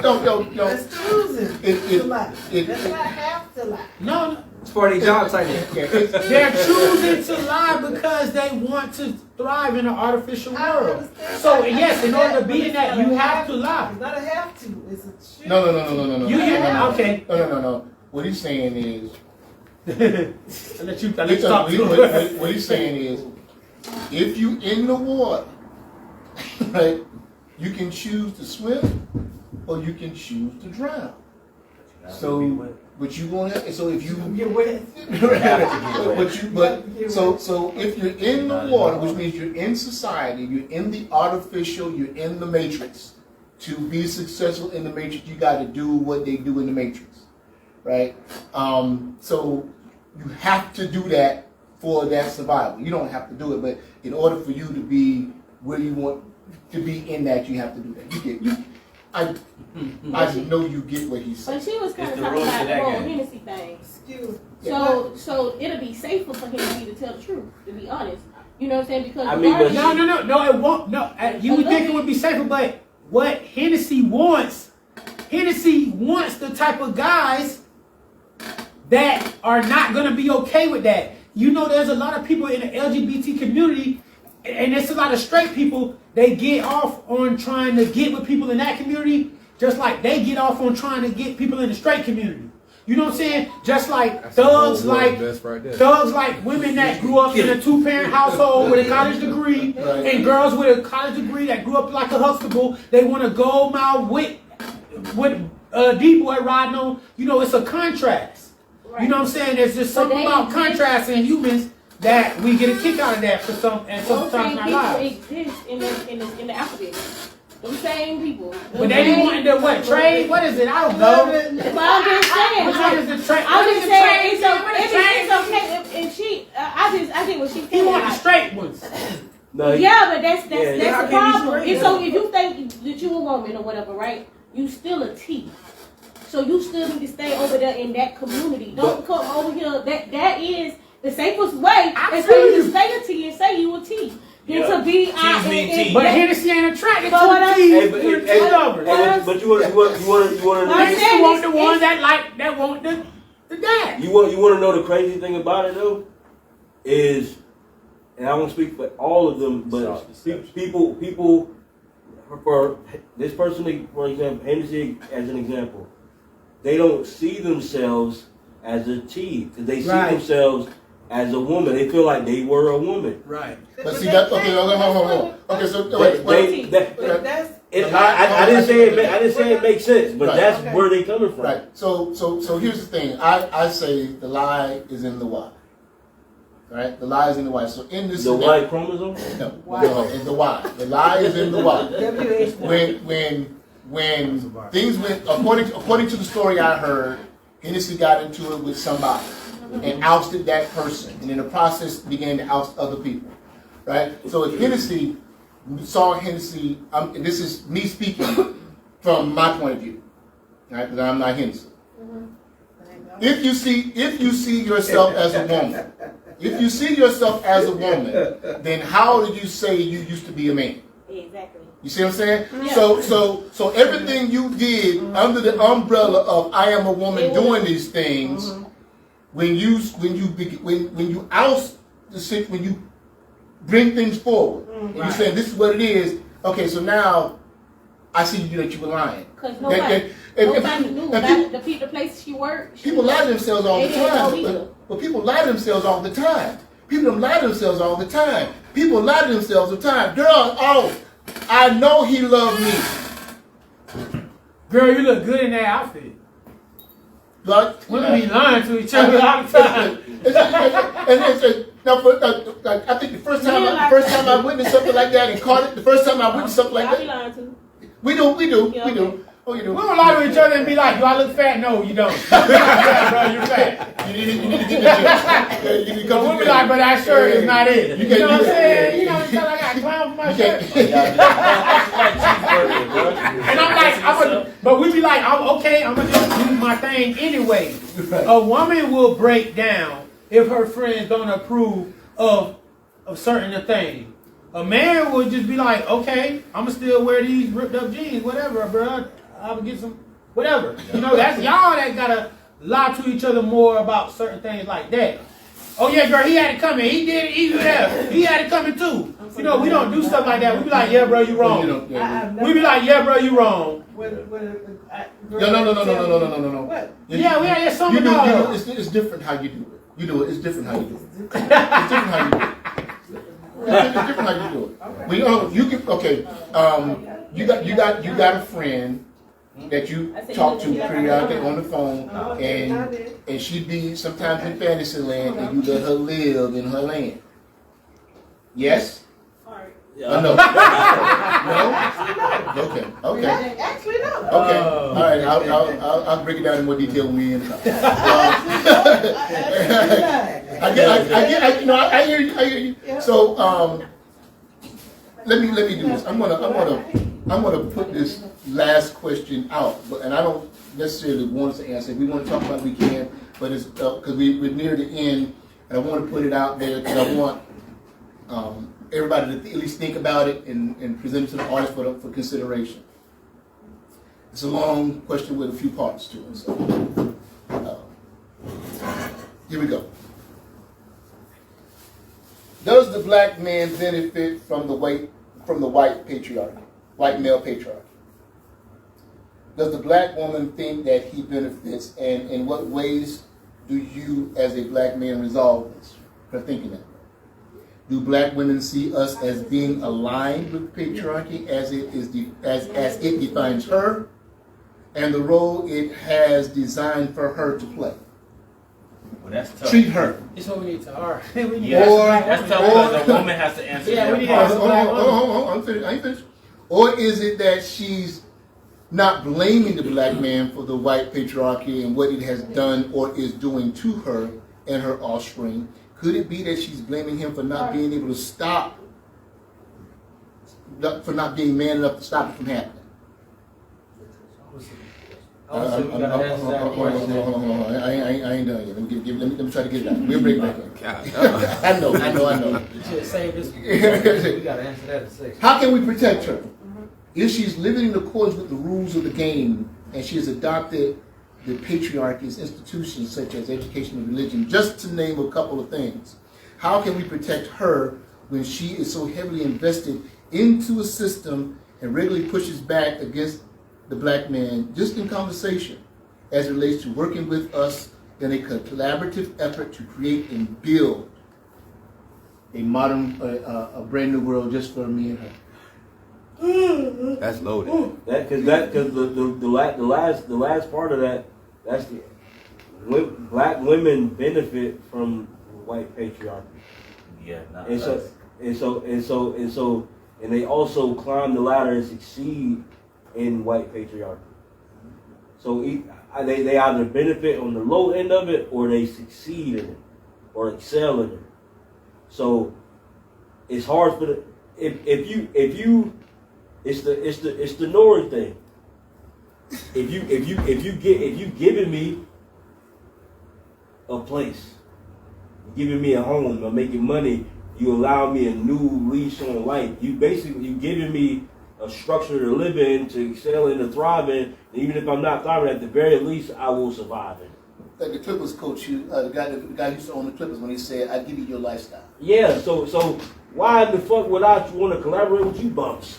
Don't.
That's choosing to lie. That's not have to lie.
No.
It's part of their job title.
They're choosing to lie because they want to thrive in an artificial world. So yes, in order to be in that, you have to lie.
It's not a have to. It's a choose.
No.
You hear me? Okay.
No. What he's saying is,
I'll let you talk to
what he's saying is, if you in the water, right, you can choose to swim or you can choose to drown. So, but you gonna, so if you
Get wet.
so if you're in the water, which means you're in society, you're in the artificial, you're in the matrix. To be successful in the matrix, you got to do what they do in the matrix, right? So you have to do that for that survival. You don't have to do it, but in order for you to be where you want to be in that, you have to do that. I know you get what he's saying.
But she was kind of
It's the
talking
rules
about
of
the
that
whole
game.
Hennessy thing.
Excuse.
So it'll be safer for him to tell the truth, to be honest. You know what I'm saying? Because
I mean, but-
No, it won't. No, you would think it would be safer, but what Hennessy wants the type of guys that are not going to be okay with that. You know, there's a lot of people in the LGBT community, and there's a lot of straight people, they get off on trying to get with people in that community, just like they get off on trying to get people in the straight community. You know what I'm saying? Just like
That's a whole
thugs,
world
like
best right there.
thugs, like women that grew up in a 2-parent household with a college degree, and girls with a college degree that grew up like a Huxtable. They want to go mile with D-Boy riding on. You know, it's a contrast.
Right.
You know what I'm saying? There's just something about contrast in humans that we get a kick out of that for some and
those
sometimes
same
in our
people
lives.
exist in the alphabet. Them same people.
But they be wanting to what? Trade? What is it? I don't know.
But I'm just saying.
Which one is the trade?
I'm just saying it's
What
okay if she. I think what she.
He want the straight ones.
No,
Yeah, but that's
Yeah,
the
how can
problem.
you straight
And so if you think that you a woman or whatever, right? You still a T. So you still need to stay over there in that community. Don't come over here. That is the safest way. Is for you to stay a T and say you a T. Than to be out and
But Hennessy ain't attracted to
But what
the
I'm-
T.
Hey, but you want to
Hennessy want the ones that want the dad.
You want to know the crazy thing about it though is, and I won't speak for all of them, but people for this person, for example, Hennessy as an example, they don't see themselves as a T because they see themselves as a woman. They feel like they were a woman.
Right.
But see that? Okay, hold on. Okay, so wait.
But that's
I didn't say it makes sense, but
Right.
that's
Okay.
where they coming from.
Right. So here's the thing. I say the lie is in the Y. Right? The lie is in the Y. So in this
The Y chromosome.
no, in the Y. The lie is in the Y.
WH1.
When things went according to the story I heard, Hennessy got into it with somebody and ousted that person, and in the process began to oust other people. Right? So if Hennessy saw Hennessy, and this is me speaking from my point of view, right? Because I'm not Hennessy. If you see yourself as a woman, then how did you say you used to be a man?
Exactly.
You see what I'm saying?
Yeah.
So everything you did under the umbrella of I am a woman doing these things, when you oust the sick, when you bring things forward, and you say this is what it is. Okay, so now I see that you were lying.
Because nobody knew about the place she worked.
People lie to themselves all the
They didn't know
time.
either.
But people lie to themselves all the time. People lie to themselves all the time. People lie to themselves all the time. Girl, I know he loved me.
Girl, you look good in that outfit.
Like,
Women be lying to each other all the time.
I think the first time I witnessed something like that and caught it, the first time I witnessed something like
Y'all be
that,
lying too.
we do.
Yeah.
Oh, you do.
We don't lie to each other and be like, do I look fat? No, you don't. Yeah, bro, you're fat.
You need to get in the gym. Yeah, you need to come
We'll
to
be
the
like,
gym.
but that shirt is not it.
You
You know what I'm
can't do that.
saying? You know, until I got a clown for my
You
shirt.
can't.
And I'm like, but we be like, I'm okay, I'm gonna just do my thing anyway. A woman will break down if her friends don't approve of certain things. A man would just be like, okay, I'm gonna still wear these ripped up jeans, whatever, bro. I'm gonna get some, whatever. You know, that's y'all that gotta lie to each other more about certain things like that. Oh yeah, girl, he had it coming. He did it. He did that. He had it coming too. You know, we don't do stuff like that. We be like, yeah, bro, you wrong. We be like, yeah, bro, you wrong.
No.
What?
Yeah, we had
You
something
do,
about
it's different how you do it. You do it. It's different how you do it. It's different how you do it. It's different how you do it. You got a friend that you talk to periodically on the phone, and she be sometimes in fantasy land, and you let her live in her land. Yes?
Yeah.
No? No? Okay.
Actually, no.
Okay. All right. I'll break it down in more detail when we end. I hear you. So let me do this. I'm gonna put this last question out, and I don't necessarily want us to answer. If we want to talk about it, we can, but it's because we're near the end, and I want to put it out there because I want everybody to at least think about it and present it to the audience for consideration. It's a long question with a few parts to it. So here we go. Does the black man benefit from the white patriarchy, white male patriarchy? Does the black woman think that he benefits, and in what ways do you, as a black man, resolve this? For thinking that. Do black women see us as being aligned with patriarchy as it defines her, and the role it has designed for her to play?
Well, that's tough.
Treat her.
It's what we need to argue.
That's tough because a woman has to answer
Yeah, we
that
need
part.
to-
Hold on, I ain't finished. Or is it that she's not blaming the black man for the white patriarchy and what it has done or is doing to her and her offspring? Could it be that she's blaming him for not being able to stop, for not being man enough to stop it from happening? I ain't done yet. Let me try to get it out. We'll bring it back in. I know.
You should save this. We gotta answer that in 6.
How can we protect her? If she's living in accordance with the rules of the game and she has adopted the patriarchy's institutions such as education and religion, just to name a couple of things, how can we protect her when she is so heavily invested into a system and regularly pushes back against the black man, just in conversation, as it relates to working with us in a collaborative effort to create and build a modern, a brand new world just for me and her?
That's loaded.
Because the last part of that, that's the black women benefit from white patriarchy.
Yeah, not
And
us.
and they also climb the ladder and succeed in white patriarchy. So they either benefit on the low end of it, or they succeed in it, or excel in it. So it's hard for the if you it's the Nori thing. If you giving me a place, giving me a home, or making money, you allow me a new leash on life. You giving me a structure to live in, to excel in, to thrive in. And even if I'm not thriving, at the very least, I will survive in.
Like the Clippers coach, the guy who used to own the Clippers, when he said, "I give you your lifestyle."
Yeah. So why in the fuck would I want to collaborate with you bumps?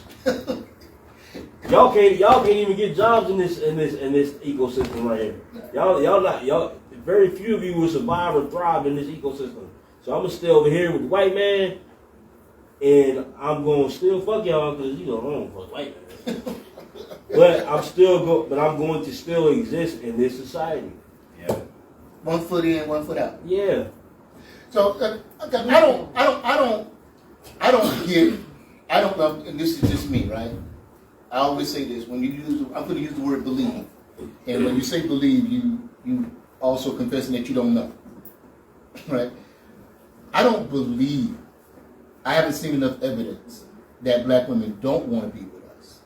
Y'all can't even get jobs in this ecosystem right here. Y'all very few of you will survive or thrive in this ecosystem. So I'm gonna stay over here with the white man, and I'm gonna still fuck y'all because I don't fuck white man. But I'm going to still exist in this society.
Yeah.
1 foot in, 1 foot out.
Yeah.
So I don't get. I don't know, and this is just me, right? I always say this when I'm going to use the word believe, and when you say believe, you also confessing that you don't know, right? I don't believe. I haven't seen enough evidence that black women don't want to be with us.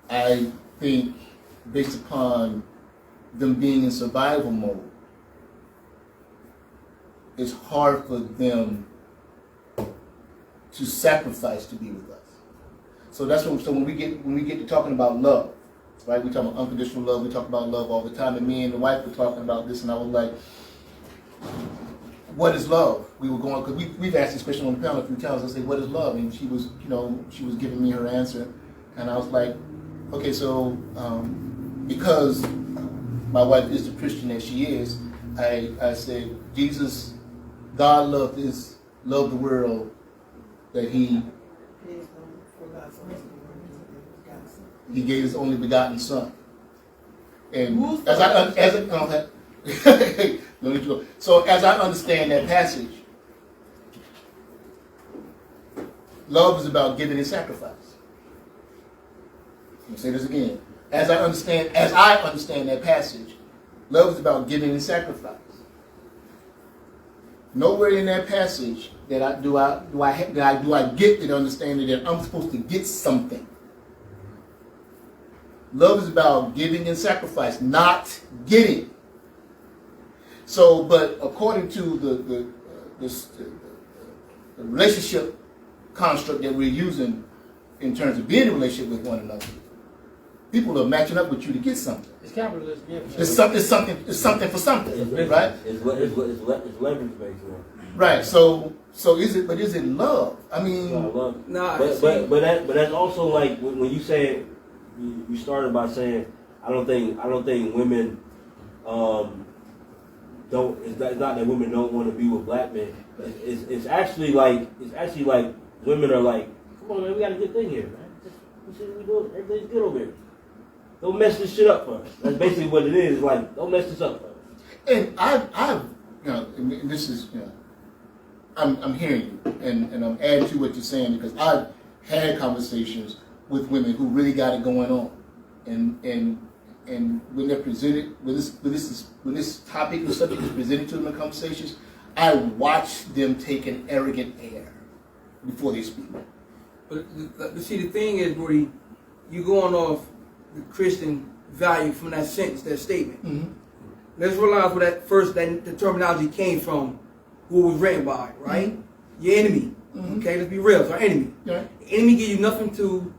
I think, based upon them being in survival mode, it's hard for them to sacrifice to be with us. So that's when. So when we get to talking about love, right? We talk about unconditional love. We talk about love all the time. And me and the wife were talking about this, and I was like, "What is love?" We were going because we've asked this question on the panel a few times. I said, "What is love?" And she was, she was giving me her answer, and I was like, "Okay, so because my wife is the Christian that she is, I said God loved the world that he gave his only begotten Son. And so as I understand that passage, love is about giving and sacrifice. Let me say this again. As I understand that passage, love is about giving and sacrifice. Nowhere in that passage do I get the understanding that I'm supposed to get something. Love is about giving and sacrifice, not getting. So, but according to the relationship construct that we're using in terms of being in a relationship with one another, people are matching up with you to get something.
It's capitalism. Yeah.
It's something for something, right?
It's leverage based.
Right. So is it? But is it love? I mean,
love.
Nah,
but that's also like when you say you started by saying I don't think women don't. It's not that women don't want to be with black men. It's actually like women are like, come on man, we got a good thing here, man. We do everything's good over here. Don't mess this shit up for us. That's basically what it is. Like, don't mess this up for us.
And I've and this is, I'm hearing you, and I'm adding to what you're saying because I've had conversations with women who really got it going on, and when they're presented when this topic or subject is presented to them in conversations, I watch them take an arrogant air before they speak.
But see, the thing is, Brody, you going off the Christian value from that sentence, that statement.
Mm-hmm.
Let's realize where that terminology came from, who it was written by, right? Mm-hmm. Your enemy. Mm-hmm. Okay, let's be real. It's our enemy. Right. The enemy give you nothing to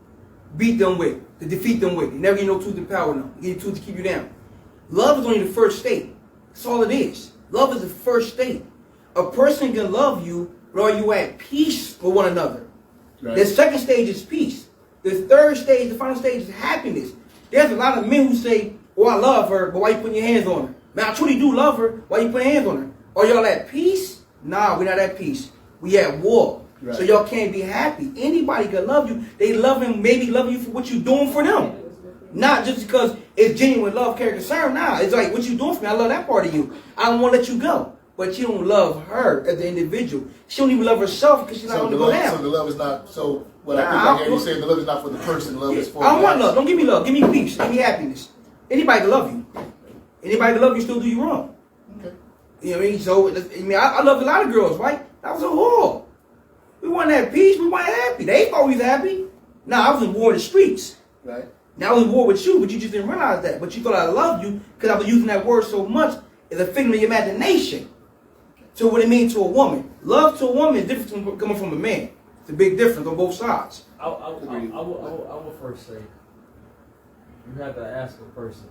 beat them with, to defeat them with. He never give you no tooth to power them. He give you tooth to keep you down. Love is only the first state. That's all it is. Love is the first state. A person can love you, but are you at peace with one another? Right. The second stage is peace. The third stage, the final stage is happiness. There's a lot of men who say, oh, I love her, but why you putting your hands on her? Man, I truly do love her. Why you putting hands on her? Are y'all at peace? Nah, we're not at peace. We at war. Right. So y'all can't be happy. Anybody can love you. They love him, maybe love you for what you doing for them. Not just because it's genuine love, care, concern. Nah, it's like, what you doing for me? I love that part of you. I don't want to let you go. But you don't love her as an individual. She don't even love herself because she's not going to go down.
So the love is not, so what I think I hear you saying, the love is not for the person, love is for
I don't want love. Don't give me love. Give me peace. Give me happiness. Anybody can love you. Anybody can love you, still do you wrong. Okay. You know what I mean? So, I love a lot of girls, right? That was a whore. We wanted that peace. We weren't happy. They thought we was happy. Nah, I was in war in the streets.
Right.
Now I was in war with you, but you just didn't realize that. But you thought I loved you because I was using that word so much as a figment of your imagination. So what it means to a woman. Love to a woman is different from coming from a man. It's a big difference on both sides.
I will first say, you have to ask a person,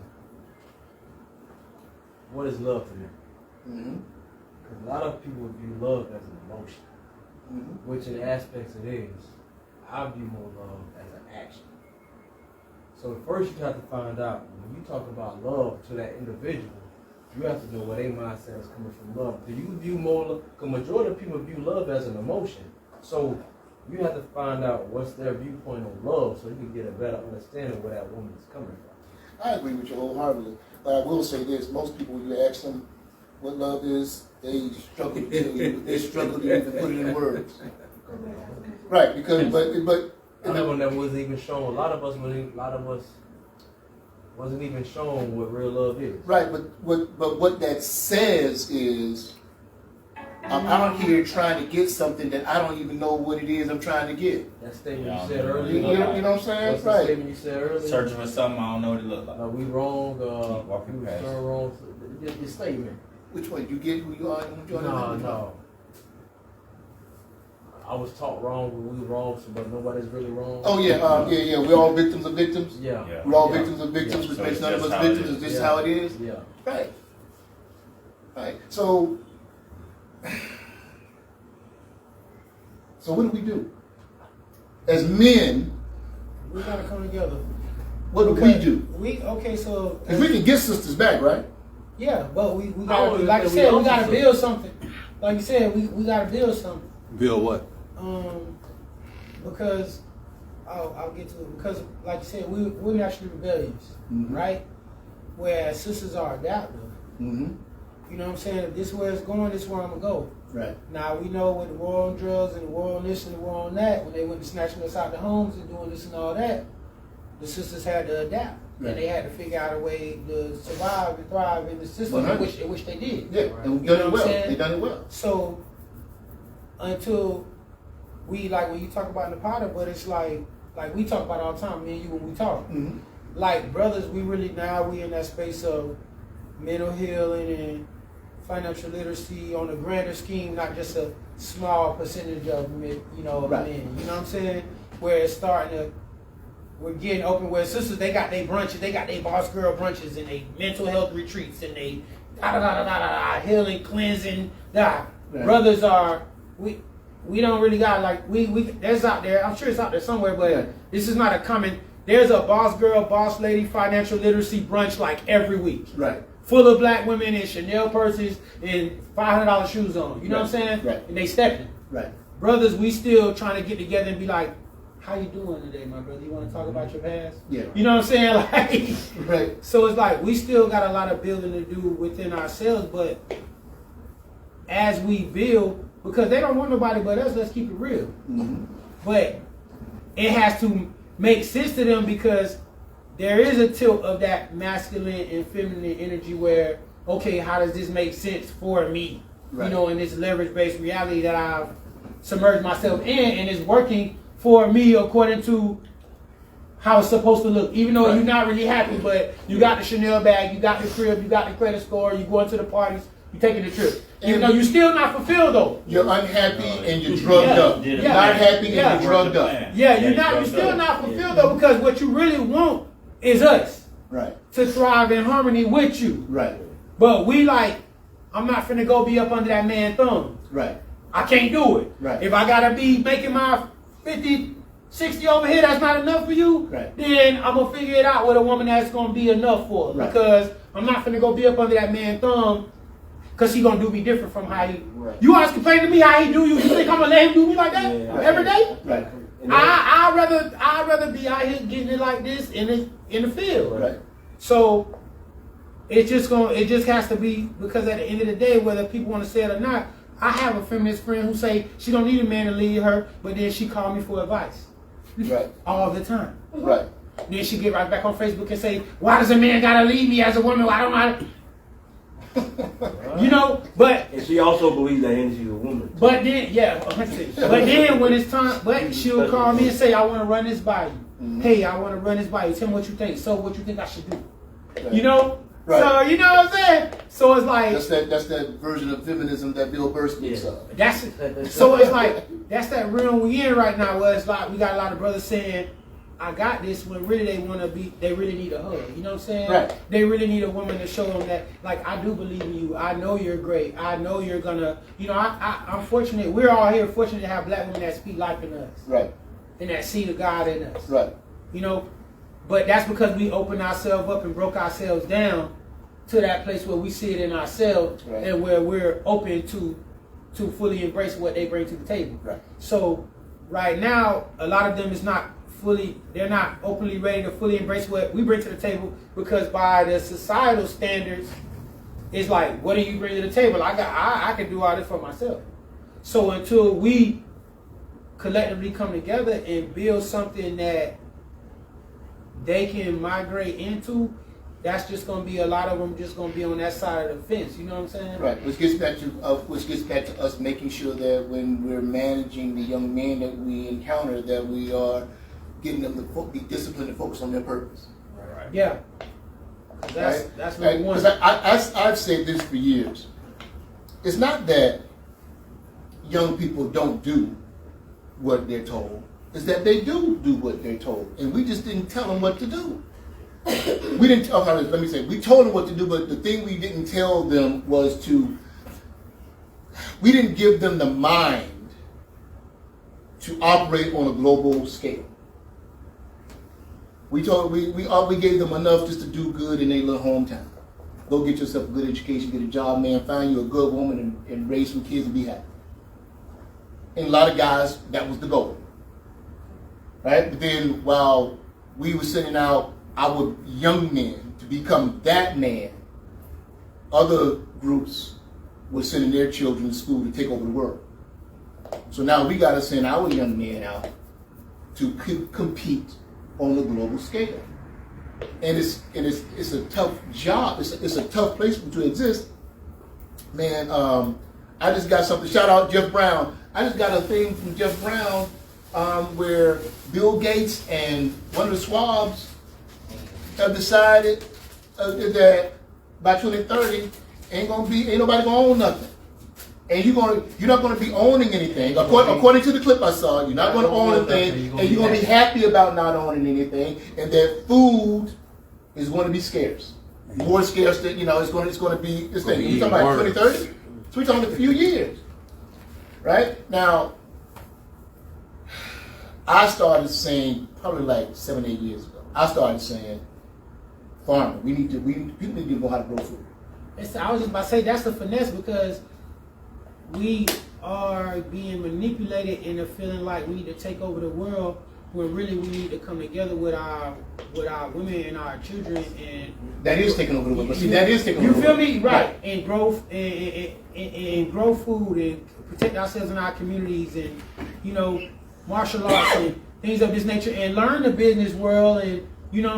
what is love to them? Mm-hmm. Because a lot of people view love as an emotion, mm-hmm. which in aspects it is. I view more love as an action. So first you have to find out, when you talk about love to that individual, you have to know where their mindset is coming from love. Do you view more love? Because majority of people view love as an emotion. So you have to find out what's their viewpoint on love so you can get a better understanding of where that woman is coming from.
I agree with you wholeheartedly. But I will say this, most people, when you ask them what love is, they struggle to even put it in words. Right, because, but
another one that wasn't even shown, a lot of us wasn't even shown what real love is.
Right, but what that says is, I'm out here trying to get something that I don't even know what it is I'm trying to get.
That statement you said earlier.
You know what I'm saying?
What's the statement you said earlier?
Searching for something I don't know what it look like.
We wrong.
Walking past.
Wrong. Your statement.
Which one? You get who you are?
No. I was taught wrong when we were wrong, but nobody's really wrong.
Oh yeah, yeah. We're all victims of victims.
Yeah.
We're all victims of victims, which makes none of us victims. Is this how it is?
Yeah.
Right. Right. So what do? As men,
we gotta come together.
What do we do?
So
if we can get sisters back, right?
Yeah, but we gotta, like I said, we gotta build something. Like you said, we gotta build something.
Build what?
because I'll get to it. Because, like you said, we're naturally rebellious, right? Whereas sisters are adaptive.
Mm-hmm.
You know what I'm saying? If this is where it's going, this is where I'm going to go.
Right.
Now, we know with the war on drugs and the war on this and the war on that, when they went to snatching us out the homes and doing this and all that, the sisters had to adapt.
Right.
And they had to figure out a way to survive and thrive in the system, which they did.
Yeah, and we've done it well. They've done it well.
So, until we, like when you talk about in the potter, but it's like we talk about all the time, me and you, when we talk.
Mm-hmm.
Like brothers, we in that space of mental healing and financial literacy on a grander scheme, not just a small percentage of men, men. You know what I'm saying? Where it's starting to, we're getting open. Where sisters, they got their brunches, they got their boss girl brunches and they mental health retreats and they healing, cleansing. Right. Brothers are we don't really got like we there's out there. I'm sure it's out there somewhere, but this is not a common. There's a boss girl, boss lady, financial literacy brunch like every week.
Right.
Full of black women in Chanel purses and $500 shoes on. You know what I'm saying?
Right.
And they stepping.
Right.
Brothers, we still trying to get together and be like, how you doing today, my brother? You want to talk about your past?
Yeah.
You know what I'm saying? Like,
right.
So it's like we still got a lot of building to do within ourselves, but as we build, because they don't want nobody but us, let's keep it real.
Mm-hmm.
But it has to make sense to them because there is a tilt of that masculine and feminine energy where, okay, how does this make sense for me? Right. You know, in this leverage-based reality that I've submerged myself in, and it's working for me according to how it's supposed to look. Even though you're not really happy, but you got the Chanel bag, you got the crib, you got the credit score, you going to the parties, you taking the trip. Even though you're still not fulfilled though.
You're unhappy and you're drugged up. You're not happy and you're drugged up.
Yeah, you're still not fulfilled though, because what you really want is us.
Right.
To thrive in harmony with you.
Right.
But we like, I'm not finna go be up under that man's thumb.
Right.
I can't do it.
Right.
If I gotta be making my 50, 60 over here, that's not enough for you,
right,
then I'm gonna figure it out with a woman that's gonna be enough for. Right. Because I'm not finna go be up under that man's thumb because he gonna do me different from how he. Right. You always complain to me how he do you. You think I'm gonna let him do me like that every day? Right. I'd rather be out here getting it like this in the field. Right. So it just has to be, because at the end of the day, whether people want to say it or not, I have a feminist friend who say she don't need a man to lead her, but then she called me for advice. Right. All the time.
Right.
Then she get right back on Facebook and say, why does a man gotta lead me as a woman? Why don't I? You know, but
and she also believes that she's a woman.
But then, but then when it's time, but she'll call me and say, I want to run this by you. Mm-hmm. Hey, I want to run this by you. Tell me what you think. So what you think I should do? Right. You know? Right. So you know what I'm saying? So it's like
that's that version of feminism that Bill Burr speaks of.
That's it. So it's like that's that realm we in right now, where it's like we got a lot of brothers saying, I got this, when really they really need a hug. You know what I'm saying? Right. They really need a woman to show them that, like, I do believe in you. I know you're great. I know you're gonna, you know, I'm fortunate. We're all here fortunate to have black women that speak life in us. Right. And that see the God in us. Right. You know, but that's because we opened ourselves up and broke ourselves down to that place where we see it in ourselves, right, and where we're open to fully embrace what they bring to the table. Right. So right now, a lot of them is not they're not openly ready to fully embrace what we bring to the table, because by the societal standards, it's like, what do you bring to the table? I can do all this for myself. So until we collectively come together and build something that they can migrate into, that's just going to be a lot of them just going to be on that side of the fence. You know what I'm saying? Right.
Which gets back to us making sure that when we're managing the young men that we encounter, that we are getting them to be disciplined and focus on their purpose.
Right. Yeah. That's number one.
Because I've said this for years. It's not that young people don't do what they're told. It's that they do what they're told, and we just didn't tell them what to do. We didn't. Let me say, we told them what to do, but the thing we didn't tell them was we didn't give them the mind to operate on a global scale. We gave them enough just to do good in their little hometown. Go get yourself a good education, get a job, man, find you a good woman, and raise some kids and be happy. And a lot of guys, that was the goal. right? But then while we were sending out our young men to become that man, other groups were sending their children to school to take over the world. So now we got to send our young men out to compete on the global scale. And it's a tough job. It's a tough place to exist. Man, I just got something. Shout out Jeff Brown. I just got a thing from Jeff Brown where Bill Gates and one of the Schwabs have decided that by 2030 ain't nobody gonna own nothing. And you're not gonna be owning anything. According to the clip I saw, you're not gonna own anything, and you're gonna be happy about not owning anything, and that food is going to be scarce. More scarce than it's gonna be this thing. We're talking about 2030? So we're talking a few years. Right? Now I started saying probably like 7-8 years ago. I started saying farming. People need to know how to grow food.
I was just about to say that's the finesse, because we are being manipulated into feeling like we need to take over the world, when really we need to come together with our women and our children, and
that is taking over the world. See, that is taking over.
You feel me? Right. And grow and grow food and protect ourselves in our communities, and martial arts and things of this nature, and learn the business world, and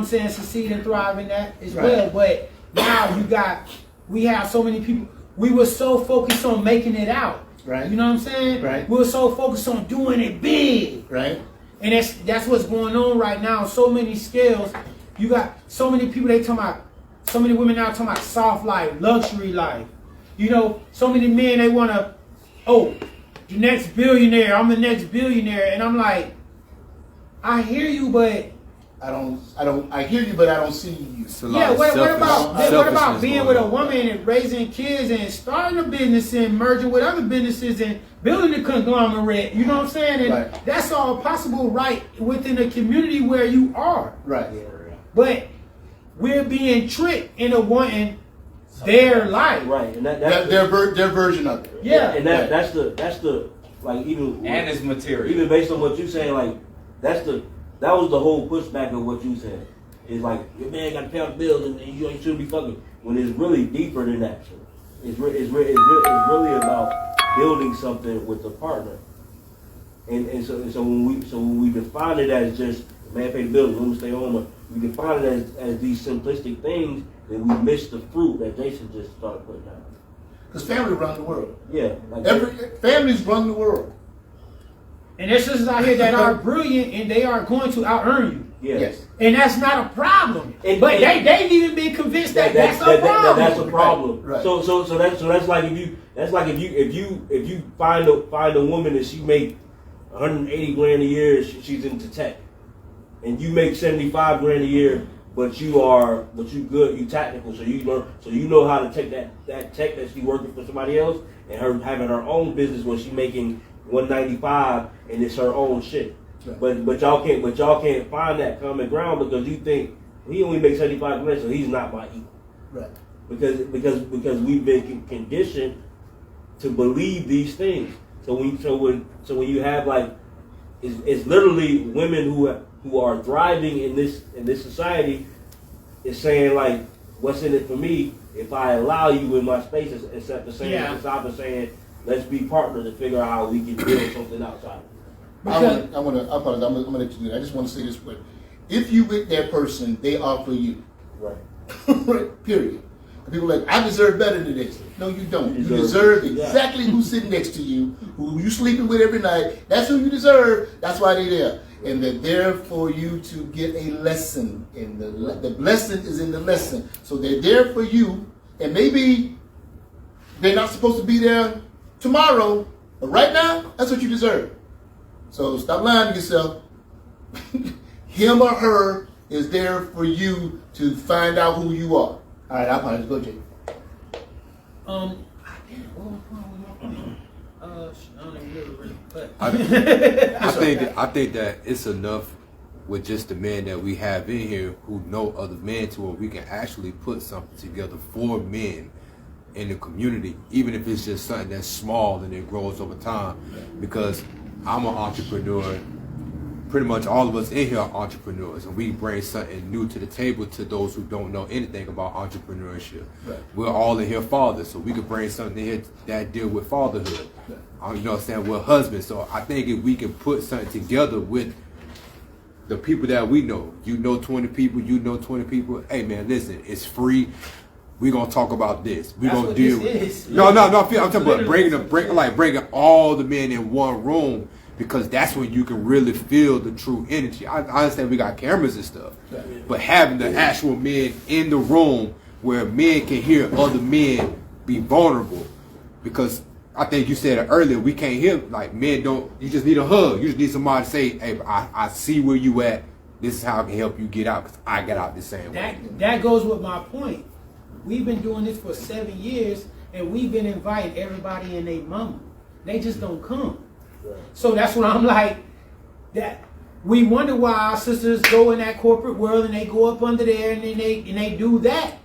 succeed and thrive in that as well. But now we have so many people. We were so focused on making it out.
Right.
You know what I'm saying?
Right.
We were so focused on doing it big.
Right.
And that's what's going on right now. So many scales. You got so many people. So many women now talking about soft life, luxury life. So many men, they want to, the next billionaire. I'm the next billionaire, and I'm like, I hear you, but I hear you, but I don't see you. Yeah, what about being with a woman and raising kids and starting a business and merging with other businesses and building a conglomerate? You know what I'm saying? And that's all possible right within a community where you are.
Right.
But we're being tricked into wanting their life.
Right. And
their version of it.
Yeah.
And that's the like, even
and it's material.
Even based on what you're saying, like that was the whole pushback of what you said. It's like, your man got to pay all the bills and you shouldn't be fucking. When it's really deeper than that. It's really about building something with a partner. And so when we define it as just, man pay the bills, women stay home, we define it as these simplistic things, then we miss the fruit that Jason just started putting down.
Because family run the world.
Yeah.
Families run the world.
And there's sisters out here that are brilliant, and they are going to out-earn you.
Yeah.
Yes.
And that's not a problem. But they've even been convinced that's a problem.
That's a problem.
Right.
So that's like if you find a woman and she make $180,000 a year, she's into tech, and you make $75,000 a year, but you good, you technical, so you know how to take that tech that she working for somebody else, and her having her own business where she making $195 and it's her own shit. Right. But y'all can't find that common ground because you think he only makes $75,000, so he's not my equal.
Right.
Because we've been conditioned to believe these things. So when you have like, it's literally women who are thriving in this society is saying like, what's in it for me if I allow you in my space, except the same stop and saying, let's be partners and figure out how we can build something outside.
I'm gonna let you do that. I just want to say this way. If you with that person, they are for you.
Right.
Right. Period. And people are like, I deserve better than this. No, you don't. You deserve exactly who's sitting next to you, who you sleeping with every night. That's who you deserve. That's why they're there. And they're there for you to get a lesson. And the blessing is in the lesson. So they're there for you. And maybe they're not supposed to be there tomorrow, but right now, that's what you deserve. So stop lying to yourself. Him or her is there for you to find out who you are. All right, I'll probably go, Jay.
I think that it's enough with just the men that we have in here who know other men to where we can actually put something together for men in the community, even if it's just something that's small and it grows over time. Because I'm an entrepreneur pretty much all of us in here are entrepreneurs, and we bring something new to the table to those who don't know anything about entrepreneurship.
Right.
We're all in here fathers, so we could bring something in here that deal with fatherhood. You know what I'm saying? We're husbands, so I think if we can put something together with the people that we know, you know 20 people, you know 20 people, hey man, listen, it's free. We're gonna talk about this. We're gonna deal with it. No, I'm talking about bringing all the men in one room, because that's when you can really feel the true energy. I understand we got cameras and stuff, but having the actual men in the room where men can hear other men be vulnerable, because I think you said it earlier, we can't hear, like, men don't, you just need a hug. You just need somebody to say, hey, I see where you at. This is how I can help you get out, because I got out the same way.
That goes with my point. We've been doing this for 7 years, and we've been inviting everybody and their mama. They just don't come. So that's what I'm like, that we wonder why our sisters go in that corporate world and they go up under there and they do that.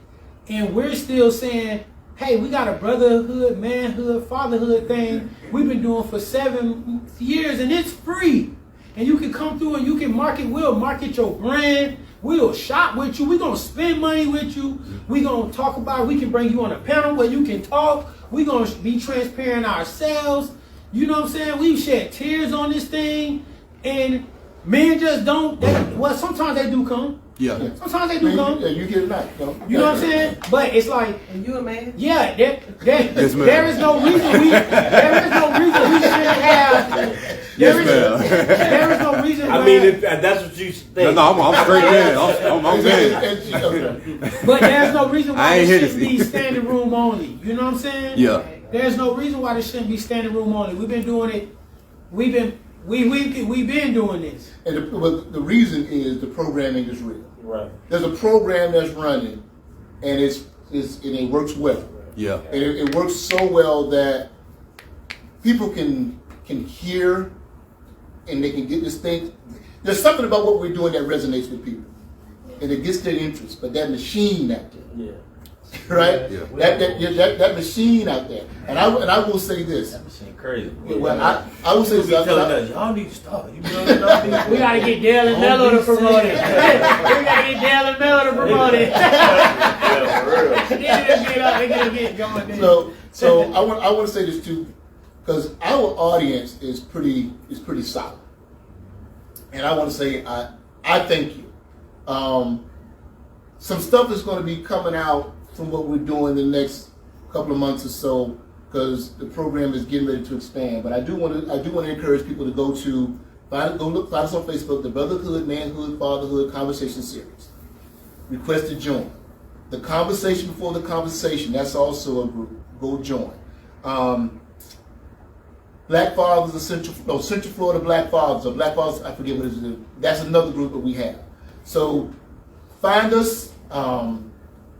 And we're still saying, hey, we got a brotherhood, manhood, fatherhood thing we've been doing for 7 years, and it's free. And you can come through and you can we'll market your brand. We'll shop with you. We're going to spend money with you. We're going to talk about it. We can bring you on a panel where you can talk. We're going to be transparent ourselves. You know what I'm saying? We've shed tears on this thing. And men just don't. Well, sometimes they do come.
Yeah.
Sometimes they do come.
Yeah, you get it back.
You know what I'm saying? But it's like.
And you a man?
Yeah. There is no reason we shouldn't have. There is no reason.
I mean, if that's what you think.
No, I'm straight there. I'm saying.
But there's no reason why it shouldn't be standing room only. You know what I'm saying?
Yeah.
There's no reason why this shouldn't be standing room only. We've been doing it. We've been doing this.
And the reason is the programming is real.
Right.
There's a program that's running, and it works well.
Yeah.
And it works so well that people can hear, and they can get this thing. There's something about what we're doing that resonates with people, and it gets their interest. But that machine out there,
Yeah.
right?
Yeah.
That machine out there, and I will say this.
That machine crazy.
Well, I will say this.
Y'all need to stop. You know,
We gotta get Dale and Mello to promote it. We gotta get Dale and Mello to promote it. Get going.
So I want to say this too, because our audience is pretty solid, and I want to say I thank you. Some stuff is going to be coming out from what we're doing the next couple of months or so, because the program is getting ready to expand. But I do want to encourage people to go find us on Facebook, the Brotherhood, Manhood, Fatherhood Conversation Series. Request to join. The Conversation Before the Conversation, that's also a group. Go join. Black Fathers of Central Florida Black Fathers, or Black Fathers, I forget what it is. That's another group that we have. So find us.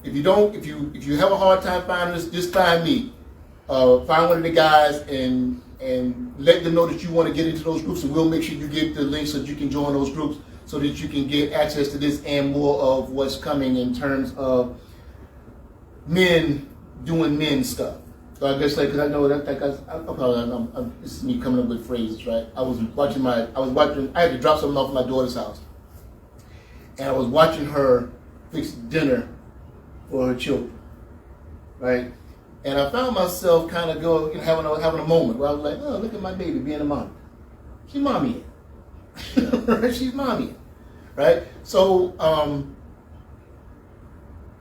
If you have a hard time finding us, just find me. Find one of the guys and let them know that you want to get into those groups, and we'll make sure you get the links so that you can join those groups, so that you can get access to this and more of what's coming in terms of men doing men stuff. So I guess, because I know that, this is me coming up with phrases, right? I had to drop something off at my daughter's house, and I was watching her fix dinner for her children, right? And I found myself kind of having a moment where I was like, oh, look at my baby being a mom. She's mommy. She's mommy, right? So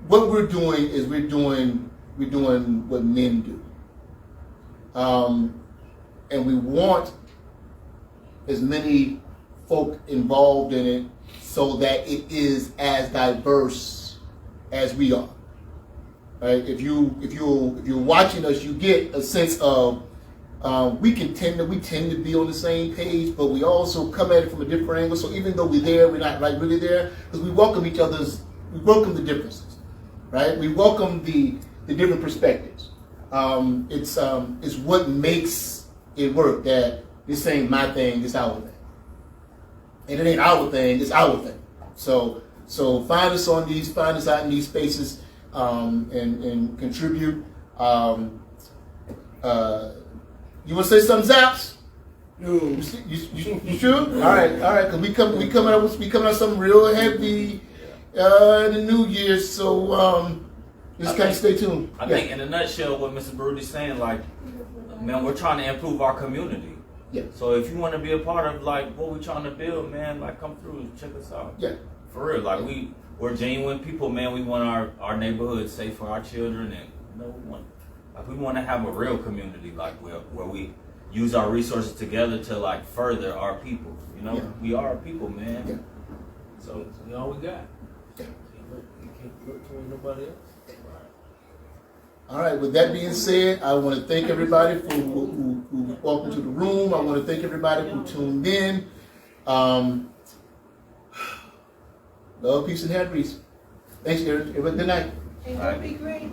what we're doing is we're doing what men do, and we want as many folk involved in it so that it is as diverse as we are. Right? If you're watching us, you get a sense of we tend to be on the same page, but we also come at it from a different angle. So even though we're there, we're not like really there, because we welcome the differences, right? We welcome the different perspectives. It's what makes it work, that this ain't my thing, this our thing. And it ain't our thing, it's our thing. So find us out in these spaces, and contribute. You want to say something, Zaps? You sure? All right. Cause we coming up with something real heavy in the new year. So just kind of stay tuned.
I think in a nutshell, what Mr. Barudi's saying, like, man, we're trying to improve our community.
Yeah.
So if you want to be a part of like what we're trying to build, man, like come through and check us out.
Yeah.
For real, like we're genuine people, man. We want our neighborhood safe for our children, and we want to have a real community, like where we use our resources together to like further our people. You know, we are our people, man.
Yeah.
So
We all we got.
Yeah.
You can't look toward nobody else.
All right. With that being said, I want to thank everybody who walked into the room. I want to thank everybody who tuned in. Love, peace, and hair grease. Thanks, Eric. Everybody, good night.
Ain't gonna be great.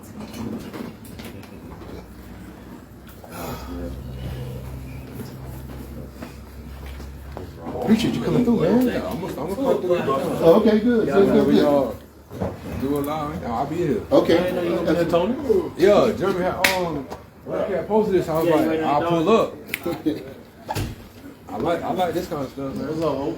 Appreciate you coming through, man.
Yeah, I'm gonna fuck through it.
Oh, okay, good. Good.
Do a line. I'll be here.
Okay.
And then Tony?
Yeah, Jeremy had I posted this. I was like, I'll pull up. I like this kind of stuff, man.
Hello.